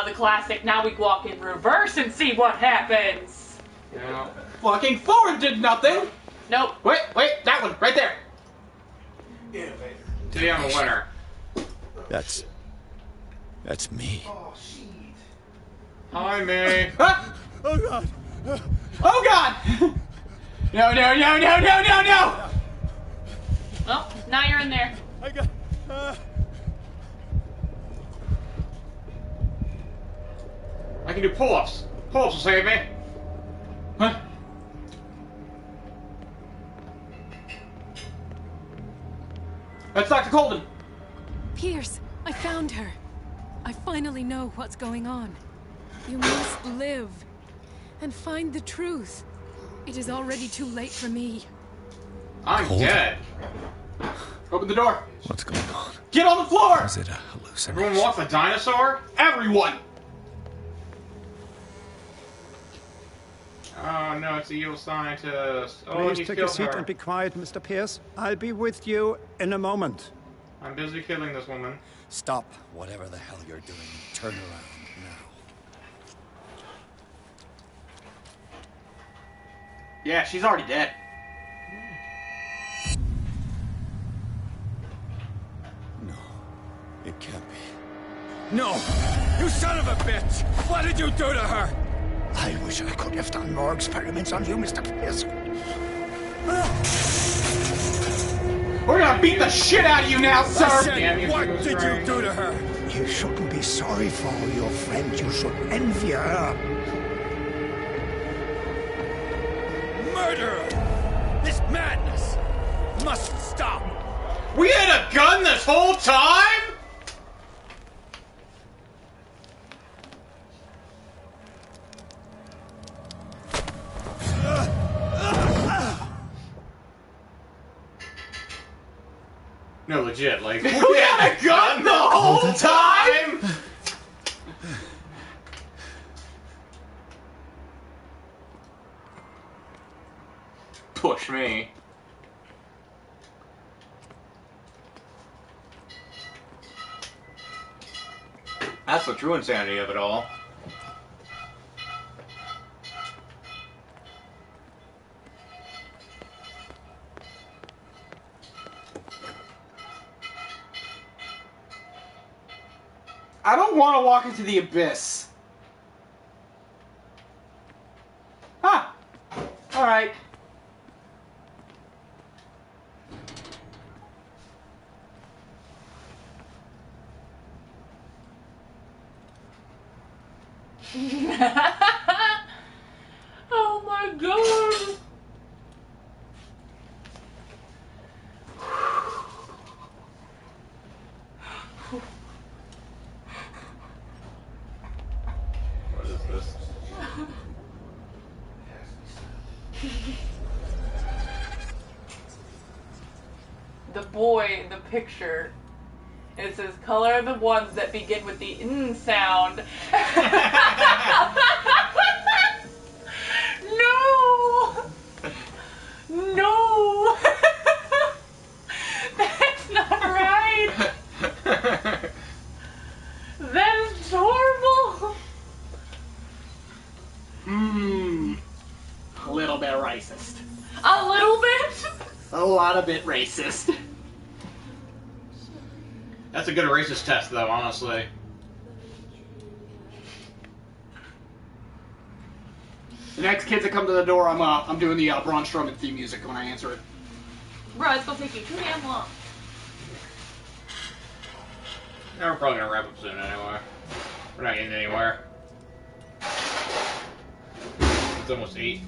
The classic, now we walk in reverse and see what happens. Yeah. Walking forward did nothing. Nope. Wait, that one, right there. Today I'm a winner. That's me. Hi, May. Ah! Oh, God. Oh, God! No. Well, now you're in there. I got... I can do pull-ups. Pull-ups will save me. Huh? That's Dr. Colden. Pierce, I found her. I finally know what's going on. You must live and find the truth. It is already too late for me. I'm dead. Open the door. What's going on? Get on the floor! Is it a hallucination? Everyone wants a dinosaur? Everyone! Oh no, it's a evil scientist. Oh, Please he take a killed seat her. and be quiet, Mr. Pierce. I'll be with you in a moment. I'm busy killing this woman. Stop whatever the hell you're doing. Turn around now. Yeah, she's already dead. No, it can't be. No! You son of a bitch! What did you do to her? I wish I could have done more experiments on you, Mr. Pierce. We're gonna beat the shit out of you now, sir! What did you do to her? You shouldn't be sorry for your friend. You should envy her. Murderer! This madness! must stop! We had a gun this whole time?! No, legit, like, we had a gun the whole time?! Push me. That's the true insanity of it all. I don't want to walk into the abyss. Ah! Alright. Oh my god! What is this? The boy in the picture. It says, color the ones that begin with the N sound. No! No! That's not right! That is horrible! A little bit racist. A little bit? A lot of bit racist. That's a good racist test, though, honestly. The next kids that come to the door, I'm doing the Braun Strowman theme music when I answer it. Bro, it's gonna take you too damn long. Yeah, we're probably gonna wrap up soon anyway. We're not getting anywhere. It's almost 8.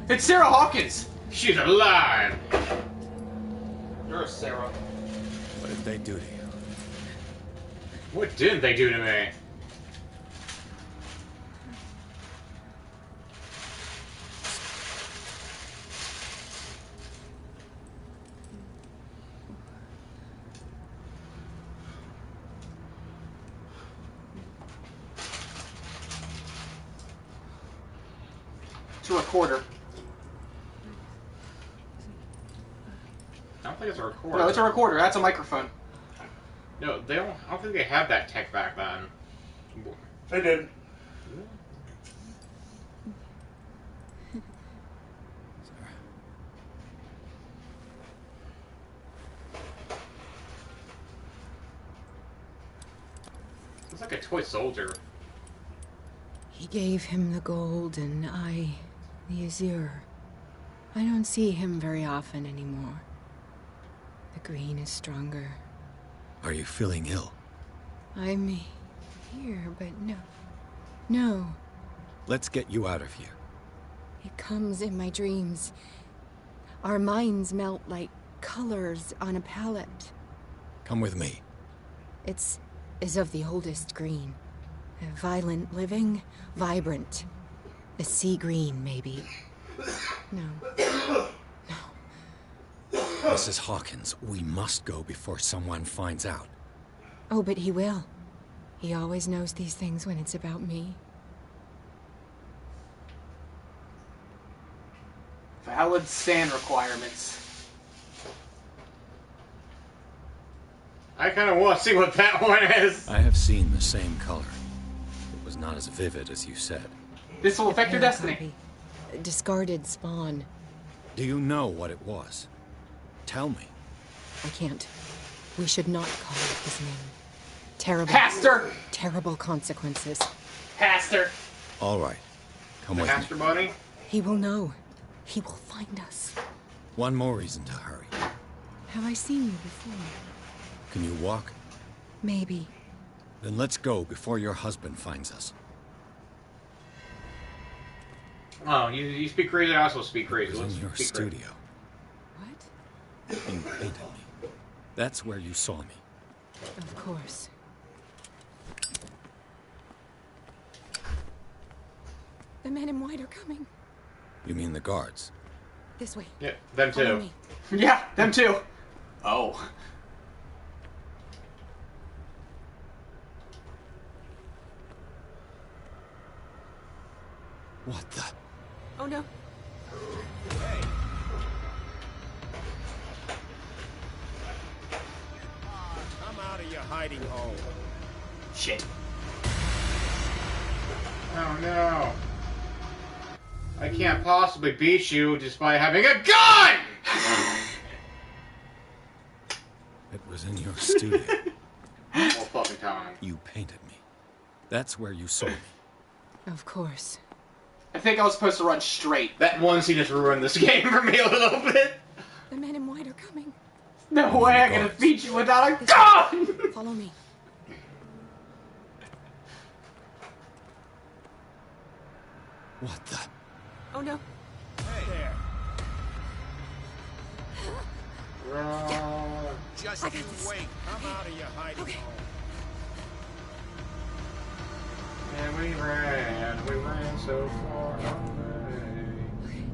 It's Sarah Hawkins! She's alive! You're a Sarah. What did they do to you? What didn't they do to me? It's a recorder. I don't think it's a recorder. No, it's a recorder. That's a microphone. No, they don't. I don't think they had that tech back then. They did. It's like a toy soldier. He gave him the gold and I the azure. I don't see him very often anymore. The green is stronger. Are you feeling ill? I'm here, but no. No. Let's get you out of here. It comes in my dreams. Our minds melt like colors on a palette. Come with me. It's of the oldest green. A violent living, vibrant. A sea green, maybe. No. Mrs. Hawkins, we must go before someone finds out. Oh, but he will. He always knows these things when it's about me. Valid sand requirements. I kind of want to see what that one is. I have seen the same color. It was not as vivid as you said. This will affect your destiny. Copy. Discarded spawn. Do you know what it was? Tell me. I can't. We should not call it his name. Terrible. Pastor! Terrible consequences. Pastor! All right. Come with Pastor me. Buddy? He will know. He will find us. One more reason to hurry. Have I seen you before? Can you walk? Maybe. Then let's go before your husband finds us. Oh, you speak crazy, I also speak crazy. It was Let's in your speak studio. What? You painted me. That's where you saw me. Of course. The men in white are coming. You mean the guards? This way. Yeah, them Follow too. me. Yeah, them too. Oh. What the? Oh no. Come out of your hiding hole. Shit. Oh no. I can't possibly beat you just by having a gun! It was in your studio. All fucking time. You painted me. That's where you saw me. Of course. I think I was supposed to run straight. That one scene just ruined this game for me a little bit. The men in white are coming. No way I'm gonna beat you without a gun! Follow me. What the? Oh no. Hey there. Just you wait. Come out of your hiding hole. And we ran so far away.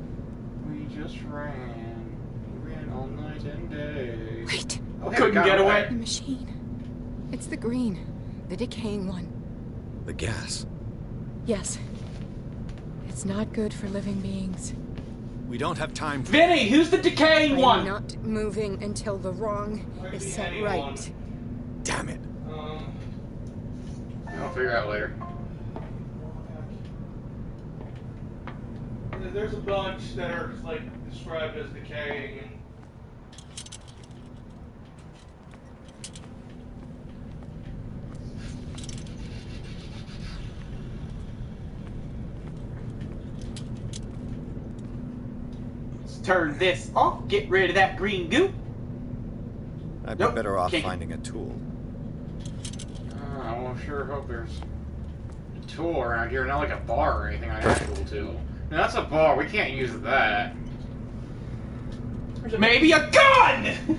We just ran. We ran all night and day. Wait. Okay, Couldn't get away. The machine. It's the green. The decaying one. The gas. Yes. It's not good for living beings. We don't have time for... Vinny, who's the decaying one? I'm not moving until the wrong is set right. Damn it. I'll figure out later. There's a bunch that are like described as decaying and Turn this off, get rid of that green goo. I'd be better off can't. finding a tool. I will sure hope there's a tool around here, not like a bar or anything I have a tool to. Now, that's a bar, we can't use that. Maybe a gun!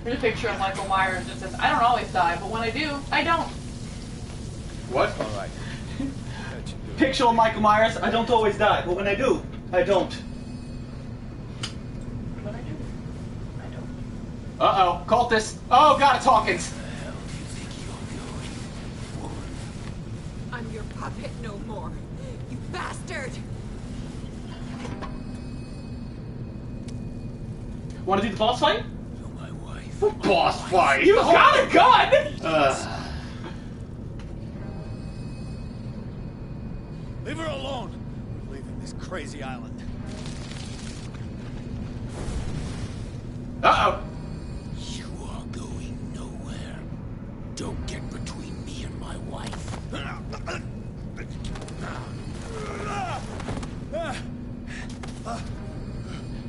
There's a picture of Michael Myers that says, I don't always die, but when I do, I don't. What? All right. Picture of Michael Myers, I don't always die, but when I do, I don't. When I do, I don't. Uh-oh, cultist. Oh, God, it's Hawkins. I'm your puppet no more. You bastard! Want to do the boss fight? My wife. Boss fight! You got a gun! Leave her alone. We're leaving this crazy island. Uh-oh. You are going nowhere. Don't get between me and my wife.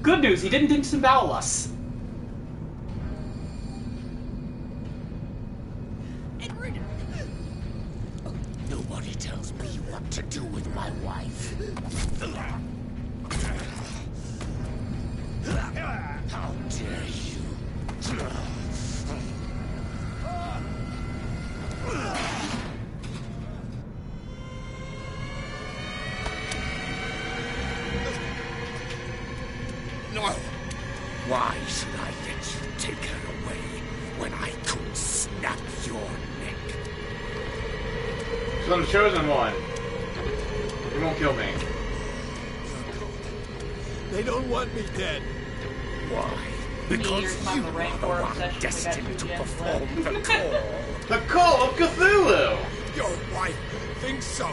Good news, he didn't disembowel us. Nobody tells me what to do with my wife. How dare you? No! Why should I let you take her away when I could snap your neck? So I'm the chosen one. You won't kill me. They don't want me dead. Why? Because you are the one destined to perform the call. The call of Cthulhu! Your wife thinks so.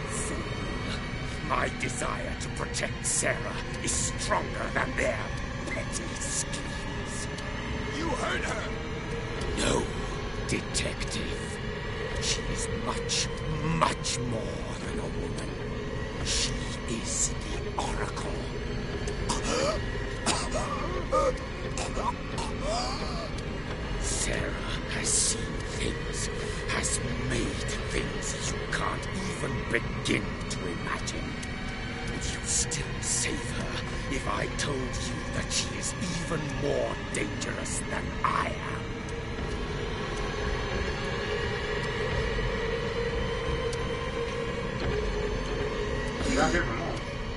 Fool. My desire to protect Sarah is stronger than their petty schemes. You hurt her. No, detective. She is much, much more than a woman. She is the Oracle. Sarah has seen things, has made things you can't even begin to imagine. you still save her if I told you that she is even more dangerous than I am?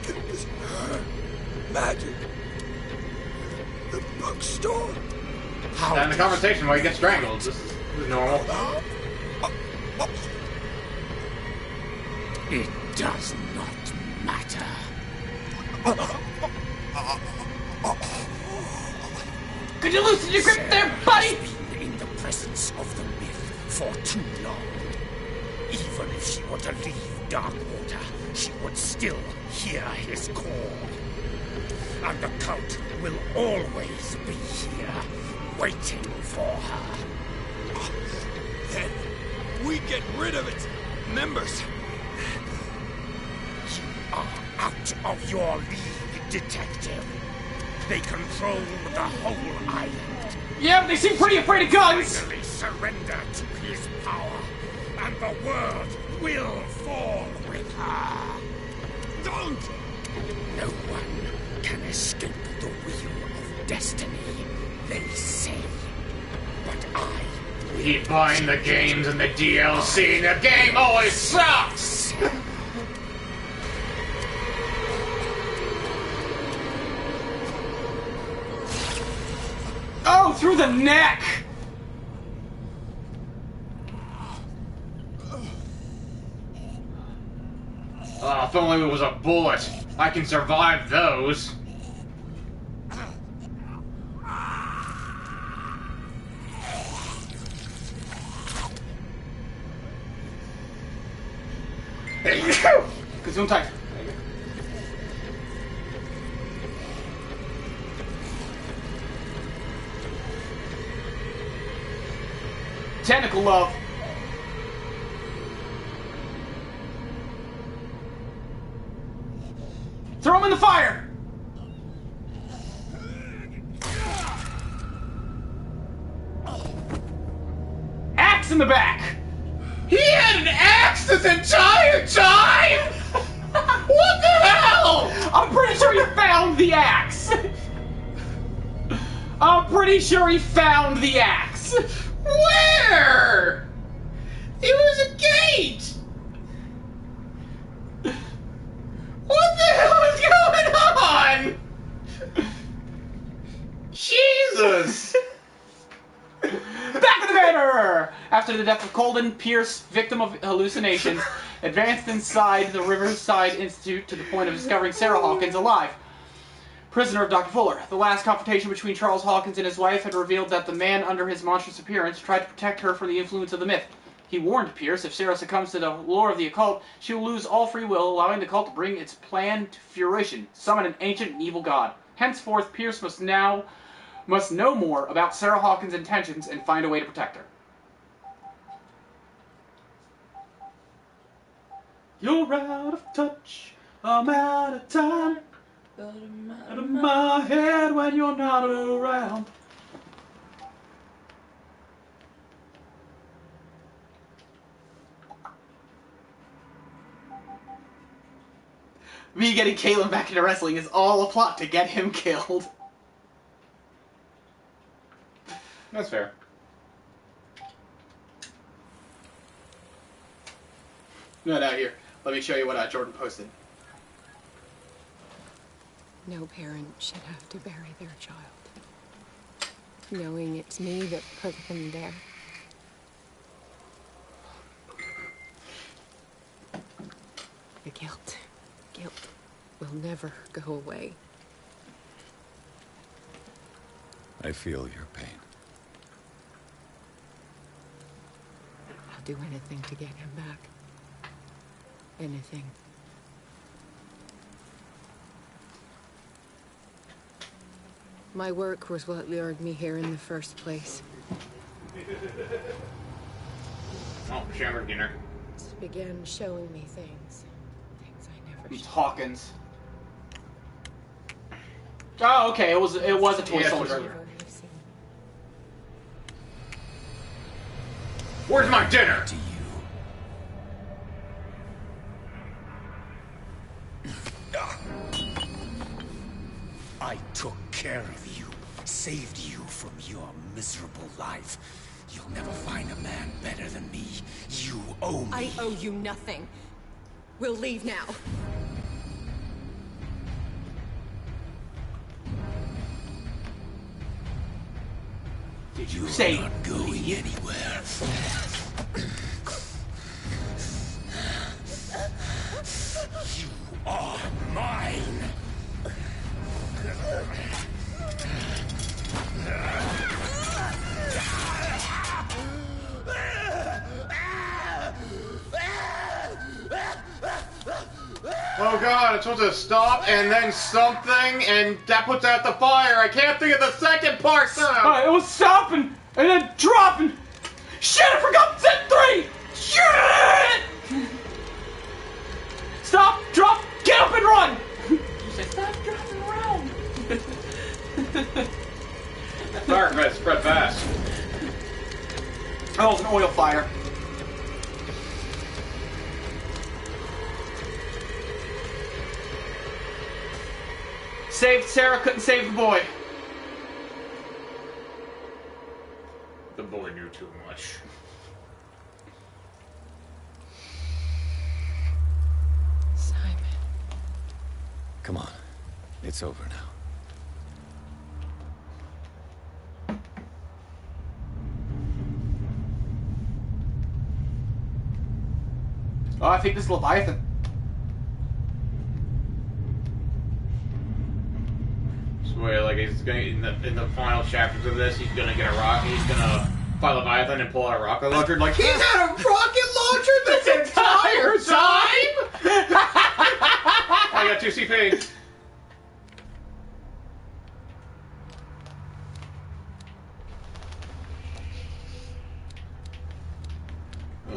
It was her magic. The bookstore. And the conversation while he gets strangled. This is normal. It does not matter. Could you loosen your grip there, buddy? Sarah has been in the presence of the myth for too long. Even if she were to leave Darkwater, she would still hear his call. And the cult will always be here, waiting for her. Then we get rid of its members. You are out of your league, detective. They control the whole island. Yeah, but they seem pretty afraid of guns! Finally surrender to his power, and the world will fall with her. Don't! No one can escape the wheel of destiny, they say. But I will. Keep buying the games and the DLC. The game always sucks! Oh, through the neck! Oh, if only it was a bullet. I can survive those. Gesundheit. Tentacle love. Throw him in the fire! Axe in the back! He had an axe this entire time?! What the hell?! I'm pretty sure he found the axe! I'm pretty sure he found the axe! Where?! It was a gate! What the hell is going on?! Jesus! Back to the manor! After the death of Colden, Pierce, victim of hallucinations, advanced inside the Riverside Institute to the point of discovering Sarah Hawkins alive, prisoner of Dr. Fuller. The last confrontation between Charles Hawkins and his wife had revealed that the man under his monstrous appearance tried to protect her from the influence of the myth. He warned Pierce if Sarah succumbs to the lure of the occult, she will lose all free will, allowing the cult to bring its plan to fruition, summon an ancient and evil god. Henceforth, Pierce must know more about Sarah Hawkins' intentions and find a way to protect her. You're out of touch, I'm out of time, out of my head when you're not around. Me getting Kalen back into wrestling is all a plot to get him killed. That's fair. No, here. Let me show you what Jordan posted. No parent should have to bury their child, knowing it's me that put them there. The guilt will never go away. I feel your pain. I'll do anything to get him back. Anything. My work was what lured me here in the first place. Oh, Shamrock dinner. It began showing me things I never It's saw. Hawkins. Oh, okay. It was a toy soldier. Where's my dinner? I took care of you, saved you from your miserable life. You'll never find a man better than me. You owe me. I owe you nothing. We'll leave now. Did you say you're not going anywhere? You are mine. Oh god, it's supposed to stop and then something, and that puts out the fire. I can't think of the second part now. It was stopping and then dropping. Shit, I forgot set 3! Shit! Stop, drop, get up and run! You said stop, drop, and run. Fire can spread fast. Oh, it was an oil fire. Saved Sarah, couldn't save the boy. The boy knew too much. Simon. Come on. It's over now. Oh, I think this is Leviathan. Where like he's gonna in the final chapters of this, he's gonna get a rocket. He's gonna fight Leviathan and pull out a rocket launcher. Like he's had a rocket launcher this entire time. I got 2 CP.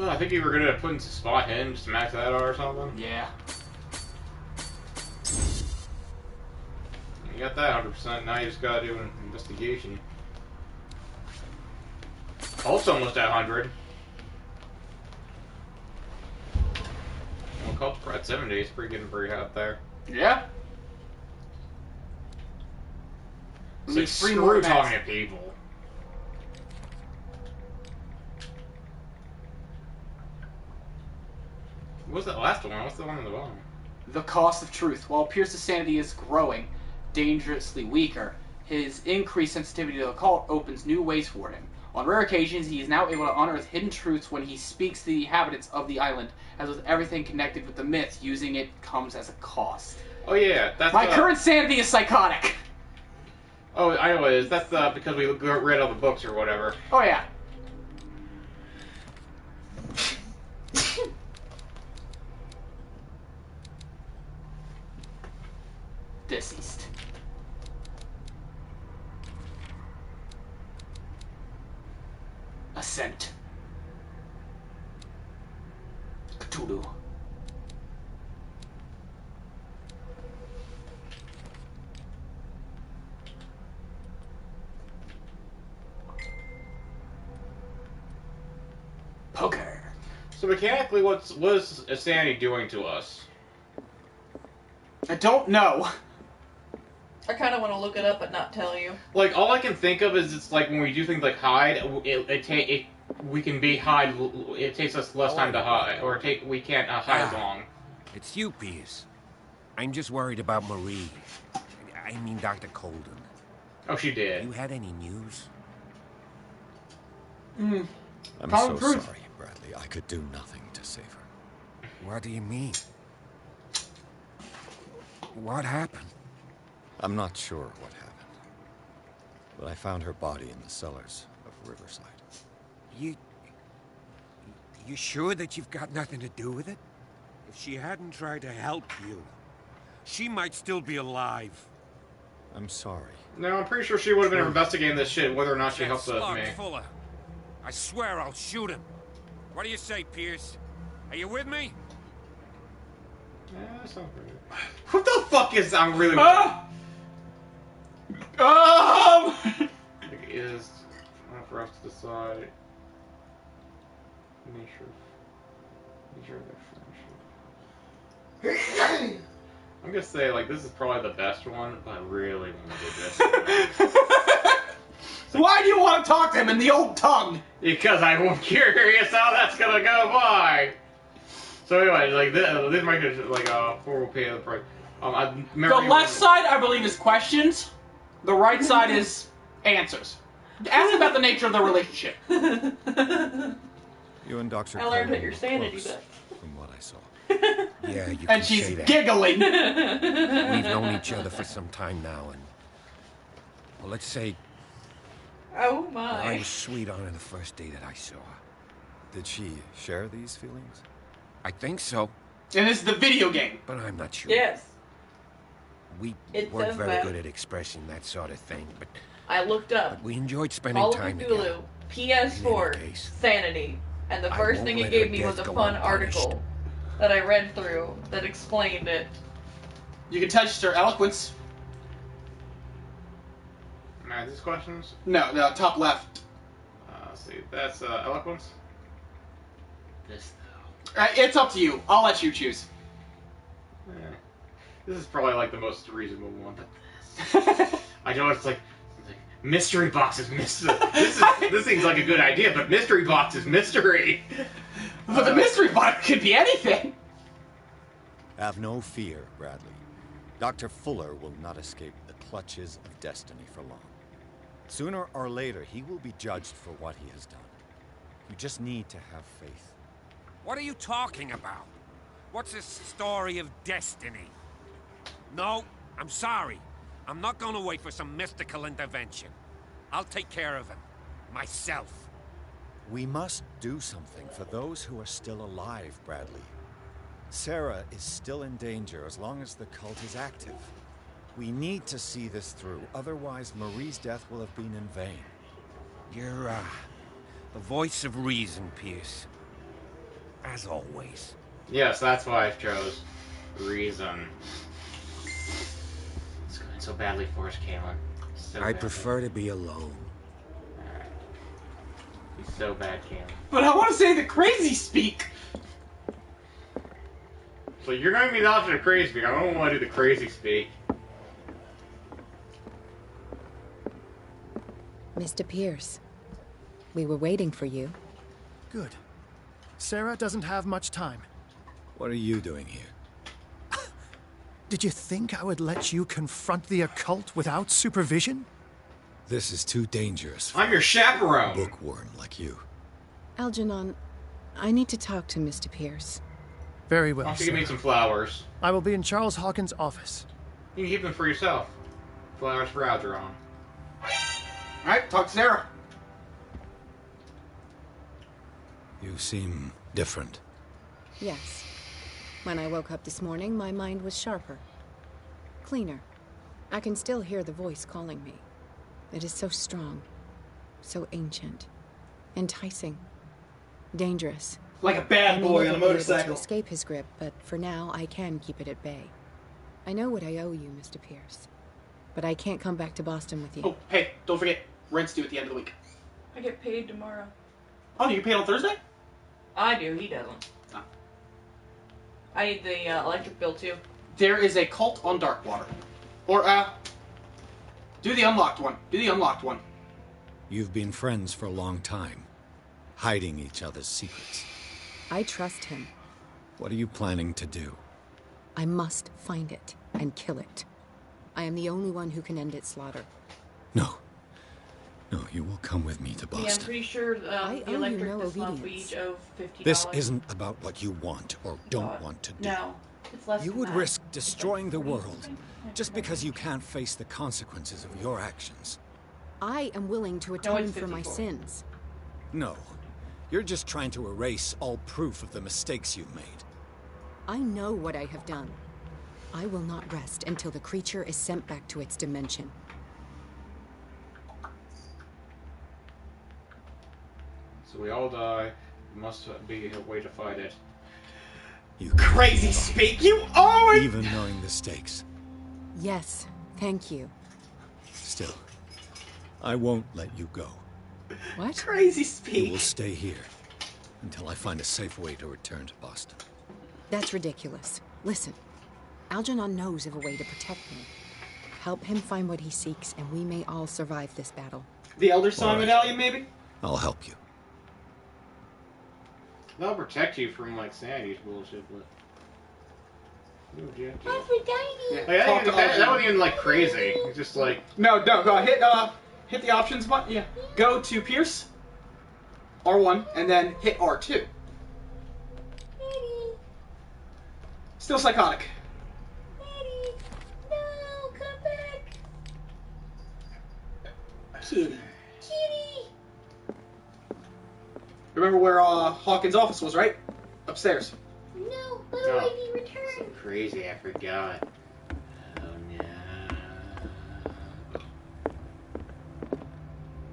I think you were gonna put in spot him just to max that out or something. Yeah. You got that 100%. Now you just gotta do an investigation. Pulse almost at 100. Well, Cult's at 70. It's getting pretty hot there. Yeah. It's like screw talking to people. What's the last one? What's the one on the bottom? The cost of truth. While Pierce's sanity is growing, dangerously weaker, his increased sensitivity to the occult opens new ways for him. On rare occasions, he is now able to unearth hidden truths when he speaks to the inhabitants of the island. As with everything connected with the myth, using it comes as a cost. Oh yeah, that's my current sanity is psychotic. Oh, I know it is. That's because we read all the books or whatever. Oh yeah. Deceased. Ascent. Cthullu. Poker. So mechanically, what is Sandy doing to us? I don't know. I kind of want to look it up but not tell you. Like, all I can think of is it's like when we do things like hide, we can be hide. It takes us less time to hide, or we can't hide as long. It's you, Pierce. I'm just worried about Marie. I mean, Dr. Colden. Oh, she did. You had any news? I'm so sorry, Bradley. I could do nothing to save her. What do you mean? What happened? I'm not sure what happened. But I found her body in the cellars of Riverside. You sure that you've got nothing to do with it? If she hadn't tried to help you, she might still be alive. I'm sorry. No, I'm pretty sure she would have been investigating this shit, whether or not she helped me. Fuller. I swear I'll shoot him. What do you say, Pierce? Are you with me? Yeah, that's not pretty. What the fuck is... I'm really... It is not for us to decide. Nature of their friendship. I'm gonna say, like, this is probably the best one, but I really want to do this. Why do you want to talk to him in the old tongue? Because I'm curious how that's gonna go by. So anyway, like, this might be like a 4 pay the price. The left side, I believe, is questions. The right side is answers. Ask about the nature of the relationship. You and Dr. I learned what your Cole sanity were close, does. from what I saw. Yeah, you can And she's say that. giggling. We've known each other for some time now, and well, let's say Oh I my. was sweet on her the first day that I saw her. Did she share these feelings? I think so, And this is the video game. but I'm not sure. Yes. We It weren't says very that. good at expressing that sort of thing, but I looked up. we enjoyed spending Call of time together. Cthullu, PS4, In any case, Sanity. And the I first won't thing it let gave her me was a death go fun unpunished. article that I read through that explained it. You can test her eloquence. Man, these questions? No, top left. Let's see. That's eloquence. This it's up to you. I'll let you choose. Yeah. This is probably like the most reasonable one, but I know it's like mystery box is mystery. This seems like a good idea, but mystery box is mystery. But the mystery box could be anything. Have no fear, Bradley. Dr. Fuller will not escape the clutches of destiny for long. Sooner or later, he will be judged for what he has done. You just need to have faith. What are you talking about? What's this story of destiny? No, I'm sorry. I'm not going to wait for some mystical intervention. I'll take care of him. Myself. We must do something for those who are still alive, Bradley. Sarah is still in danger as long as the cult is active. We need to see this through, otherwise Marie's death will have been in vain. You're, the voice of reason, Pierce. As always. Yes, that's why I chose reason. It's going so badly for us, Kalen. So I prefer to be alone. He's so bad, Kalen. But I want to say the crazy speak. So you're going to be the option of crazy speak. I don't want to do the crazy speak. Mr. Pierce, we were waiting for you. Good. Sarah doesn't have much time. What are you doing here? Did you think I would let you confront the occult without supervision? This is too dangerous for I'm your chaperone. a bookworm like you. Algernon, I need to talk to Mr. Pierce. Very well, Why don't you give me sir. some flowers? I will be in Charles Hawkins' office. You can keep them for yourself. Flowers for Algernon. Alright, talk to Sarah. You seem different. Yes. When I woke up this morning, my mind was sharper. Cleaner. I can still hear the voice calling me. It is so strong. So ancient. Enticing. Dangerous. Like a bad boy on a I may never be able motorcycle. to escape his grip, but for now, I can keep it at bay. I know what I owe you, Mr. Pierce. But I can't come back to Boston with you. Oh, hey, don't forget, rent's due at the end of the week. I get paid tomorrow. Oh, you get paid on Thursday? I do, he doesn't. Oh. I need the electric bill too. There is a cult on Darkwater. Or, do the unlocked one. Do the unlocked one. You've been friends for a long time, hiding each other's secrets. I trust him. What are you planning to do? I must find it and kill it. I am the only one who can end its slaughter. No. No, you will come with me to Yeah, I'm Boston. pretty sure I the owe you electric no this month we obedience. each owe $50. This isn't about what you want or don't God. want to do. No, it's less You than would that. risk destroying the world just because you can't face the consequences of your actions. I am willing to No, atone it's for my 54. sins. No. You're just trying to erase all proof of the mistakes you've made. I know what I have done. I will not rest until the creature is sent back to its dimension. So we all die. There must be a way to fight it. You Crazy speak, you always... Even knowing the stakes. Yes, thank you. Still, I won't let you go. What? Crazy You speak. will stay here until I find a safe way to return to Boston. That's ridiculous. Listen, Algernon knows of a way to protect me. Help him find what he seeks, and we may all survive this battle. The Elder Sign medallion, maybe? I'll help you. They'll protect you from, like, Sandy's bullshit, but... Yeah. That wasn't even, like, crazy. It's just like... No, hit the options button. Yeah. Go to Pierce, R1, and then hit R2. Still psychotic. No, come back. Kitty. Kitty. Remember where Hawkins' office was, right? Upstairs. No, little lady, return. So crazy, I forgot. Oh, no.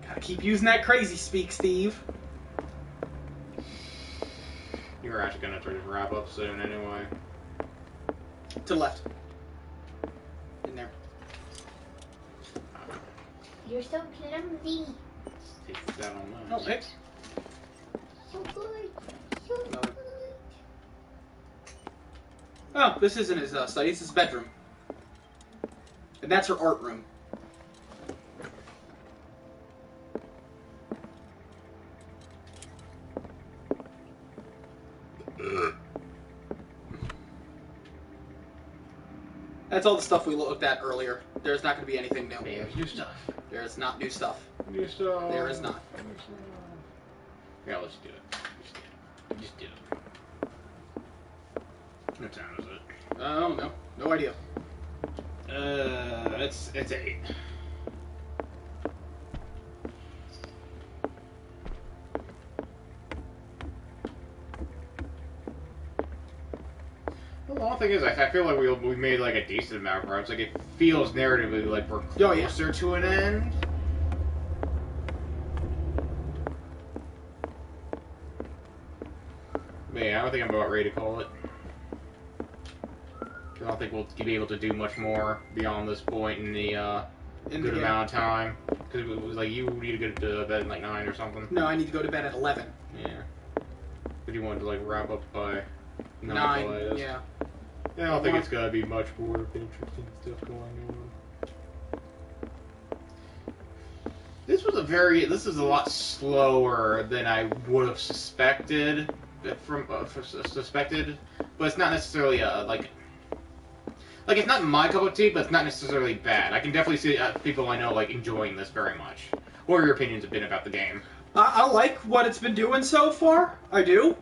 Gotta keep using that crazy speak, Steve. You were actually gonna try to wrap up soon anyway. To the left. In there. You're so clumsy. Take that on mine. Oh, hey. So good. So good. Oh, this isn't his study. It's his bedroom. And that's her art room. That's all the stuff we looked at earlier. There's not going to be anything new. There's new stuff. There is not new stuff. New stuff. There is not. Yeah, let's do it. Just do it. What time is it? Oh, no. No idea. It's 8. The long thing is, I feel like we made like a decent amount of progress. Like it feels narratively like we're closer to an end. But yeah, I don't think I'm about ready to call it. I don't think we'll be able to do much more beyond this point in the good amount of time. Because it was like you need to go to bed at like 9 or something. No, I need to go to bed at 11. Yeah. But you wanted to like wrap up by 9. Yeah. I don't think it's gonna be much more interesting stuff going on. This was a lot slower than I would have suspected but it's not necessarily like it's not my cup of tea, but it's not necessarily bad. I can definitely see people I know like enjoying this very much. What are your opinions have been about the game? I like what it's been doing so far. I do.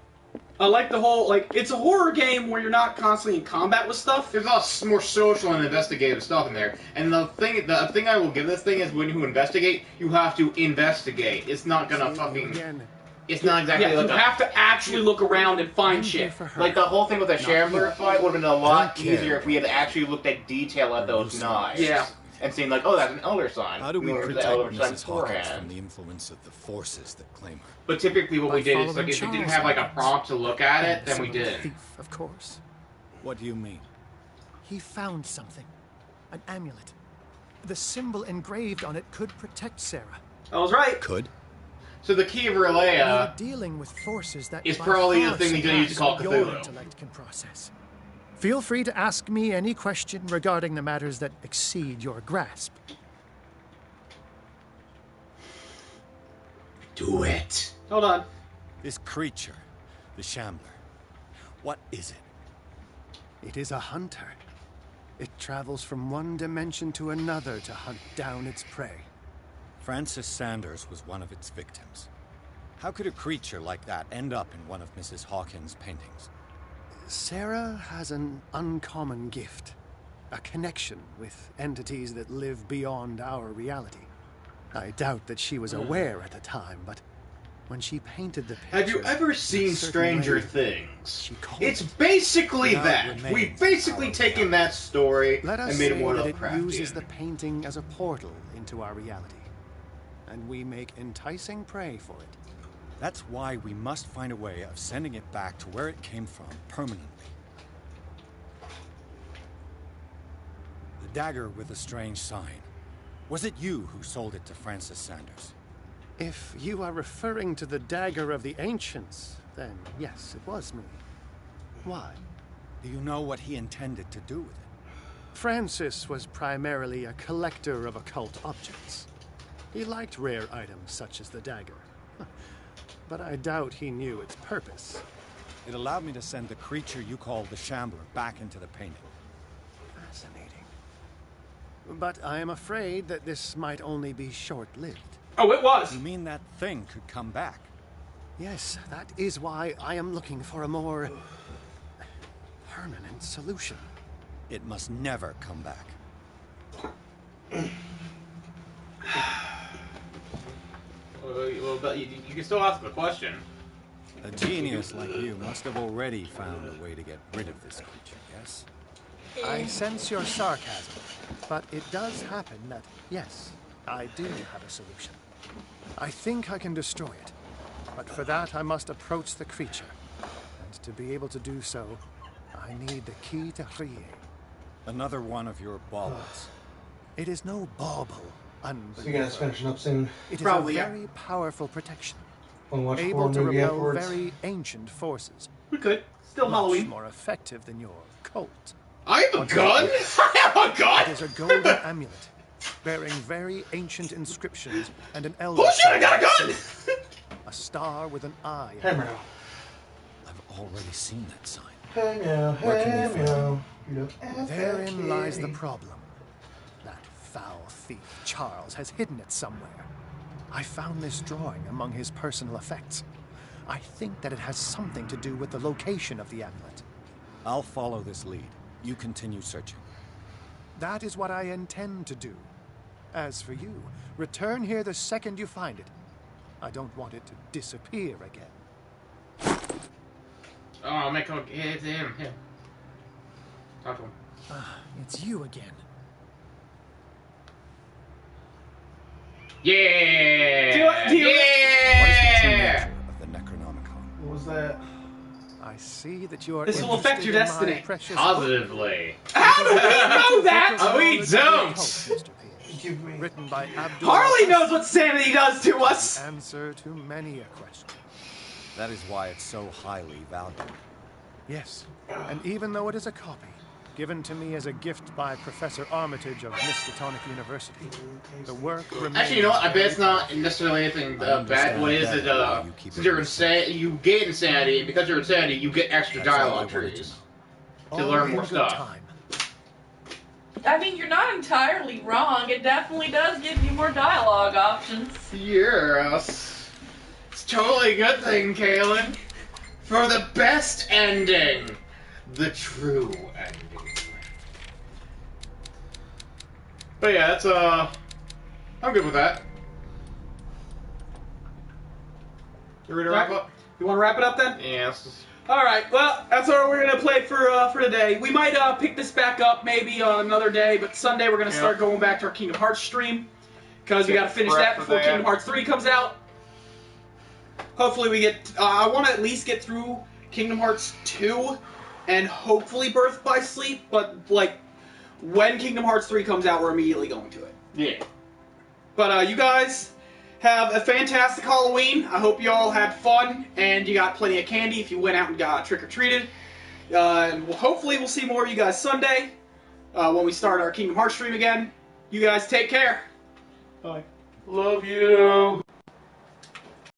I like the whole, it's a horror game where you're not constantly in combat with stuff. There's a lot more social and investigative stuff in there. And the thing I will give this thing is when you investigate, you have to investigate. It's not gonna fucking... It's not exactly you have to actually look around and find shit. Like the whole thing with the Shambler fight would have been a lot easier if we had actually looked at detail at those knives. Yeah. And seen like, oh, that's an Elder Sign. How do we protect Mrs. Hawkins from the influence of the forces that claim her? But typically what we did is, like, if we didn't have, like, a prompt to look at it, then we did. Thief, of course. What do you mean? He found something. An amulet. The symbol engraved on it could protect Sarah. I was right. Could? So the key of Relay We're dealing with forces that is probably the thing we use to call your Cthulhu. Intellect can process. Feel free to ask me any question regarding the matters that exceed your grasp. Do it. Hold on. This creature, the Shambler, what is it? It is a hunter. It travels from one dimension to another to hunt down its prey. Francis Sanders was one of its victims. How could a creature like that end up in one of Mrs. Hawkins' paintings? Sarah has an uncommon gift. A connection with entities that live beyond our reality. I doubt that she was aware at the time, but when she painted the picture... Have you ever seen Stranger Things? It's basically that. We've basically taken that story and made it more Lovecraftian. It uses the painting as a portal into our reality. And we make enticing prey for it. That's why we must find a way of sending it back to where it came from permanently. The dagger with the strange sign. Was it you who sold it to Francis Sanders? If you are referring to the dagger of the ancients, then yes, it was me. Why? Do you know what he intended to do with it? Francis was primarily a collector of occult objects. He liked rare items such as the dagger. But I doubt he knew its purpose. It allowed me to send the creature you call the Shambler back into the painting. Fascinating. But I am afraid that this might only be short-lived. Oh, it was! You mean that thing could come back? Yes, that is why I am looking for a more permanent solution. It must never come back. Well, but you can still ask the question. A genius like you must have already found a way to get rid of this creature, yes? I sense your sarcasm, but it does happen that, yes, I do have a solution. I think I can destroy it, but for that I must approach the creature. And to be able to do so, I need the key to Rie. Another one of your baubles. It is no bauble, So you unbeliever. guys finishing up soon? It is Probably, a yeah. very powerful protection, Want to watch a able horror to movie repel afterwards? very ancient forces. We could. Still Much Halloween. more effective than your cult. I have a gun? I have a gun? It is a golden amulet, bearing very ancient inscriptions and an elder. Oh shit, I got a gun! A star with an eye. Hammer now. I've already seen that sign. Hey now, Where can hey we find now. You look at Therein that lies the kitty. problem. That foul thief, Charles, has hidden it somewhere. I found this drawing among his personal effects. I think that it has something to do with the location of the amulet. I'll follow this lead. You continue searching. That is what I intend to do. As for you, return here the second you find it. I don't want it to disappear again. Oh, make him. It's him. Talk to him. It's you again. Yeah! Do it! What is the true Yeah! nature of the Necronomicon? What was that? I see that you are This will affect your interested in my destiny. precious Positively. How do we know that? Oh, we don't! Mr. Pierce. Give me. Written by Abdul. Harley knows what sanity does to us! Answer to many a question. That is why it's so highly valued. Yes, and even though it is a copy, given to me as a gift by Professor Armitage of Miskatonic University, the work remains... Actually, you know what? I bet it's not necessarily anything bad. What is it? Since you're you get insanity, and because you're insanity, you get extra dialogue trees to All learn in more good stuff. time. I mean, you're not entirely wrong. It definitely does give you more dialogue options. Yes. It's totally a good thing, Kaylin. For the best ending. The true ending. But yeah, that's, I'm good with that. You ready to wrap up? You want to wrap it up then? Yes. Alright, well, that's all we're going to play for today. We might pick this back up maybe on another day, but Sunday we're going to start going back to our Kingdom Hearts stream, because we got to finish that before Kingdom Hearts 3 comes out. Hopefully we get, I want to at least get through Kingdom Hearts 2, and hopefully Birth by Sleep, but, like, when Kingdom Hearts 3 comes out, we're immediately going to it. Yeah. But, you guys have a fantastic Halloween. I hope you all had fun, and you got plenty of candy if you went out and got trick-or-treated. And hopefully we'll see more of you guys Sunday, when we start our Kingdom Hearts stream again. You guys take care. Bye. Love you.